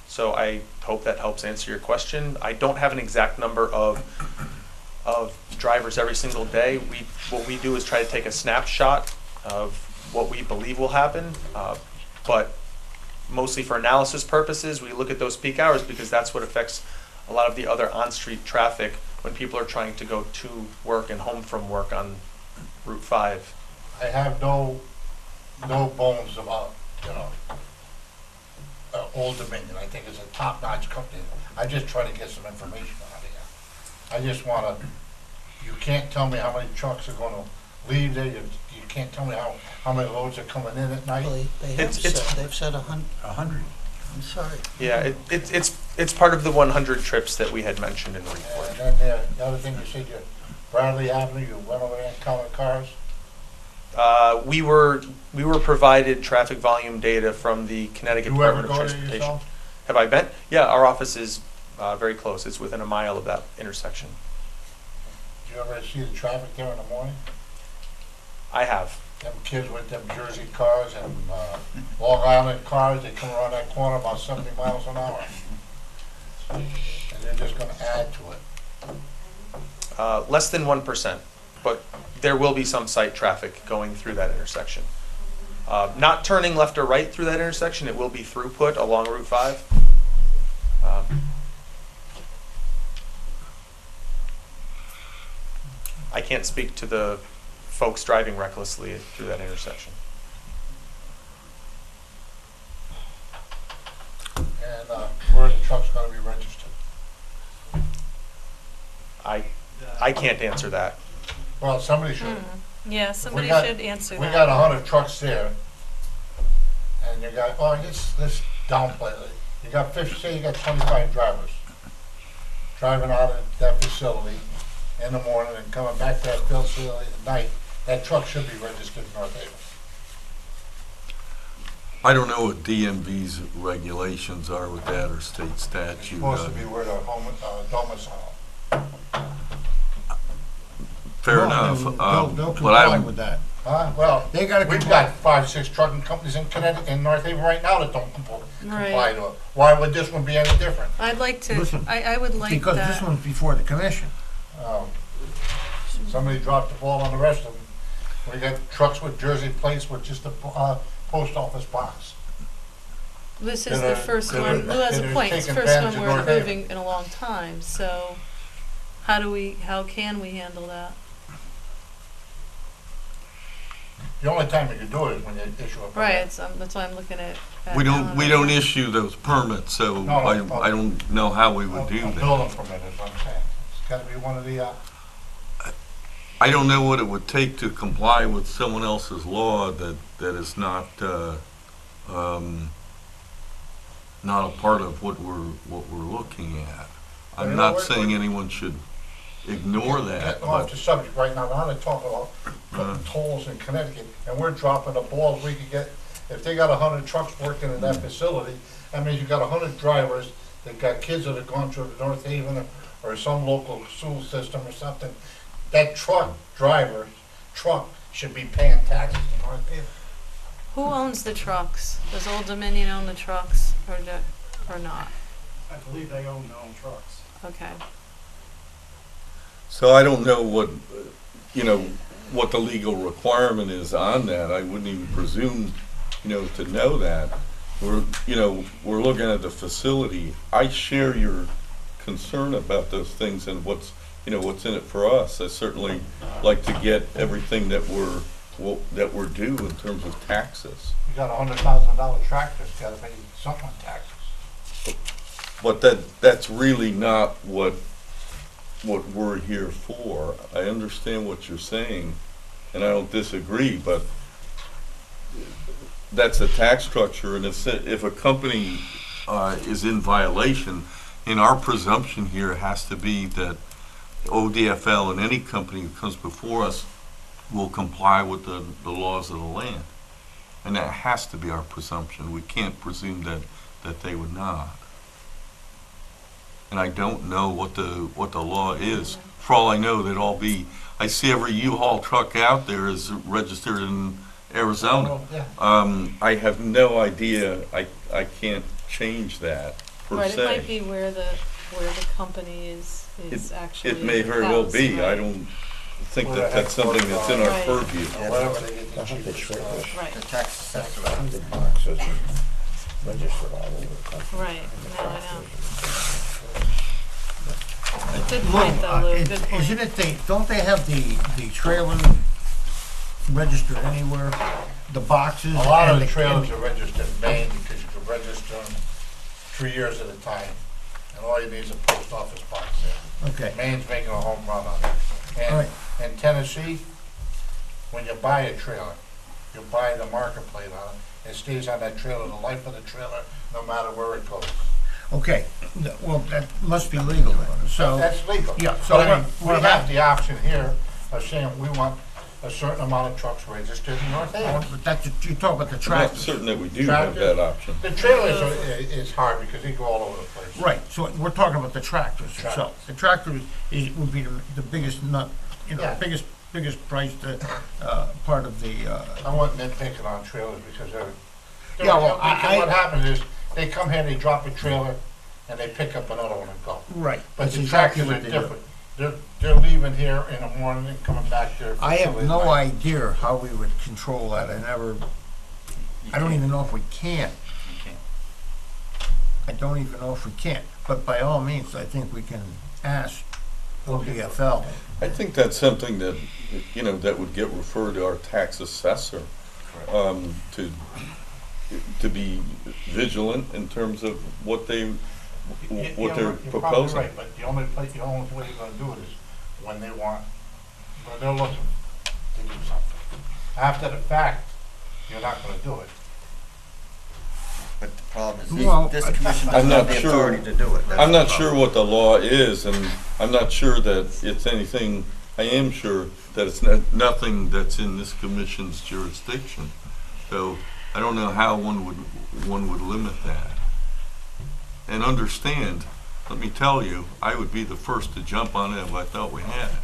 So I hope that helps answer your question. I don't have an exact number of of drivers every single day. What we do is try to take a snapshot of what we believe will happen, but mostly for analysis purposes, we look at those peak hours because that's what affects a lot of the other on-street traffic when people are trying to go to work and home from work on Route 5. I have no bones about, Old Dominion. I think it's a top-notch company. I just try to get some information out of here. I just wanna, you can't tell me how many trucks are gonna leave there, you can't tell me how many loads are coming in at night. They have said, they've said 100. I'm sorry. Yeah, it's part of the 100 trips that we had mentioned in the report. And then the other thing you said, you Bradley Avenue, you went over there and counted cars? We were provided traffic volume data from the Connecticut You ever Department of go there Transportation. yourself? Have I been? Yeah, our office is very close. It's within a mile of that intersection. Do you ever see the traffic there in the morning? I have. Them kids with them Jersey cars and Long Island cars, they come around that corner about 70 miles an hour. And they're just gonna add to it. Less than 1%, but there will be some site traffic going through that intersection. Not turning left or right through that intersection, it will be throughput along Route 5. I can't speak to the folks driving recklessly through that intersection. And where are the trucks gonna be registered? I can't answer that. Well, somebody should. Yeah, somebody We got- should answer that. We got 100 trucks there, and you got, let's downplay it. You got 50, say you got 25 drivers driving out of that facility in the morning and coming back to that facility at night. That truck should be registered in North Haven. I don't know what DMV's regulations are with that or state statute. It's supposed to be where the home, domicile. Fair No, enough. they'll But comply with that. Well, They gotta we've comply. got 5, 6 trucking companies in Connecticut, in North Haven right now that don't comply Right. to it. Why would this one be any different? I'd like to, Listen, I would like Because this that. one's before the commission. Somebody dropped the ball on the rest of them. We got trucks with Jersey plates with just a post office box. This is that the are- first that one, are- Lou has that a are point, it's the taking first advantage one of we're North Haven. approving in a long time, so how can we handle that? The only time you can do it is when you issue a permit. Right, that's why I'm looking at. we don't issue those permits, so No, I don't know how we would do A that. building permit is what I'm saying. It's gotta be one of the, I don't know what it would take to comply with someone else's law that is not not a part of what we're looking at. Well, I'm you know not what, saying anyone should ignore that, getting off but the subject right now, now they're talking about putting tolls in Connecticut, and we're dropping the balls we could get. If they got 100 trucks working in that facility, that means you got 100 drivers that got kids that have gone to North Haven or some local school system or something. That truck should be paying taxes in North Haven. Who owns the trucks? Does Old Dominion own the trucks or not? I believe they own their own trucks. Okay. so I don't know what what the legal requirement is on that. I wouldn't even presume to know that. We're looking at the facility. I share your concern about those things and what's in it for us. I certainly like to get everything that we're due in terms of taxes. You got $100,000 tractor, it's gotta pay something on taxes. But that's really not what we're here for. I understand what you're saying, and I don't disagree, but that's a tax structure, and if a company is in violation, and our presumption here has to be that ODFL and any company who comes before us will comply with the laws of the land. And that has to be our presumption. We can't presume that they would not. And I don't know what the law is. For all I know, I see every U-Haul truck out there is registered in Arizona. I have no idea. I can't change that per Right, se. it might be where the company is is actually. It may the very well house, be. right. I don't think that that's something that's in our Right. purview. Whatever they get the cheapest. Right. The tax assessor. The boxes and registered all over the country. Right, now I know. Good point though, Lou, good point. Isn't it, don't they have the trailer registered anywhere? The boxes? A lot of and the trailers are registered in Maine because you can register them 3 years at a time. And all you need is a post office box there. Okay. Maine's making a home run on it. All And right. in Tennessee, when you buy a trailer, you buy the marker plate on it. It stays on that trailer, the life of the trailer, no matter where it goes. Okay, well, that must be legal then, so. That's legal. Yeah, But so I mean, what we about- have the option here of saying we want a certain amount of trucks registered in North Haven. But that's, you talk about the I'm not tractors. certain that we do have Tractor. that option. The trailers is hard because they go all over the place. Right, so we're talking about the tractors Tractors. themselves. The tractor would be the biggest nut, Yeah. biggest price, part of the, I wasn't nitpicking on trailers because they're, Yeah, well, because what happens is, they come here, they drop a trailer, and they pick up another one and go. right. But That's the exactly tractors are what they do. different. They're leaving here in the morning and coming back there. I have facility no at night. idea how we would control that. I don't even know if we can. I don't even know if we can. But by all means, I think we can ask ODFL. I think that's something that, that would get referred to our tax assessor, to be vigilant in terms of what they're You're probably proposing. right, but the only way you're gonna do it is when they're looking to do something. After the fact, you're not gonna do it. But the problem is, Well, this commission I'm doesn't have not the sure. authority to do it. That's I'm the not sure problem. what the law is, and I'm not sure that it's anything, I am sure that it's nothing that's in this commission's jurisdiction. So I don't know how one would limit that. And understand, let me tell you, I would be the first to jump on it if I thought we had it.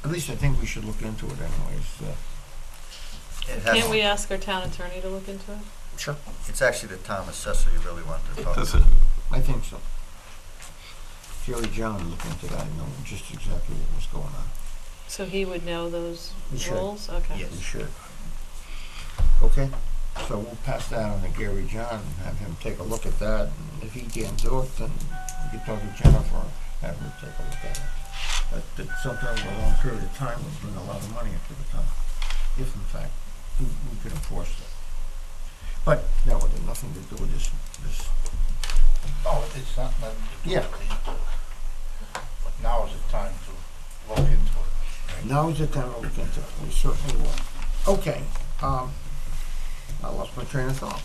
At least I think we should look into it anyways. It has- Can't we ask our town attorney to look into it? Sure. It's actually the town assessor you really want to talk Does to. it? I think so. Jerry John looked into that and know just exactly what was going on. So he would know those He should. rules? Okay. Yes. We should. Okay, so we'll pass that on to Gary John and have him take a look at that. And if he can't do it, then we can talk to Jennifer and have her take a look at it. That's something over a long period of time would bring a lot of money into the town, if in fact we could enforce it. But that would have nothing to do with this. Oh, it's not meant to do Yeah. it. But now is the time to look into it. Now is the time to look into it, we certainly will. Okay, I lost my train of thought.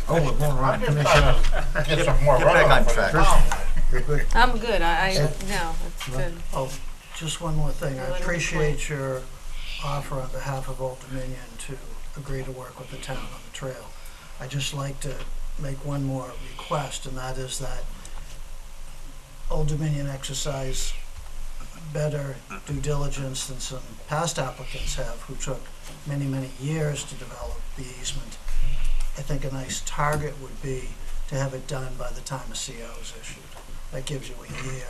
Oh, we're going around I'm just commission. trying to get some more Get back revenue on for the track. town. You're good. I'm good, Yeah. no, it's good. Oh, just one more thing. I Well, appreciate your offer on behalf of Old Dominion to agree to work with the town on the trail. I'd just like to make one more request, and that is that Old Dominion exercise better due diligence than some past applicants have who took many, many years to develop the easement. I think a nice target would be to have it done by the time a CO is issued. That gives you a year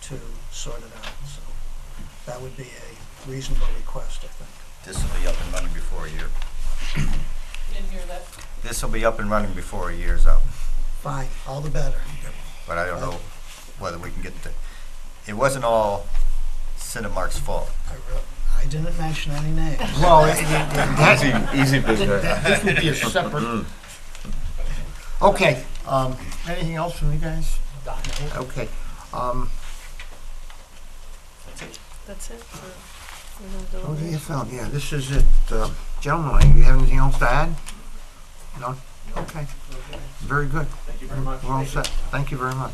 to sort it out, so that would be a reasonable request, I think. This will be up and running before a year. Didn't hear that. This will be up and running before a year's out. Fine, all the better. But I don't know whether we can get it wasn't all Cinemark's fault. I didn't mention any names. Well, Easy business. this would be a separate. Okay, anything else from you guys? Okay, That's it? Or we're gonna do it? ODFL, yeah, this is it. Gentlemen, you have anything else to add? No? Okay, very good. Thank you very much. We're all set. Thank you very much.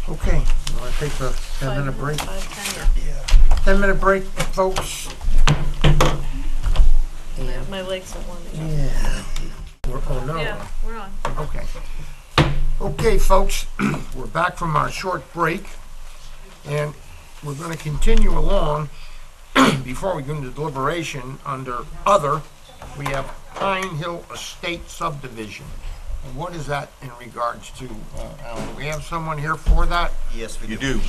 Okay, you want to take a 10-minute break? 5, 10, yeah. 10-minute break, folks. My legs don't want to. Yeah. Oh, no. Yeah, we're on. Okay. Okay, folks, we're back from our short break, and we're going to continue along. Before we go into deliberation, under other, we have Pine Hill Estate subdivision. And what is that in regards to, Alan? We have someone here for that? Yes, we do. You do.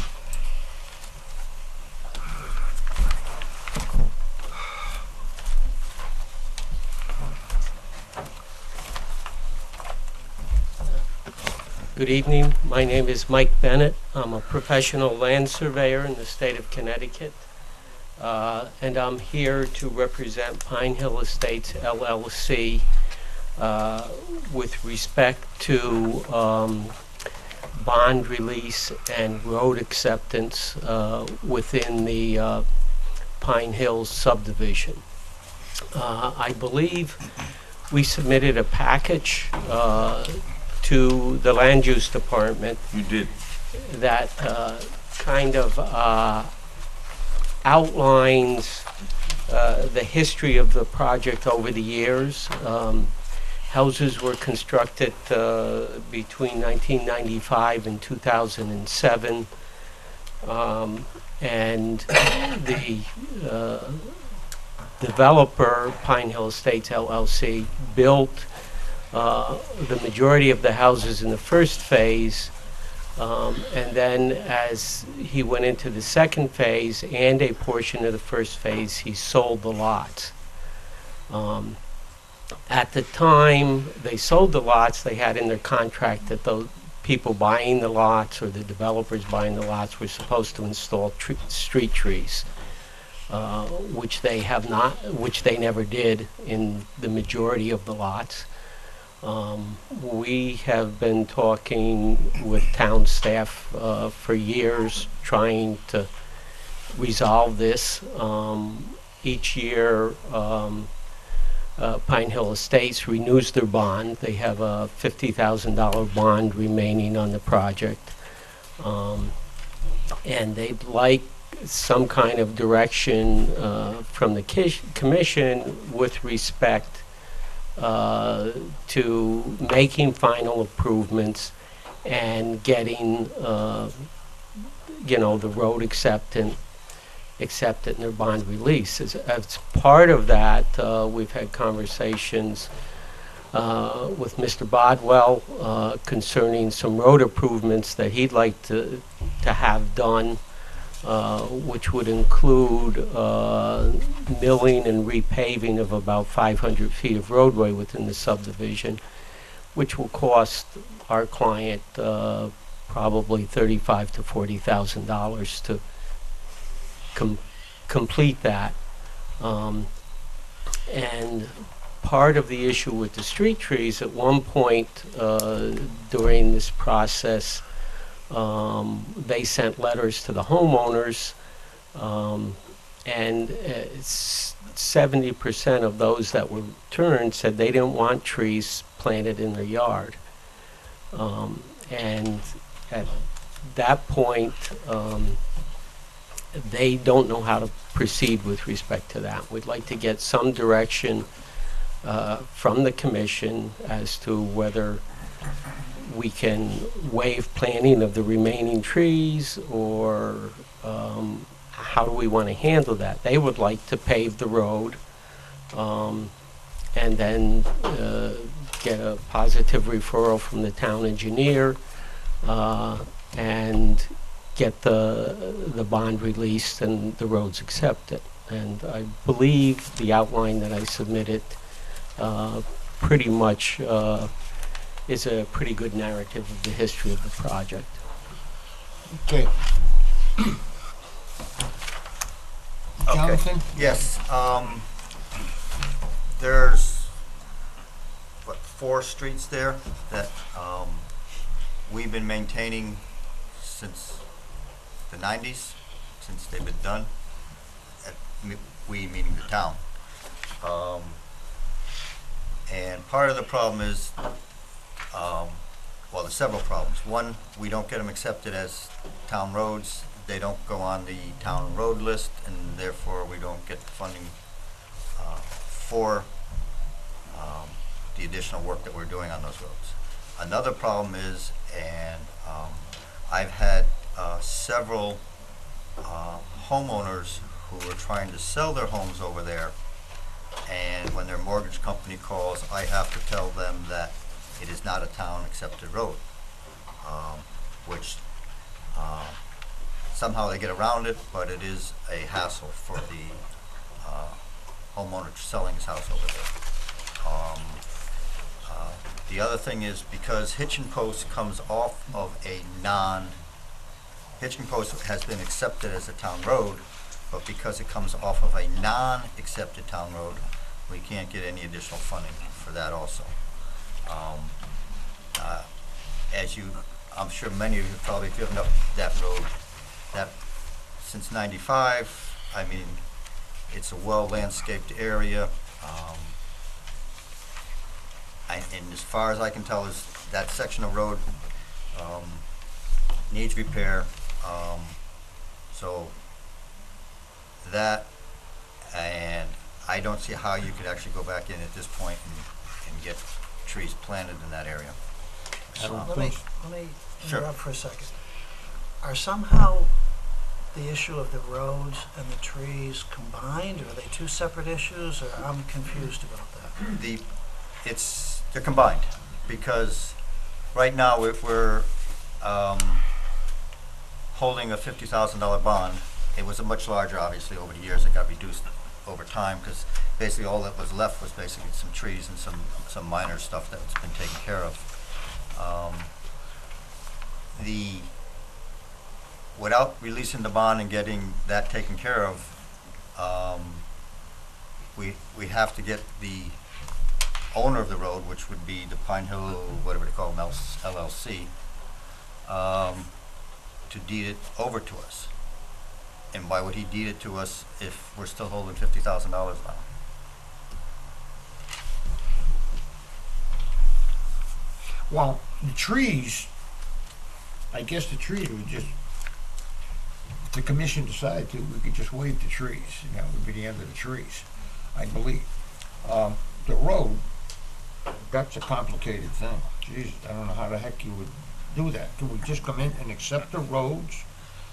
Good evening. My name is Mike Bennett. I'm a professional land surveyor in the state of Connecticut. And I'm here to represent Pine Hill Estates LLC with respect to bond release and road acceptance within the Pine Hills subdivision. I believe we submitted a package to the land use department. You did. That kind of outlines the history of the project over the years. Houses were constructed between 1995 and 2007. And the developer, Pine Hill Estates LLC, built the majority of the houses in the first phase, and then as he went into the second phase and a portion of the first phase, he sold the lots. At the time they sold the lots, they had in their contract that those people buying the lots or the developers buying the lots were supposed to install street trees, which they have not, which they never did in the majority of the lots. We have been talking with town staff for years, trying to resolve this. Each year, Pine Hill Estates renews their bond. They have a $50,000 bond remaining on the project. And they'd like some kind of direction from the commission with respect to making final improvements and getting, the road accepted in their bond release. As part of that, we've had conversations with Mr. Bodwell concerning some road improvements that he'd like to have done, which would include milling and repaving of about 500 feet of roadway within the subdivision, which will cost our client probably $35,000 to $40,000 to complete that. And part of the issue with the street trees, at one point during this process, they sent letters to the homeowners, and 70% of those that were returned said they didn't want trees planted in their yard. And at that point, they don't know how to proceed with respect to that. We'd like to get some direction from the commission as to whether we can waive planting of the remaining trees, or how do we want to handle that? They would like to pave the road and then get a positive referral from the town engineer and get the bond released and the roads accepted. And I believe the outline that I submitted pretty much is a pretty good narrative of the history of the project. Okay. Jonathan? Yes, there's, what, 4 streets there that we've been maintaining since the 90s, since they've been done. We meaning the town. And part of the problem is, well, there's several problems. One, we don't get them accepted as town roads. They don't go on the town road list, and therefore we don't get the funding for the additional work that we're doing on those roads. Another problem is, and I've had several homeowners who are trying to sell their homes over there And when their mortgage company calls, I have to tell them that it is not a town accepted road, which somehow they get around it, but it is a hassle for the homeowner selling his house over there. The other thing is because Hitchin Post comes off of a Hitchin Post has been accepted as a town road, but because it comes off of a non-accepted town road, we can't get any additional funding for that also. I'm sure many of you have probably driven up that road, that since '95, I mean, it's a well-landscaped area. And as far as I can tell, is that section of road needs repair. So that, and I don't see how you could actually go back in at this point and get trees planted in that area. Let me Sure. interrupt for a second. Are somehow the issue of the roads and the trees combined, or are they two separate issues, or I'm confused about that? They're combined, because right now we're holding a $50,000 bond. It was a much larger, obviously, over the years. It got reduced over time, because basically all that was left was basically some trees and some minor stuff that's been taken care of. Without releasing the bond and getting that taken care of, we have to get the owner of the road, which would be the Pine Hill, whatever they call them, LLC, to deed it over to us. And why would he deed it to us if we're still holding $50,000 now? Well, the trees, I guess the trees would just, if the commission decided to, we could just waive the trees, and that would be the end of the trees, I believe. The road, that's a complicated thing. Jeez, I don't know how the heck you would do that. Could we just come in and accept the roads?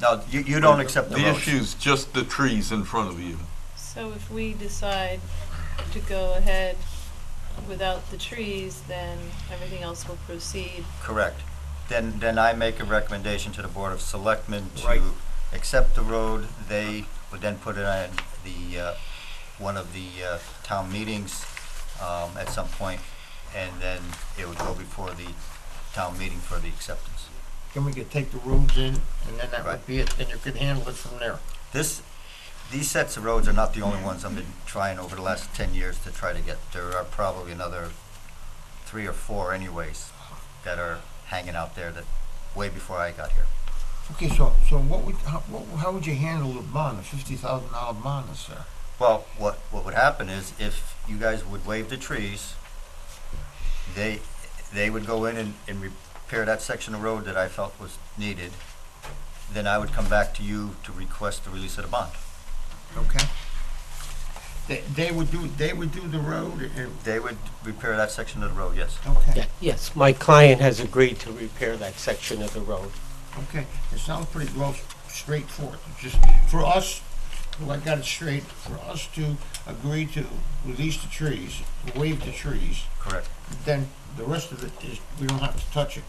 No, you don't accept the The roads. issue's just the trees in front of you. So if we decide to go ahead without the trees, then everything else will proceed. Correct. Then I make a recommendation to the Board of Selectmen Right. to accept the road. They would then put it on one of the town meetings at some point, and then it would go before the town meeting for the acceptance. Then we could take the roads in, and then that would Right. be it, and you could handle it from there. These sets of roads are not the only ones I've been trying over the last 10 years to try to get. There are probably another 3 or 4 anyways that are hanging out there that way before I got here. Okay, so how would you handle the bond, the $50,000 bond that's there? Well, what would happen is if you guys would waive the trees, they would go in and repair that section of road that I felt was needed. Then I would come back to you to request the release of the bond. Okay. They would do the road, and, They would repair that section of the road, yes. okay, Yeah, yes, my client has agreed to repair that section of the road. okay. It sounds pretty close, straightforward. It's just, for us, well, I got it straight, for us to agree to release the trees, waive the trees, Correct. then the rest of it is, we don't have to touch it.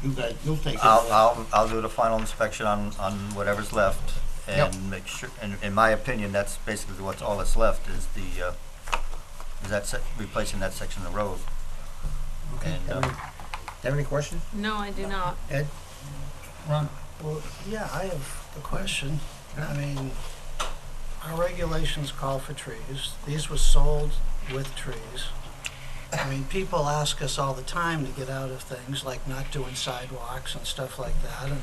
You guys, you'll take care of that. I'll do the final inspection on whatever's left Yep. and make sure, and in my opinion, that's basically all that's left is replacing that section of the road. Okay. And, Have any questions? No, I do not. Ed? Ron? Well, yeah, I have a question. I mean, our regulations call for trees. These were sold with trees. I mean, people ask us all the time to get out of things like not doing sidewalks and stuff like that, and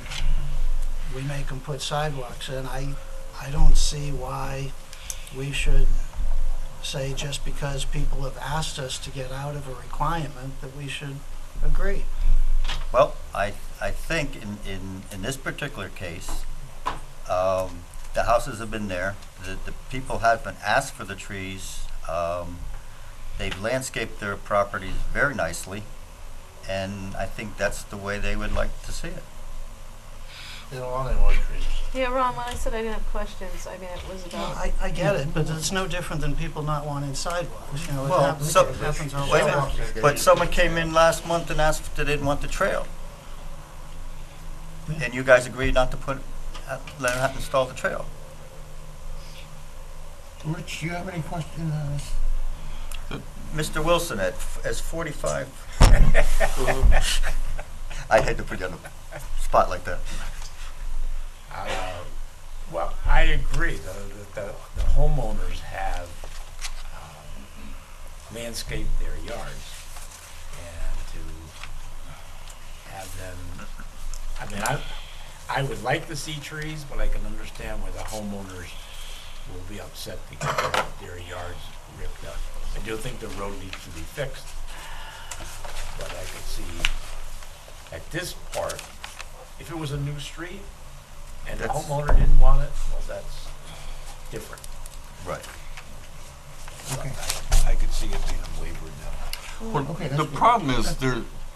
we make them put sidewalks in. I don't see why we should say just because people have asked us to get out of a requirement that we should agree. Well, I think in this particular case, the houses have been there, the people have been asked for the trees, they've landscaped their properties very nicely, and I think that's the way they would like to see it. They don't want any more trees. Yeah, Ron, when I said I didn't have questions, I mean, it was about. I get it, but it's no different than people not wanting sidewalks, you know, it Well, happens, so, it happens all the wait a time. minute, but someone came in last month and asked if they didn't want the trail. And you guys agreed not to let them install the trail. Rich, do you have any questions on this? Mr. Wilson, as 45, I hate to put you on the spot like that. Well, I agree, the homeowners have landscaped their yards, and to have them, I mean, I would like to see trees, but I can understand why the homeowners will be upset to get their yards ripped up. I do think the road needs to be fixed, but I could see at this part, if it was a new street and the homeowner didn't want it, well, that's different. Right. Okay. I could see it being wavered now. Well, Okay, the that's good. problem is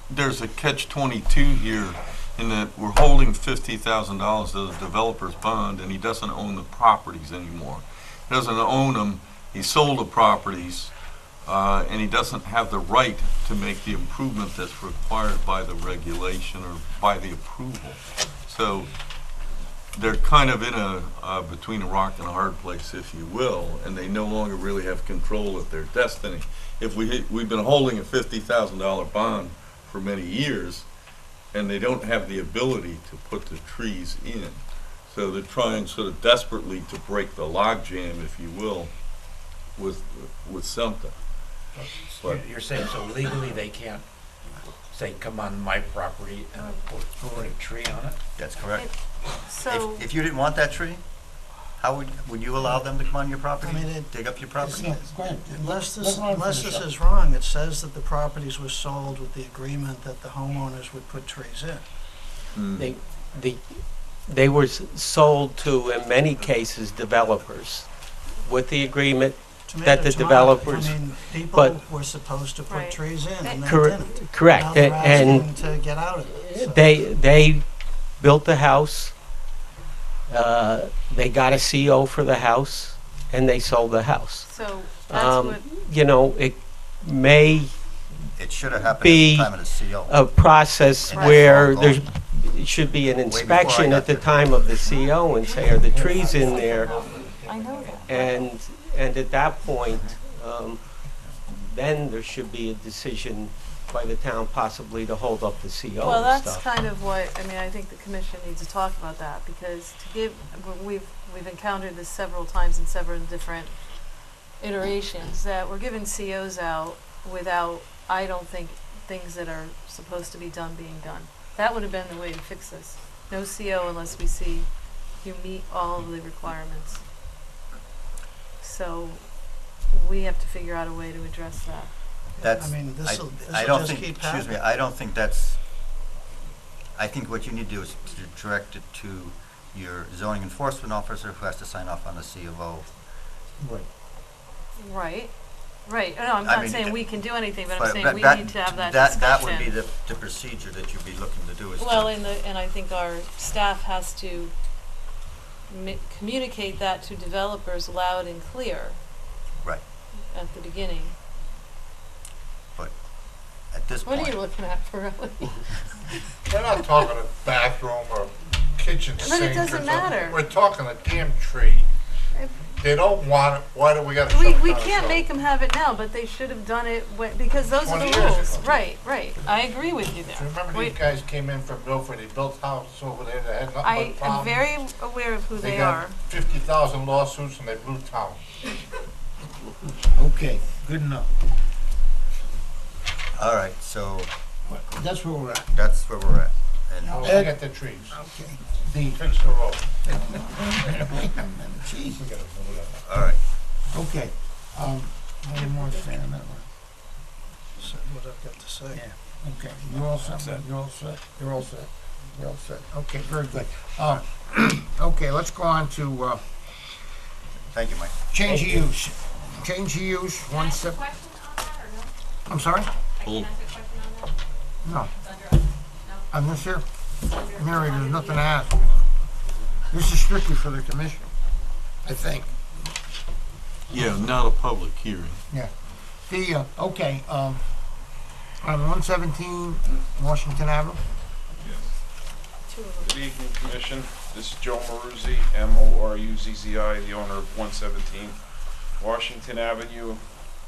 there's a catch-22 here in that we're holding $50,000 to the developer's bond, and he doesn't own the properties anymore. He doesn't own them. He sold the properties, and he doesn't have the right to make the improvement that's required by the regulation or by the approval. So they're kind of in between a rock and a hard place, if you will, and they no longer really have control of their destiny. If we've been holding a $50,000 bond for many years, and they don't have the ability to put the trees in. So they're trying sort of desperately to break the logjam, if you will, with something. But You're saying so legally they can't say, come on my property and put a tree on it? That's correct. So. If you didn't want that tree, how would you allow them to come on your property, I mean, dig up your property? Unless this is wrong, it says that the properties were sold with the agreement that the homeowners would put trees in. They were sold to, in many cases, developers, with the agreement that the Tomato, developers. I mean, people but- were supposed to put Right. trees in, and they Correct- didn't. correct, Now they're and- asking to get out of it. so- They built the house, they got a CO for the house, and they sold the house. So that's what. You know, it may It should have happened at be the time of the CO. a process Right. where Right. there should be an before I inspection got at the there. time of the CO and say, are the trees in there? I know that. And at that point, then there should be a decision by the town possibly to hold up the CO Well, and that's stuff. kind of what, I mean, I think the commission needs to talk about that, because to give, we've encountered this several times in several different iterations, that we're giving COs out without, I don't think, things that are supposed to be done being done. That would have been the way to fix this. No CO unless we see you meet all of the requirements. So we have to figure out a way to address that. That's, I mean, I this'll don't just think, keep excuse me, happening. I don't think that's, I think what you need to do is to direct it to your zoning enforcement officer who has to sign off on the C of O. Right, right. No, I'm I not mean, saying we can do anything, but I'm But saying that- we that- need to have that discussion. That would be the procedure that you'd be looking to do is to. Well, and I think our staff has to communicate that to developers loud and clear Right, at the beginning. but at this What point. are you looking at, Pirelli? We're not talking a bathroom or kitchen But sink. it or doesn't something. matter. We're talking a damn tree. They don't want it, why do we gotta shut We it down? can't make them have it now, but they should have done it because those are the 20 years rules. ago. Right, right. I agree with you there. Remember Wait, these guys came in from Milford, they built houses over there that had nothing I but am problems. very aware of who they got are. 50,000 lawsuits and they blew town. Okay, good enough. All right, so That's where we're at. that's where we're at. And Now, Ed? look at the trees. Okay. Fix the road. Jeez. all right, Okay, any more to say on that one? Said what I've got to say. Okay, you're all set, you're all set, you're all set, you're all set. Okay, very good. Okay, let's go on to, thank you, Mike. change of use. Change of use, one sep, I'm sorry? No. On this here? Mary, there's nothing to ask. This is strictly for the commission, I think. Yeah, not a public hearing. Yeah. Okay, on 117 Washington Avenue. Good evening, Commission. This is Joe Maruzzi, M-O-R-U-Z-Z-I, the owner of 117 Washington Avenue,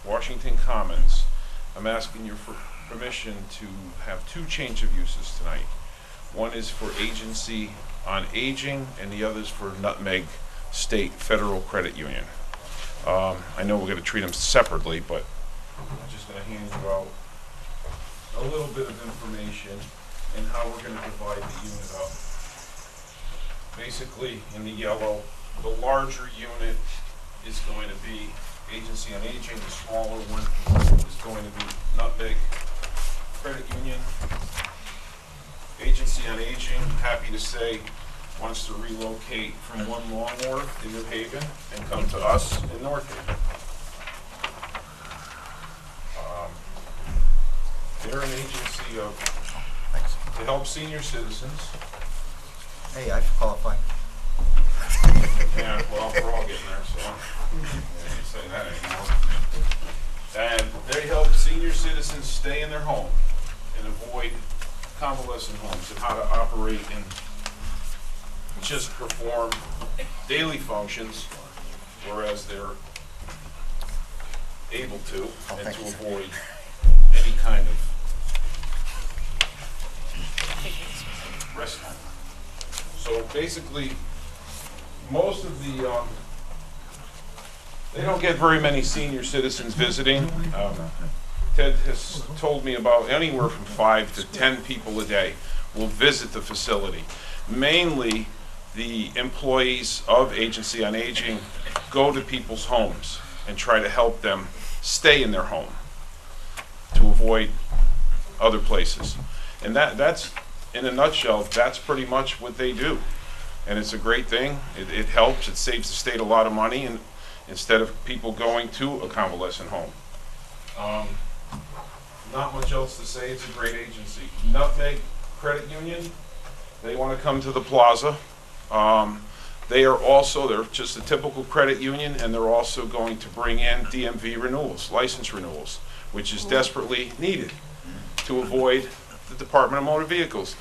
Washington Commons. I'm asking you for permission to have two change of uses tonight. One is for Agency on Aging, and the other is for Nutmeg State Federal Credit Union. I know we're going to treat them separately, but I'm just going to hand you out a little bit of information and how we're going to divide the unit up. Basically, in the yellow, the larger unit is going to be Agency on Aging. The smaller one is going to be Nutmeg Credit Union. Agency on Aging, happy to say, wants to relocate from One Longworth in New Haven and come to us in North Haven. They're an agency to help senior citizens. Hey, I qualify. Yeah, well, we're all getting there, so I can't say that anymore. And they help senior citizens stay in their home and avoid convalescent homes, and how to operate and just perform daily functions, whereas they're able to, and to avoid any kind of rest time. So basically, most of the, they don't get very many senior citizens visiting. Ted has told me about anywhere from 5 to 10 people a day will visit the facility. Mainly, the employees of Agency on Aging go to people's homes and try to help them stay in their home to avoid other places. And that's, in a nutshell, that's pretty much what they do. And it's a great thing. It helps. It saves the state a lot of money, and instead of people going to a convalescent home. Not much else to say. It's a great agency. Nutmeg Credit Union, they want to come to the plaza. They're just a typical credit union, and they're also going to bring in DMV renewals, license renewals, which is desperately needed to avoid the Department of Motor Vehicles.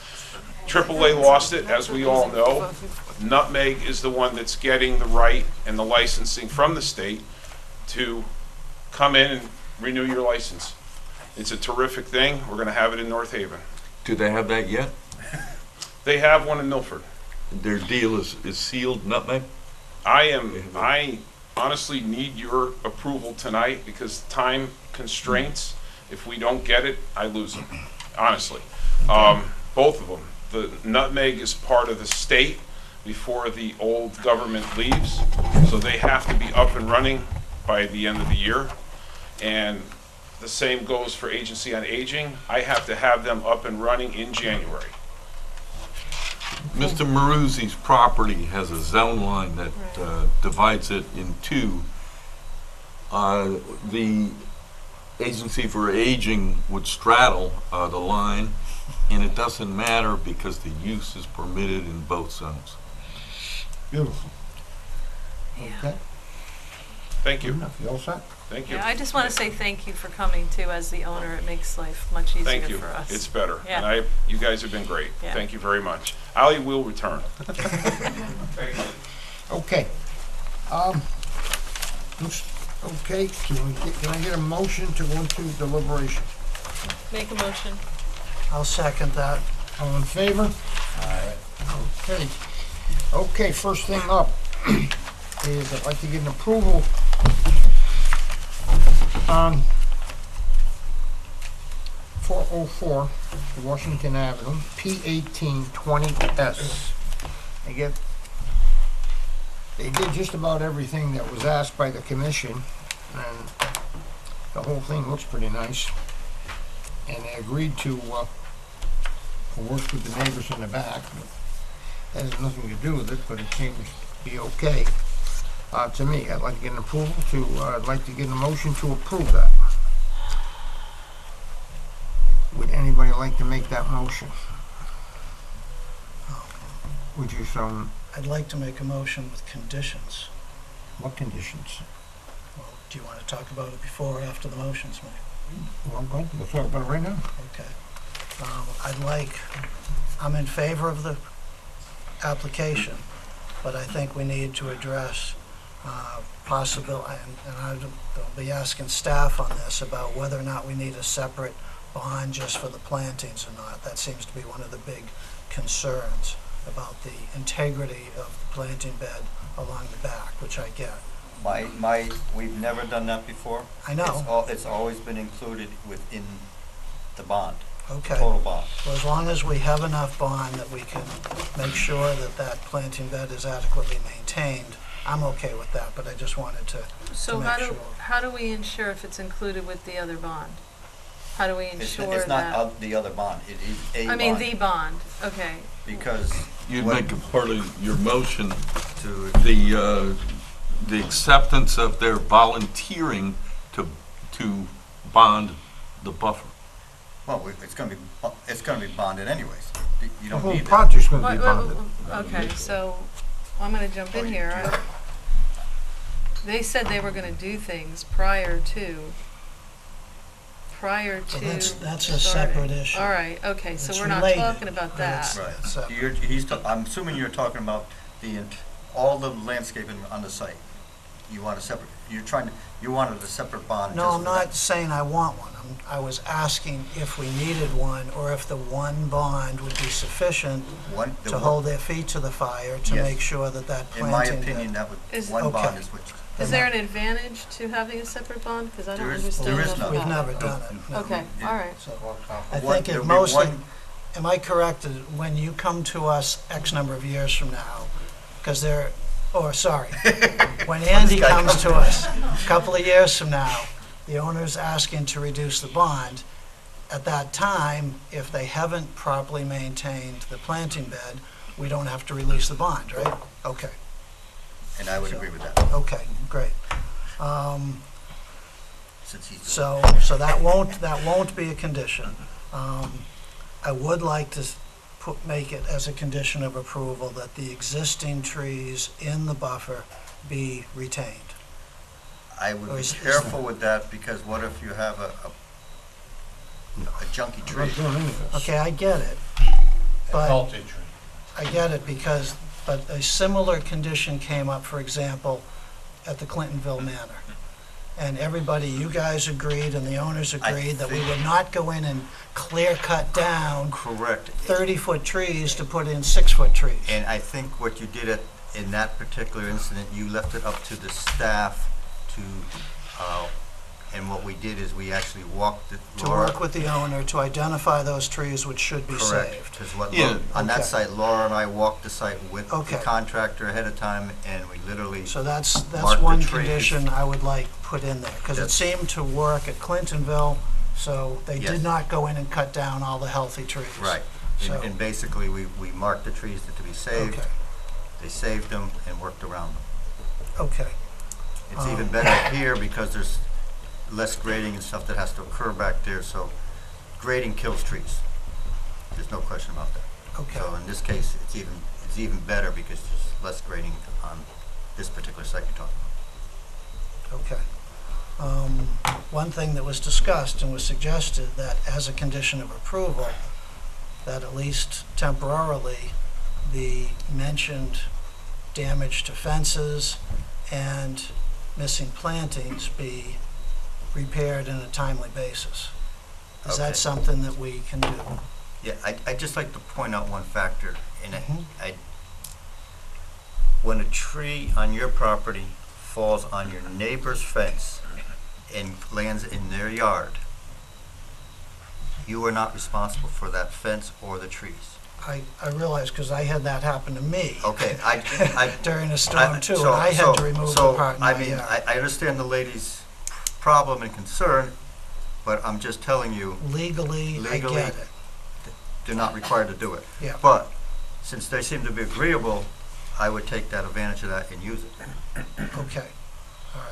AAA lost it, as we all know. Nutmeg is the one that's getting the right and the licensing from the state to come in and renew your license. It's a terrific thing. We're going to have it in North Haven. Do they have that yet? They have one in Milford. Their deal is sealed, Nutmeg? I honestly need your approval tonight because time constraints. If we don't get it, I lose them, honestly. Both of them. The Nutmeg is part of the state before the old government leaves, so they have to be up and running by the end of the year. And the same goes for Agency on Aging. I have to have them up and running in January. Mr. Maruzzi's property has a zone line that divides it in two. The Agency for Aging would straddle the line, and it doesn't matter because the use is permitted in both zones. Beautiful. Okay. Thank you. You all set? Thank you. Yeah, I just want to say thank you for coming too. As the owner, it makes life much easier Thank you. for us. It's better. Yeah. And you guys have been great. Yeah. Thank you very much. Ali will return. Thank you. Okay. Okay, can I get a motion to go into deliberation? Make a motion. I'll second that. All in favor? Aye. Okay. Okay, first thing up is I'd like to get an approval on 404 Washington Avenue, P1820S. They did just about everything that was asked by the commission, and the whole thing looks pretty nice. And they agreed to work with the neighbors in the back. That has nothing to do with it, but it seems to be okay. To me, I'd like to get an approval I'd like to get a motion to approve that. Would anybody like to make that motion? Would you, I'd like to make a motion with conditions. What conditions? Well, do you want to talk about it before or after the motion's made? Well, I'm going to talk about it right now. Okay. I'm in favor of the application, but I think we need to address possible, and I'll be asking staff on this about whether or not we need a separate bond just for the plantings or not. That seems to be one of the big concerns about the integrity of the planting bed along the back, which I get. We've never done that before. I know. It's always been included within the bond. Okay. Total bond. Well, as long as we have enough bond that we can make sure that that planting bed is adequately maintained, I'm okay with that, but I just wanted to So make sure. how do we ensure if it's included with the other bond? How do we ensure that? It's not the other bond, it is a bond. I mean, the bond, okay. Because. You'd make a part of your motion the acceptance of their volunteering to bond the buffer. Well, it's gonna be bonded anyways. You The don't whole need that. project's going to be bonded. Okay, so I'm gonna jump in here. They said they were gonna do things prior to Well, that's a starting. separate issue. All right, okay, so It's we're not related, talking about but that. it's- So- I'm assuming you're talking about all the landscaping on the site. You want a separate, you wanted a separate bond. No, just I'm for not that. saying I want one. I was asking if we needed one, or if the one bond would be sufficient to hold their feet to the fire to Yes. make sure that that In my planting opinion, bed- that would, Is- one bond Okay. is what. Is there an advantage to having a separate bond? Because I don't understand there is enough none. We've about never it. done it. no. Okay, all right. I One- think there'll it be mostly, one- am I correct, that when you come to us X number of years from now, because when Andy guy comes come to to? us a couple of years from now, the owner's asking to reduce the bond. At that time, if they haven't properly maintained the planting bed, we don't have to release the bond, right? Okay, And I would agree with that. okay, great. Since he's. So that won't be a condition. I would like to make it as a condition of approval that the existing trees in the buffer be retained. I would Or be is- careful with that, because what if you have a junky tree? Okay, I get it. But Healthy tree. I get it but a similar condition came up, for example, at the Clintonville Manor. And everybody, you guys agreed and the owners agreed that we would not go in and clear cut down Correct. 30-foot trees to put in 6-foot trees. And I think what you did in that particular incident, you left it up to the staff to, and what we did is we actually walked it. To work with the owner to identify those trees which should be Correct. saved. Because on that Okay. site, Laura and I walked the site with the Okay. contractor ahead of time, and we literally. So that's marked the one trees. condition I would like put in there, because it Yes. seemed to work at Clintonville, so they Yes. did not go in and cut down all the healthy trees. Right. So- And basically, we marked the trees to be saved. Okay. They saved them and worked around them. Okay. It's even better here because there's less grading and stuff that has to occur back there, so grading kills trees. There's no question about that. Okay. So in this case, it's even better because there's less grading on this particular site you're talking Okay. One thing that was discussed and was suggested that as a condition of approval, that at least temporarily, the mentioned damage to fences and missing plantings be repaired in a timely basis. Is Okay. that something that we can do? Yeah, I'd just like to point out one factor, and Mhm. when a tree on your property falls on your neighbor's fence and lands in their yard, you are not responsible for that fence or the trees. I realize, because I had that happen to me. Okay, During a storm too, and I had to remove the part in my yard. I understand the lady's problem and concern, but I'm just telling you, Legally, I get it. they're not required to do it. Yeah. But since they seem to be agreeable, I would take that advantage of that and use it. Okay, all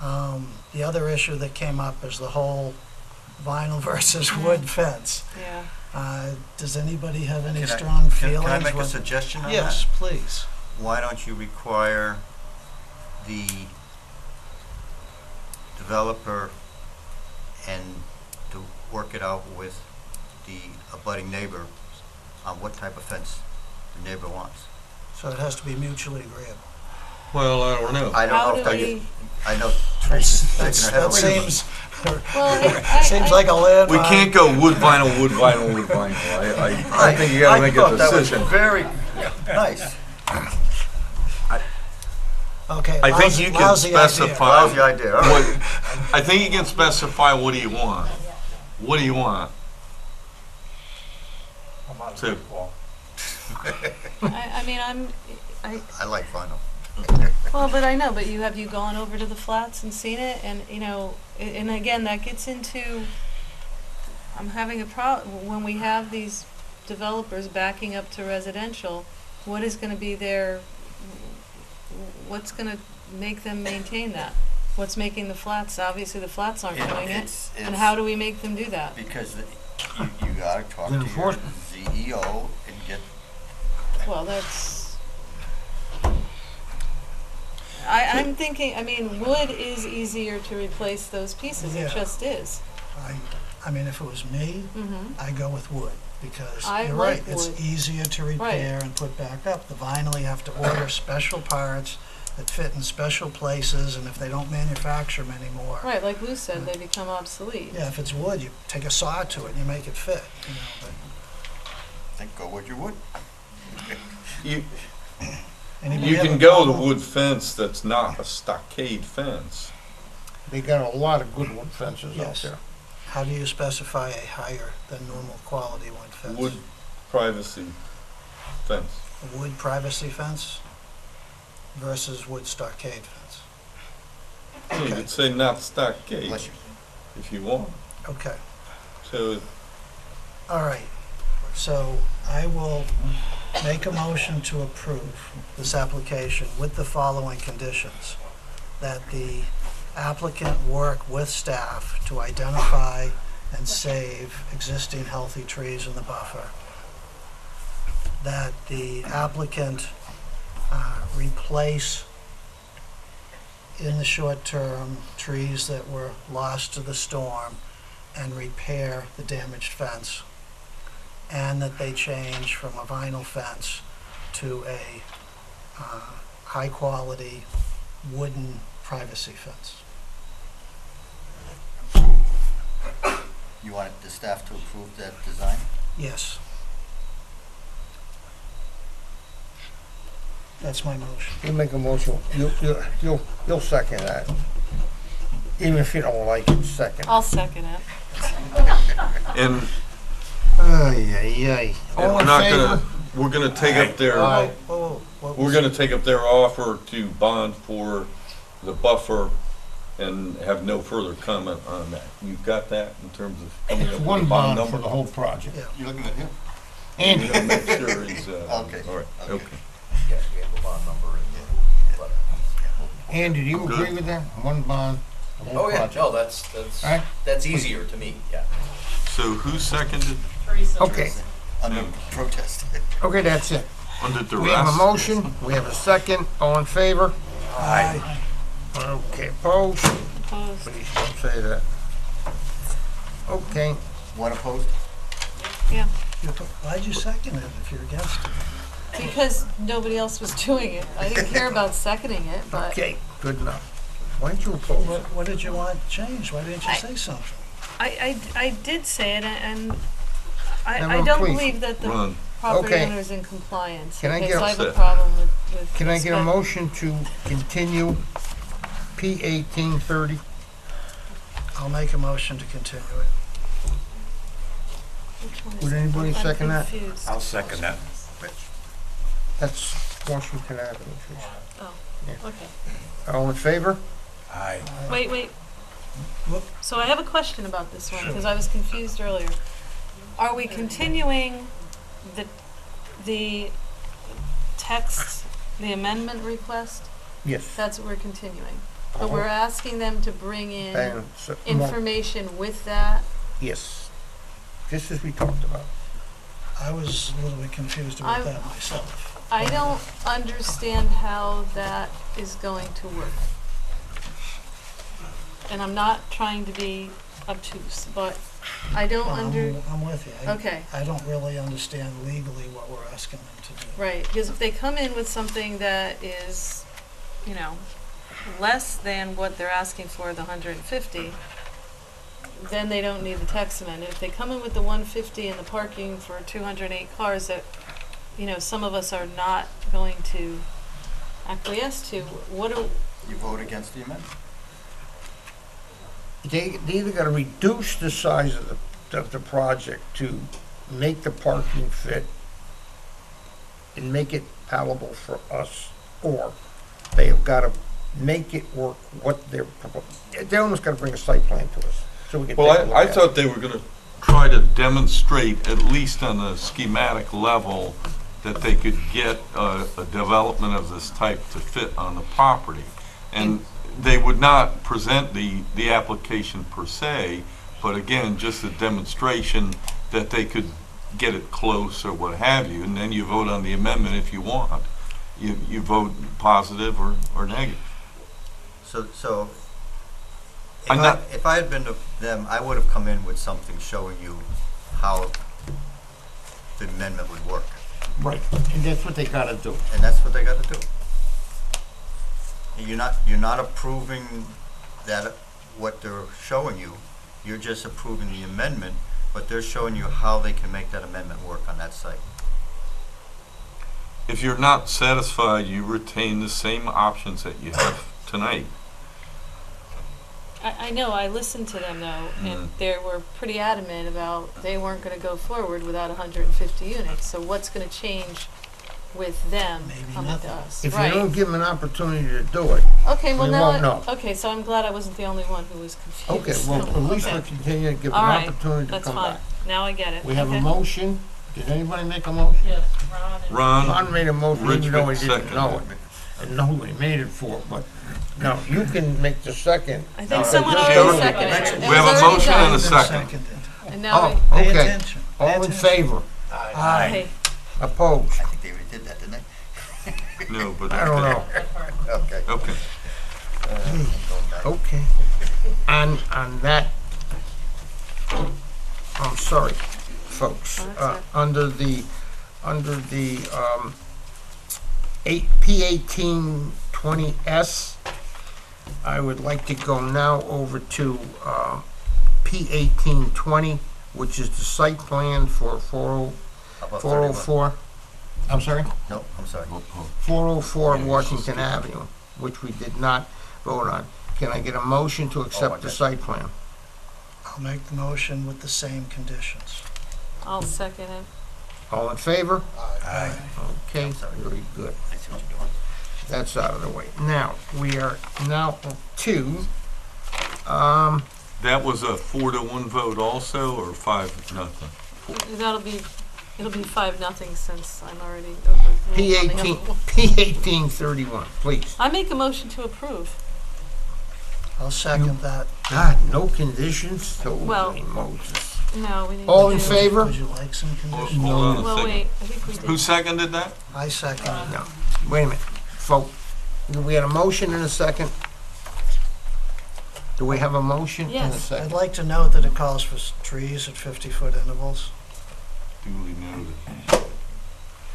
right. The other issue that came up is the whole vinyl versus wood fence. Yeah. Does anybody have any Can I- strong feelings? Can I make a with- suggestion on that? Yes, please. Why don't you require the developer and to work it out with the abutting neighbor on what type of fence the neighbor wants? So it has to be mutually agreeable. Well, I don't know. I How don't know if do they, we- I know Teresa's shaking her head. That Wait a minute. seems, Well, seems like a landmine. We can't go wood, vinyl, wood, vinyl, wood, vinyl. I think you gotta make a I thought that was decision. very nice. Okay, I think you can lousy idea. specify. Lousy idea, all right. what- I think you can specify what do you want. What do you want? So, I mean, I like vinyl. well, but I know, but have you gone over to the flats and seen it? And, you know, and again, that gets into, I'm having a problem, when we have these developers backing up to residential, what is gonna be what's gonna make them maintain that? What's making the flats, obviously the flats aren't doing it, and how do we make them do that? Because you gotta talk to your Enforcement. CEO and get, Well, that's, I'm thinking, I mean, wood is easier to replace those pieces, it Yeah. just is. I mean, if it was me, Mhm. I'd go with wood, because I you're like right, it's wood. easier to repair and put back up. The vinyl, you have to order special parts that fit in special places, and if they don't manufacture them anymore. Right, like Lou said, they become obsolete. Yeah, if it's wood, you take a saw to it and you make it fit, you know, but. then go with your wood. Anybody you have can a go with a problem? wood fence that's not a stockade fence. They got a lot of good wood fences out Yes. there. How do you specify a higher than normal quality wood fence? Wood privacy fence. A wood privacy fence versus wood stockade fence. So you could say not stockade Bless you. if you want. Okay, So all right. So I will make a motion to approve this application with the following conditions. That the applicant work with staff to identify and save existing healthy trees in the buffer. That the applicant replace in the short term trees that were lost to the storm and repair the damaged fence. And that they change from a vinyl fence to a high-quality wooden privacy fence. You want the staff to approve that design? Yes. That's my motion. You make a motion, you'll second that. Even if you don't like it, second. I'll second it. and Ay. All we're in not favor? gonna we're gonna take up their Aye. What we're was- gonna take up their offer to bond for the buffer and have no further comment on that. You've got that in terms of coming up It's with a one bond bond for number? the whole project. Yeah. You're looking at him? And We're gonna make sure he's, Okay. all right, okay. Yes, we have the bond number in the letter. Andy, do you Good. agree with that? One bond, the whole Oh, yeah, project? no, Right. that's easier to me, yeah. So who seconded Okay, Under protest. okay, that's it. under duress? We have a motion, we have a second, all in favor? Aye. Okay, opposed? Opposed. Please don't say that. Okay, One opposed? Yeah, Why'd you second it if you're against it? because nobody else was doing it. I didn't care about seconding it, but okay, good enough. Why don't you oppose it? What did you want changed? Why didn't you say something? I did say it, and I Evan, don't please, believe that the run. property Okay. owner is in compliance. Can I because get- I have a problem with. Can I get a respect- motion to continue P 1830? I'll make a motion to continue it. Which one is Would it? anybody I'm second that? confused. I'll second that. That's Washington Avenue. Oh, Yeah. okay. All in favor? Aye. Wait. Whoop. So I have a question about this one, Sure. because I was confused earlier. Are we continuing the text, the amendment request? Yes. That's what we're continuing. But we're asking them to bring in And so- information with that Yes, just as we talked about. I was a little bit confused about that myself. I don't understand how that is going to work. And I'm not trying to be obtuse, but I don't I'm with you. Okay. I don't really understand legally what we're asking them to do. Right, because if they come in with something that is, less than what they're asking for, the 150, then they don't need the text amendment. If they come in with the 150 and the parking for 208 cars that, some of us are not going to acquiesce to, You vote against the amendment. They either gotta reduce the size of the project to make the parking fit and make it palatable for us, or they have gotta make it work what they're proposing. They almost gotta bring a site plan to us, so we can take a look Well, I at it. thought they were gonna try to demonstrate, at least on a schematic level, that they could get a development of this type to fit on the property. And they would not present the application per se, but again, just a demonstration that they could get it close or what have you, and then you vote on the amendment if you want. You vote positive or negative. So I'm not- if I had been to them, I would have come in with something showing you how the amendment would work. Right, and that's what they gotta do. And that's what they gotta do. You're not approving that, what they're showing you, you're just approving the amendment, but they're showing you how they can make that amendment work on that site. If you're not satisfied, you retain the same options that you have tonight. I know, I listened to them though, and they were pretty adamant about they weren't gonna go forward without 150 units, so what's gonna change with them coming to us? If you Right. don't give them an opportunity to do it, Okay, well we now, won't know. okay, so I'm glad I wasn't the only one who was confused. Okay, well, at least Okay. we'll continue to give them All an right, opportunity to that's come fine. back. Now I get it. We have a Okay. motion. Did anybody make a motion? Yes, Ron Made a motion, even though he Richmond didn't know it. seconded. And know who he made it for, but, no, you can make the second. I think Uh, someone just already go- seconded it. It We have was a already motion done. and a second. And now Oh, we, Pay okay. attention. All in favor? Aye. Opposed? I think they already did that, didn't they? No, but. I don't know. Okay. Okay. Okay. On that, I'm sorry, folks, under the, P1820S, I would like to go now over to, P1820, which is the site plan for How about 404. I'm sorry? No, I'm sorry. 404 Washington Avenue, which we did not vote on. Can I get a motion to accept the site plan? I'll make the motion with the same conditions. I'll second it. All in favor? Aye. Okay, very good. I see what you're doing. That's out of the way. Now, we are now to, That was a 4-1 vote also, or 5-0? It'll be 5-0 since I'm already over. P1831, please. I make a motion to approve. I'll second that. God, no conditions? Well- Holy Moses. No, we need to. All in do- favor? Would you like some conditions? Hold on a Well, second. wait, I think we did. Who seconded that? I second it. No, wait a minute, folks. We had a motion and a second. Do we have a motion and a Yes. second? I'd like to note that it calls for trees at 50-foot intervals. Duly noted.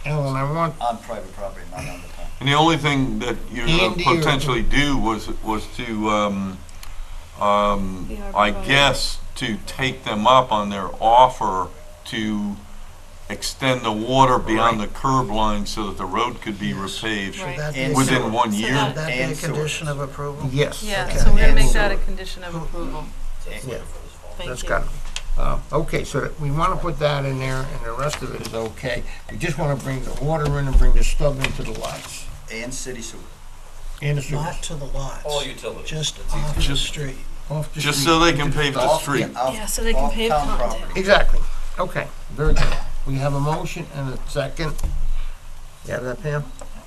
Ellen, I want, On private property, not on the town. And the only thing that you're gonna Andy, or- potentially do was to, I guess, to take them up on their offer to extend the water beyond the curb line so that the road could be repaved Should that be And a- within 1 So year. that- Should that be a And sewer. condition of approval? yes. Yeah, Okay. so we're gonna And make that a sewer. condition of approval. Yeah, Thank that's you. got it. Okay, so that we want to put that in there, and the rest of it is okay. We just want to bring the water in and bring the stub into the lots. And city sewer. And the sewers. Not to the lots. All utilities. Just off the Just- street. Off the Just street. so they can pave the Off- street. off- Yeah, so they can off pave town content. property. Exactly. Okay, very good. We have a motion and a second. You have that, Pam?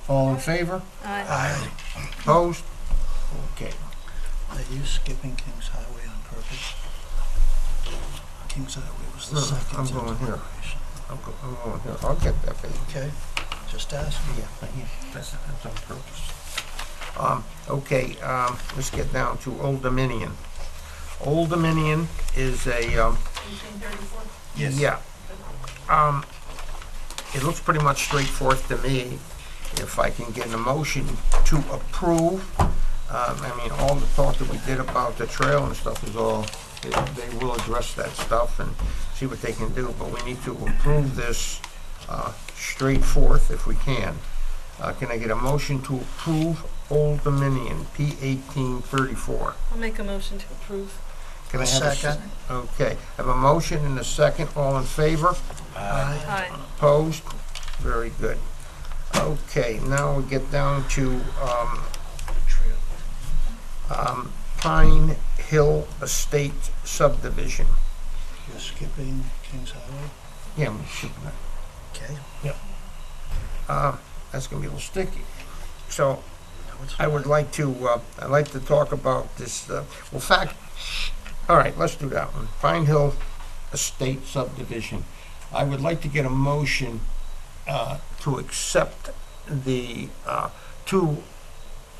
All in favor? Aye. Opposed? Okay. Are you skipping Kings Highway on purpose? Kings Highway was the No, second. I'm going here. I'm going here. I'll get that, baby. Okay, just ask. Yeah, that's on purpose. Okay, let's get down to Old Dominion. Old Dominion is a, Yes. yeah. It looks pretty much straightforward to me. If I can get a motion to approve, I mean, all the talk that we did about the trail and stuff is all, they will address that stuff and see what they can do, but we need to approve this straightforward if we can. Can I get a motion to approve Old Dominion, P 1834? I'll make a motion to approve. Can I have a Second. Okay, I have a motion and a second. All in favor? Aye. Opposed? Very good. Okay, now we get down to Pine Hill Estate subdivision. You're skipping Kings Highway? Yeah, I'm skipping that. Okay. Yep. That's gonna be a little sticky. So, I would like to, I'd like to talk about this, all right, let's do that one. Pine Hill Estate subdivision. I would like to get a motion to accept the,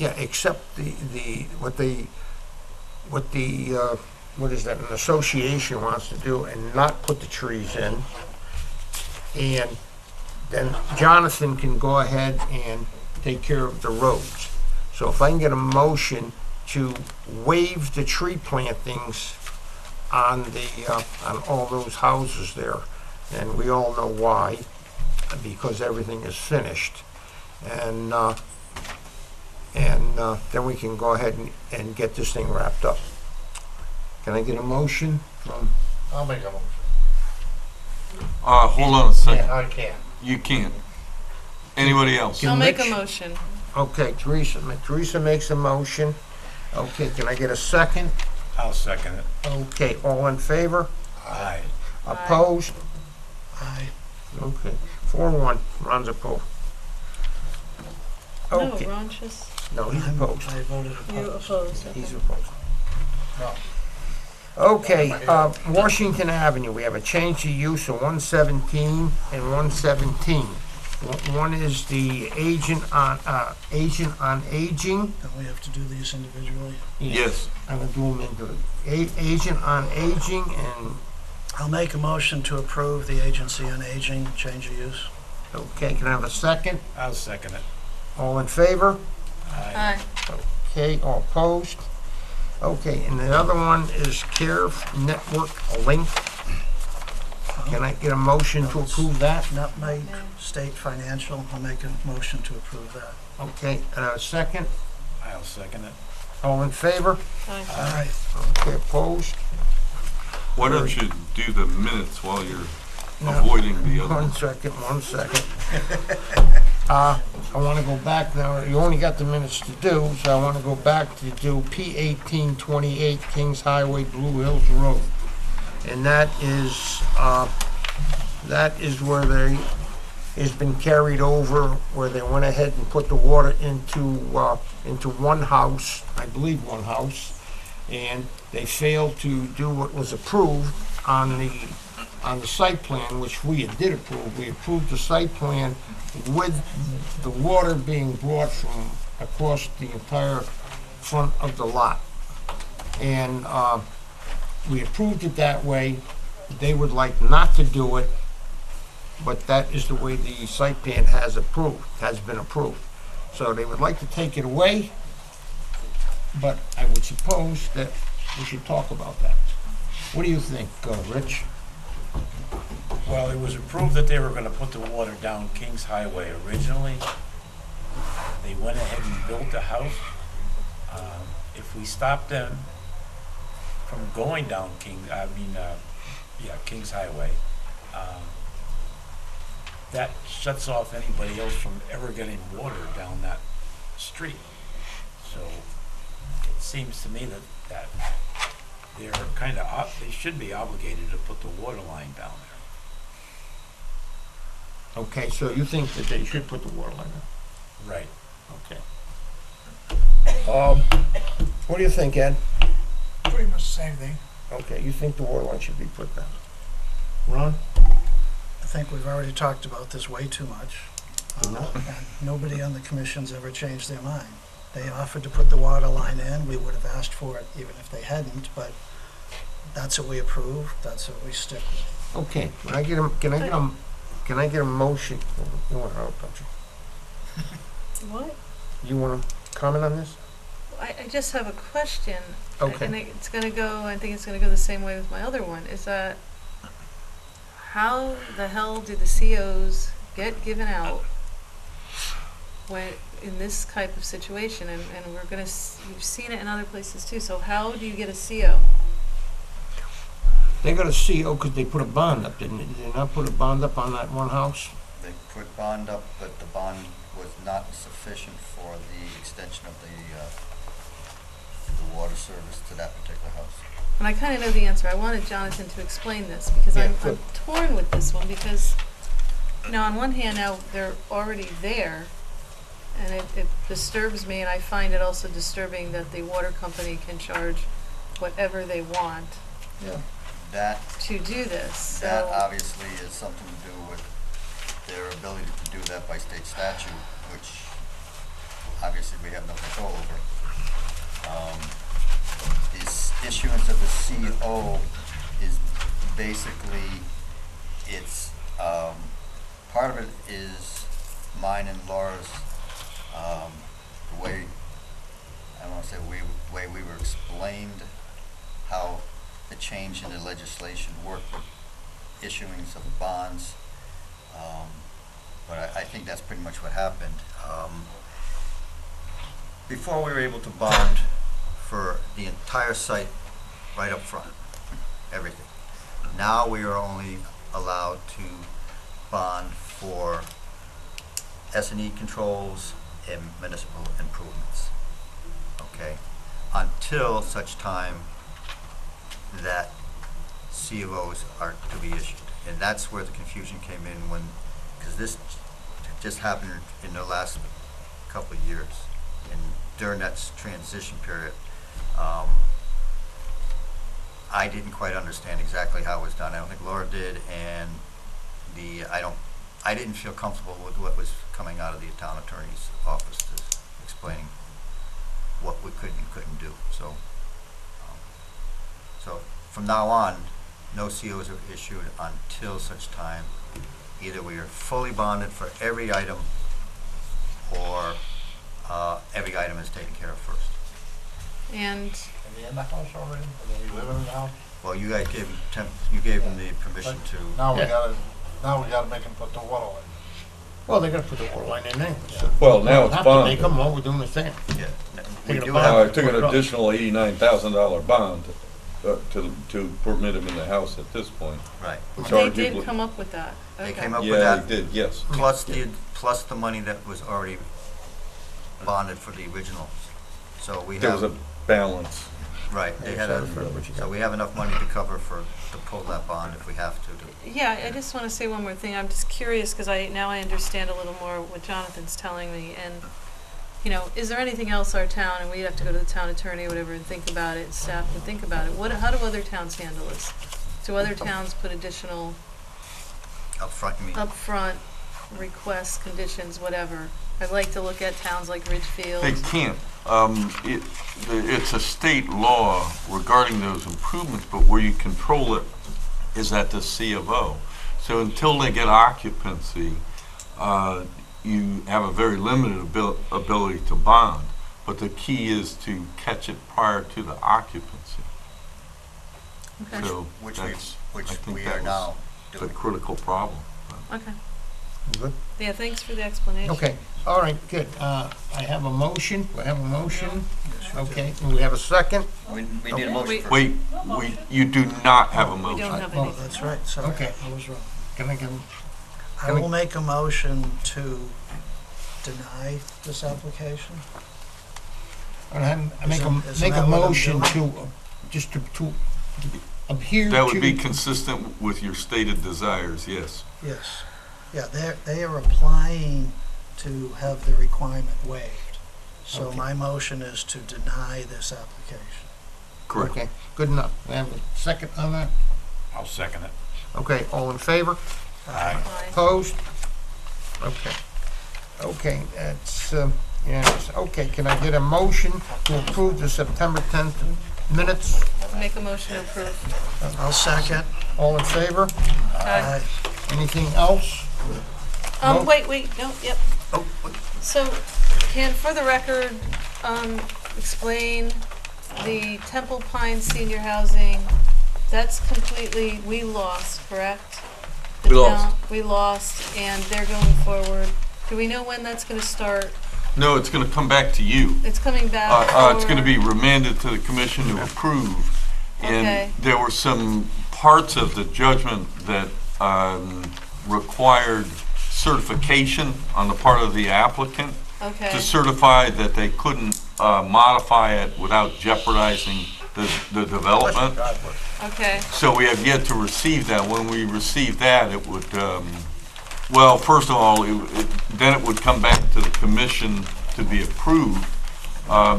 accept what is that, an association wants to do and not put the trees in. And then Jonathan can go ahead and take care of the roads. So if I can get a motion to waive the tree plantings on all those houses there, and we all know why, because everything is finished. And then we can go ahead and get this thing wrapped up. Can I get a motion from? I'll make a motion. Hold on a second. Yeah, I can. You can't. Anybody else? I'll make a Mitch? motion. Okay, Teresa makes a motion. Okay, can I get a second? I'll second it. Okay, all in favor? Aye. Opposed? Aye. Okay, 4-1, Ron's opposed. Okay, No, Ron just, no, he's opposed. I voted you opposed. opposed. He's okay. opposed. No. Okay, Washington Avenue, we have a change of use of 117 and 117. One is the agent on aging. Don't we have to do these individually? Yes. I'm gonna do them into agent on aging and, I'll make a motion to approve the Agency on Aging change of use. okay, can I have a second? I'll second it. All in favor? Aye. Okay, all opposed? Okay, and the other one is Care Network Link. Can I get a motion to approve that? Nutmeg State Financial, I'll make a motion to approve that. Okay, second? I'll second it. All in favor? Aye. Aye. Okay, opposed? Why don't you do the minutes while you're No. avoiding the other One one? second. I want to go back now. You only got the minutes to do, so I want to go back to do P 1828 Kings Highway, Blue Hills Road. And that is where they, has been carried over, where they went ahead and put the water into one house, I believe one house, and they failed to do what was approved on the site plan, which we did approve. We approved the site plan with the water being brought from across the entire front of the lot. And we approved it that way. They would like not to do it, but that is the way the site plan has been approved. So they would like to take it away, but I would suppose that we should talk about that. What do you think, Rich? Well, it was approved that they were gonna put the water down Kings Highway originally. They went ahead and built the house. If we stop them from going down Kings Highway, that shuts off anybody else from ever getting water down that street. So it seems to me that they're they should be obligated to put the water line down there. Okay, so you think that they should put the water line in? Right. Okay. What do you think, Ed? Pretty much the same thing. Okay, you think the water line should be put down? Ron? I think we've already talked about this way too much. And nobody on the commission's ever changed their mind. They offered to put the water line in, we would have asked for it even if they hadn't, but that's what we approved, that's what we stick with. Okay, can I get a motion? You want to interrupt, don't you? What? You want to comment on this? I just have a question. Okay. And it's gonna go, I think it's gonna go the same way with my other one, is that how the hell do the COs get given out when, in this type of situation, and we're gonna, you've seen it in other places too, so how do you get a CO? They got a CO because they put a bond up, didn't they? Did they not put a bond up on that one house? They put bond up, but the bond was not sufficient for the extension of the water service to that particular house. And I kind of know the answer. I wanted Jonathan to explain this, because Yeah, I'm good. torn with this one, because, you know, on one hand, now they're already there, and it disturbs me, and I find it also disturbing that the water company can charge whatever they want That, to do this. that So, obviously is something to do with their ability to do that by state statute, which obviously we have no control over. This issuance of the CO is basically, it's, part of it is mine and Laura's, the way, I don't wanna say way we were explained how the change in the legislation worked with issuance of bonds. But I think that's pretty much what happened. Before we were able to bond for the entire site right up front, everything. Now we are only allowed to bond for S&E controls and municipal improvements, okay? Until such time that COs are to be issued. And that's where the confusion came in when, because this just happened in the last couple of years. And during that transition period, I didn't quite understand exactly how it was done. I don't think Laura did, and I didn't feel comfortable with what was coming out of the town attorney's office explaining what we could and couldn't do. So from now on, no COs are issued until such time either we are fully bonded for every item or every item is taken care of first. and Are they in the house already? Are they living in the house? Well, you guys gave him you gave him the permission to. Now we Yeah. gotta make them put the water line. Well, they're gonna put the water line in there. Well, now it's Have to bonded. make them, all we're doing is saying. Yeah. Take We it do apart. Now, have, I took an additional $89,000 bond to permit him in the house at this point. right. Which they arguably- did come up with that. They Okay. came up with Yeah, that. they did, yes. Plus the money that was already bonded for the original. So we There was have, a balance. right, they had so we have enough money to cover to pull that bond if we have to. Yeah, I just want to say one more thing. I'm just curious, because now I understand a little more what Jonathan's telling me. And, you know, is there anything else our town, and we'd have to go to the town attorney or whatever and think about it, staff would think about it. How do other towns handle this? Do other towns put additional Up front, you mean? upfront requests, conditions, whatever? I'd like to look at towns like Ridgefield. They can't. It's a state law regarding those improvements, but where you control it is at the C of O. So until they get occupancy, you have a very limited ability to bond. But the key is to catch it prior to the occupancy. Okay. So Which that's, we I think are that was now the doing. critical problem. Okay. Good? Yeah, thanks for the explanation. Okay, all right, good. I have a motion, we have a motion. Okay, and we have a second. We need a motion first. Wait, you do not have a We motion. don't have Oh, anything. that's right, sorry, Okay. I was wrong. Can I get, I will make a motion to deny this application. I make Isn't a that what I'm motion doing? to, just to adhere to. That would be consistent with your stated desires, yes. Yes. Yeah, they are applying to have the requirement waived. So Okay. my motion is to deny this application. Correct. Okay, good enough. We have a second on that? I'll second it. Okay, all in favor? Aye. Opposed? Okay. Okay, that's, yes, okay, can I get a motion to approve the September 10th minutes? Make a motion to approve. I'll second. All in favor? Aye. Anything else? No? Wait, no, yep. Oh, wait. So, can, for the record, explain the Temple Pines Senior Housing, that's completely, we lost, correct? The We lost. town- We lost, and they're going forward. Do we know when that's gonna start? No, it's gonna come back to you. It's coming back It's gonna or- be remanded to the commission to approve. Okay. And there were some parts of the judgment that required certification on the part of the applicant Okay. to certify that they couldn't modify it without jeopardizing the development. Okay, So we have yet to receive that. When we receive that, it would, well, first of all, then it would come back to the commission to be approved.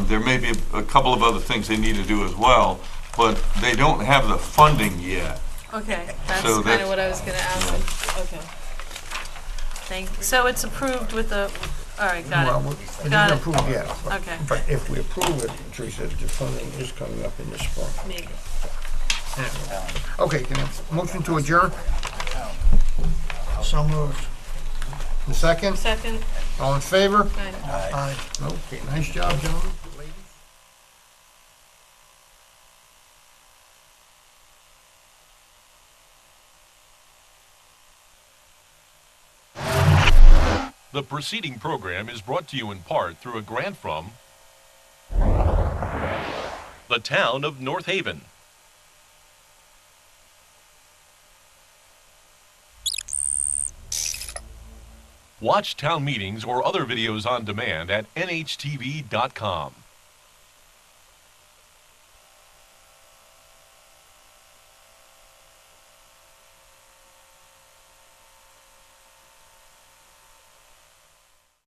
There may be a couple of other things they need to do as well, but they don't have the funding yet. okay, that's So kind that's- of what I was gonna ask. Okay. So it's approved with the, all right, Well, got it it. isn't Got it. approved yet. Okay. But if we approve it, Teresa, the funding is coming up in the spring. Maybe. Yeah. Okay, can I have a motion to adjourn? So moved. The second? Second. All in favor? Aye. Okay, nice job, gentlemen. The preceding program is brought to you in part through a grant from the town of North Haven. Watch town meetings or other videos on demand at nhtv.com.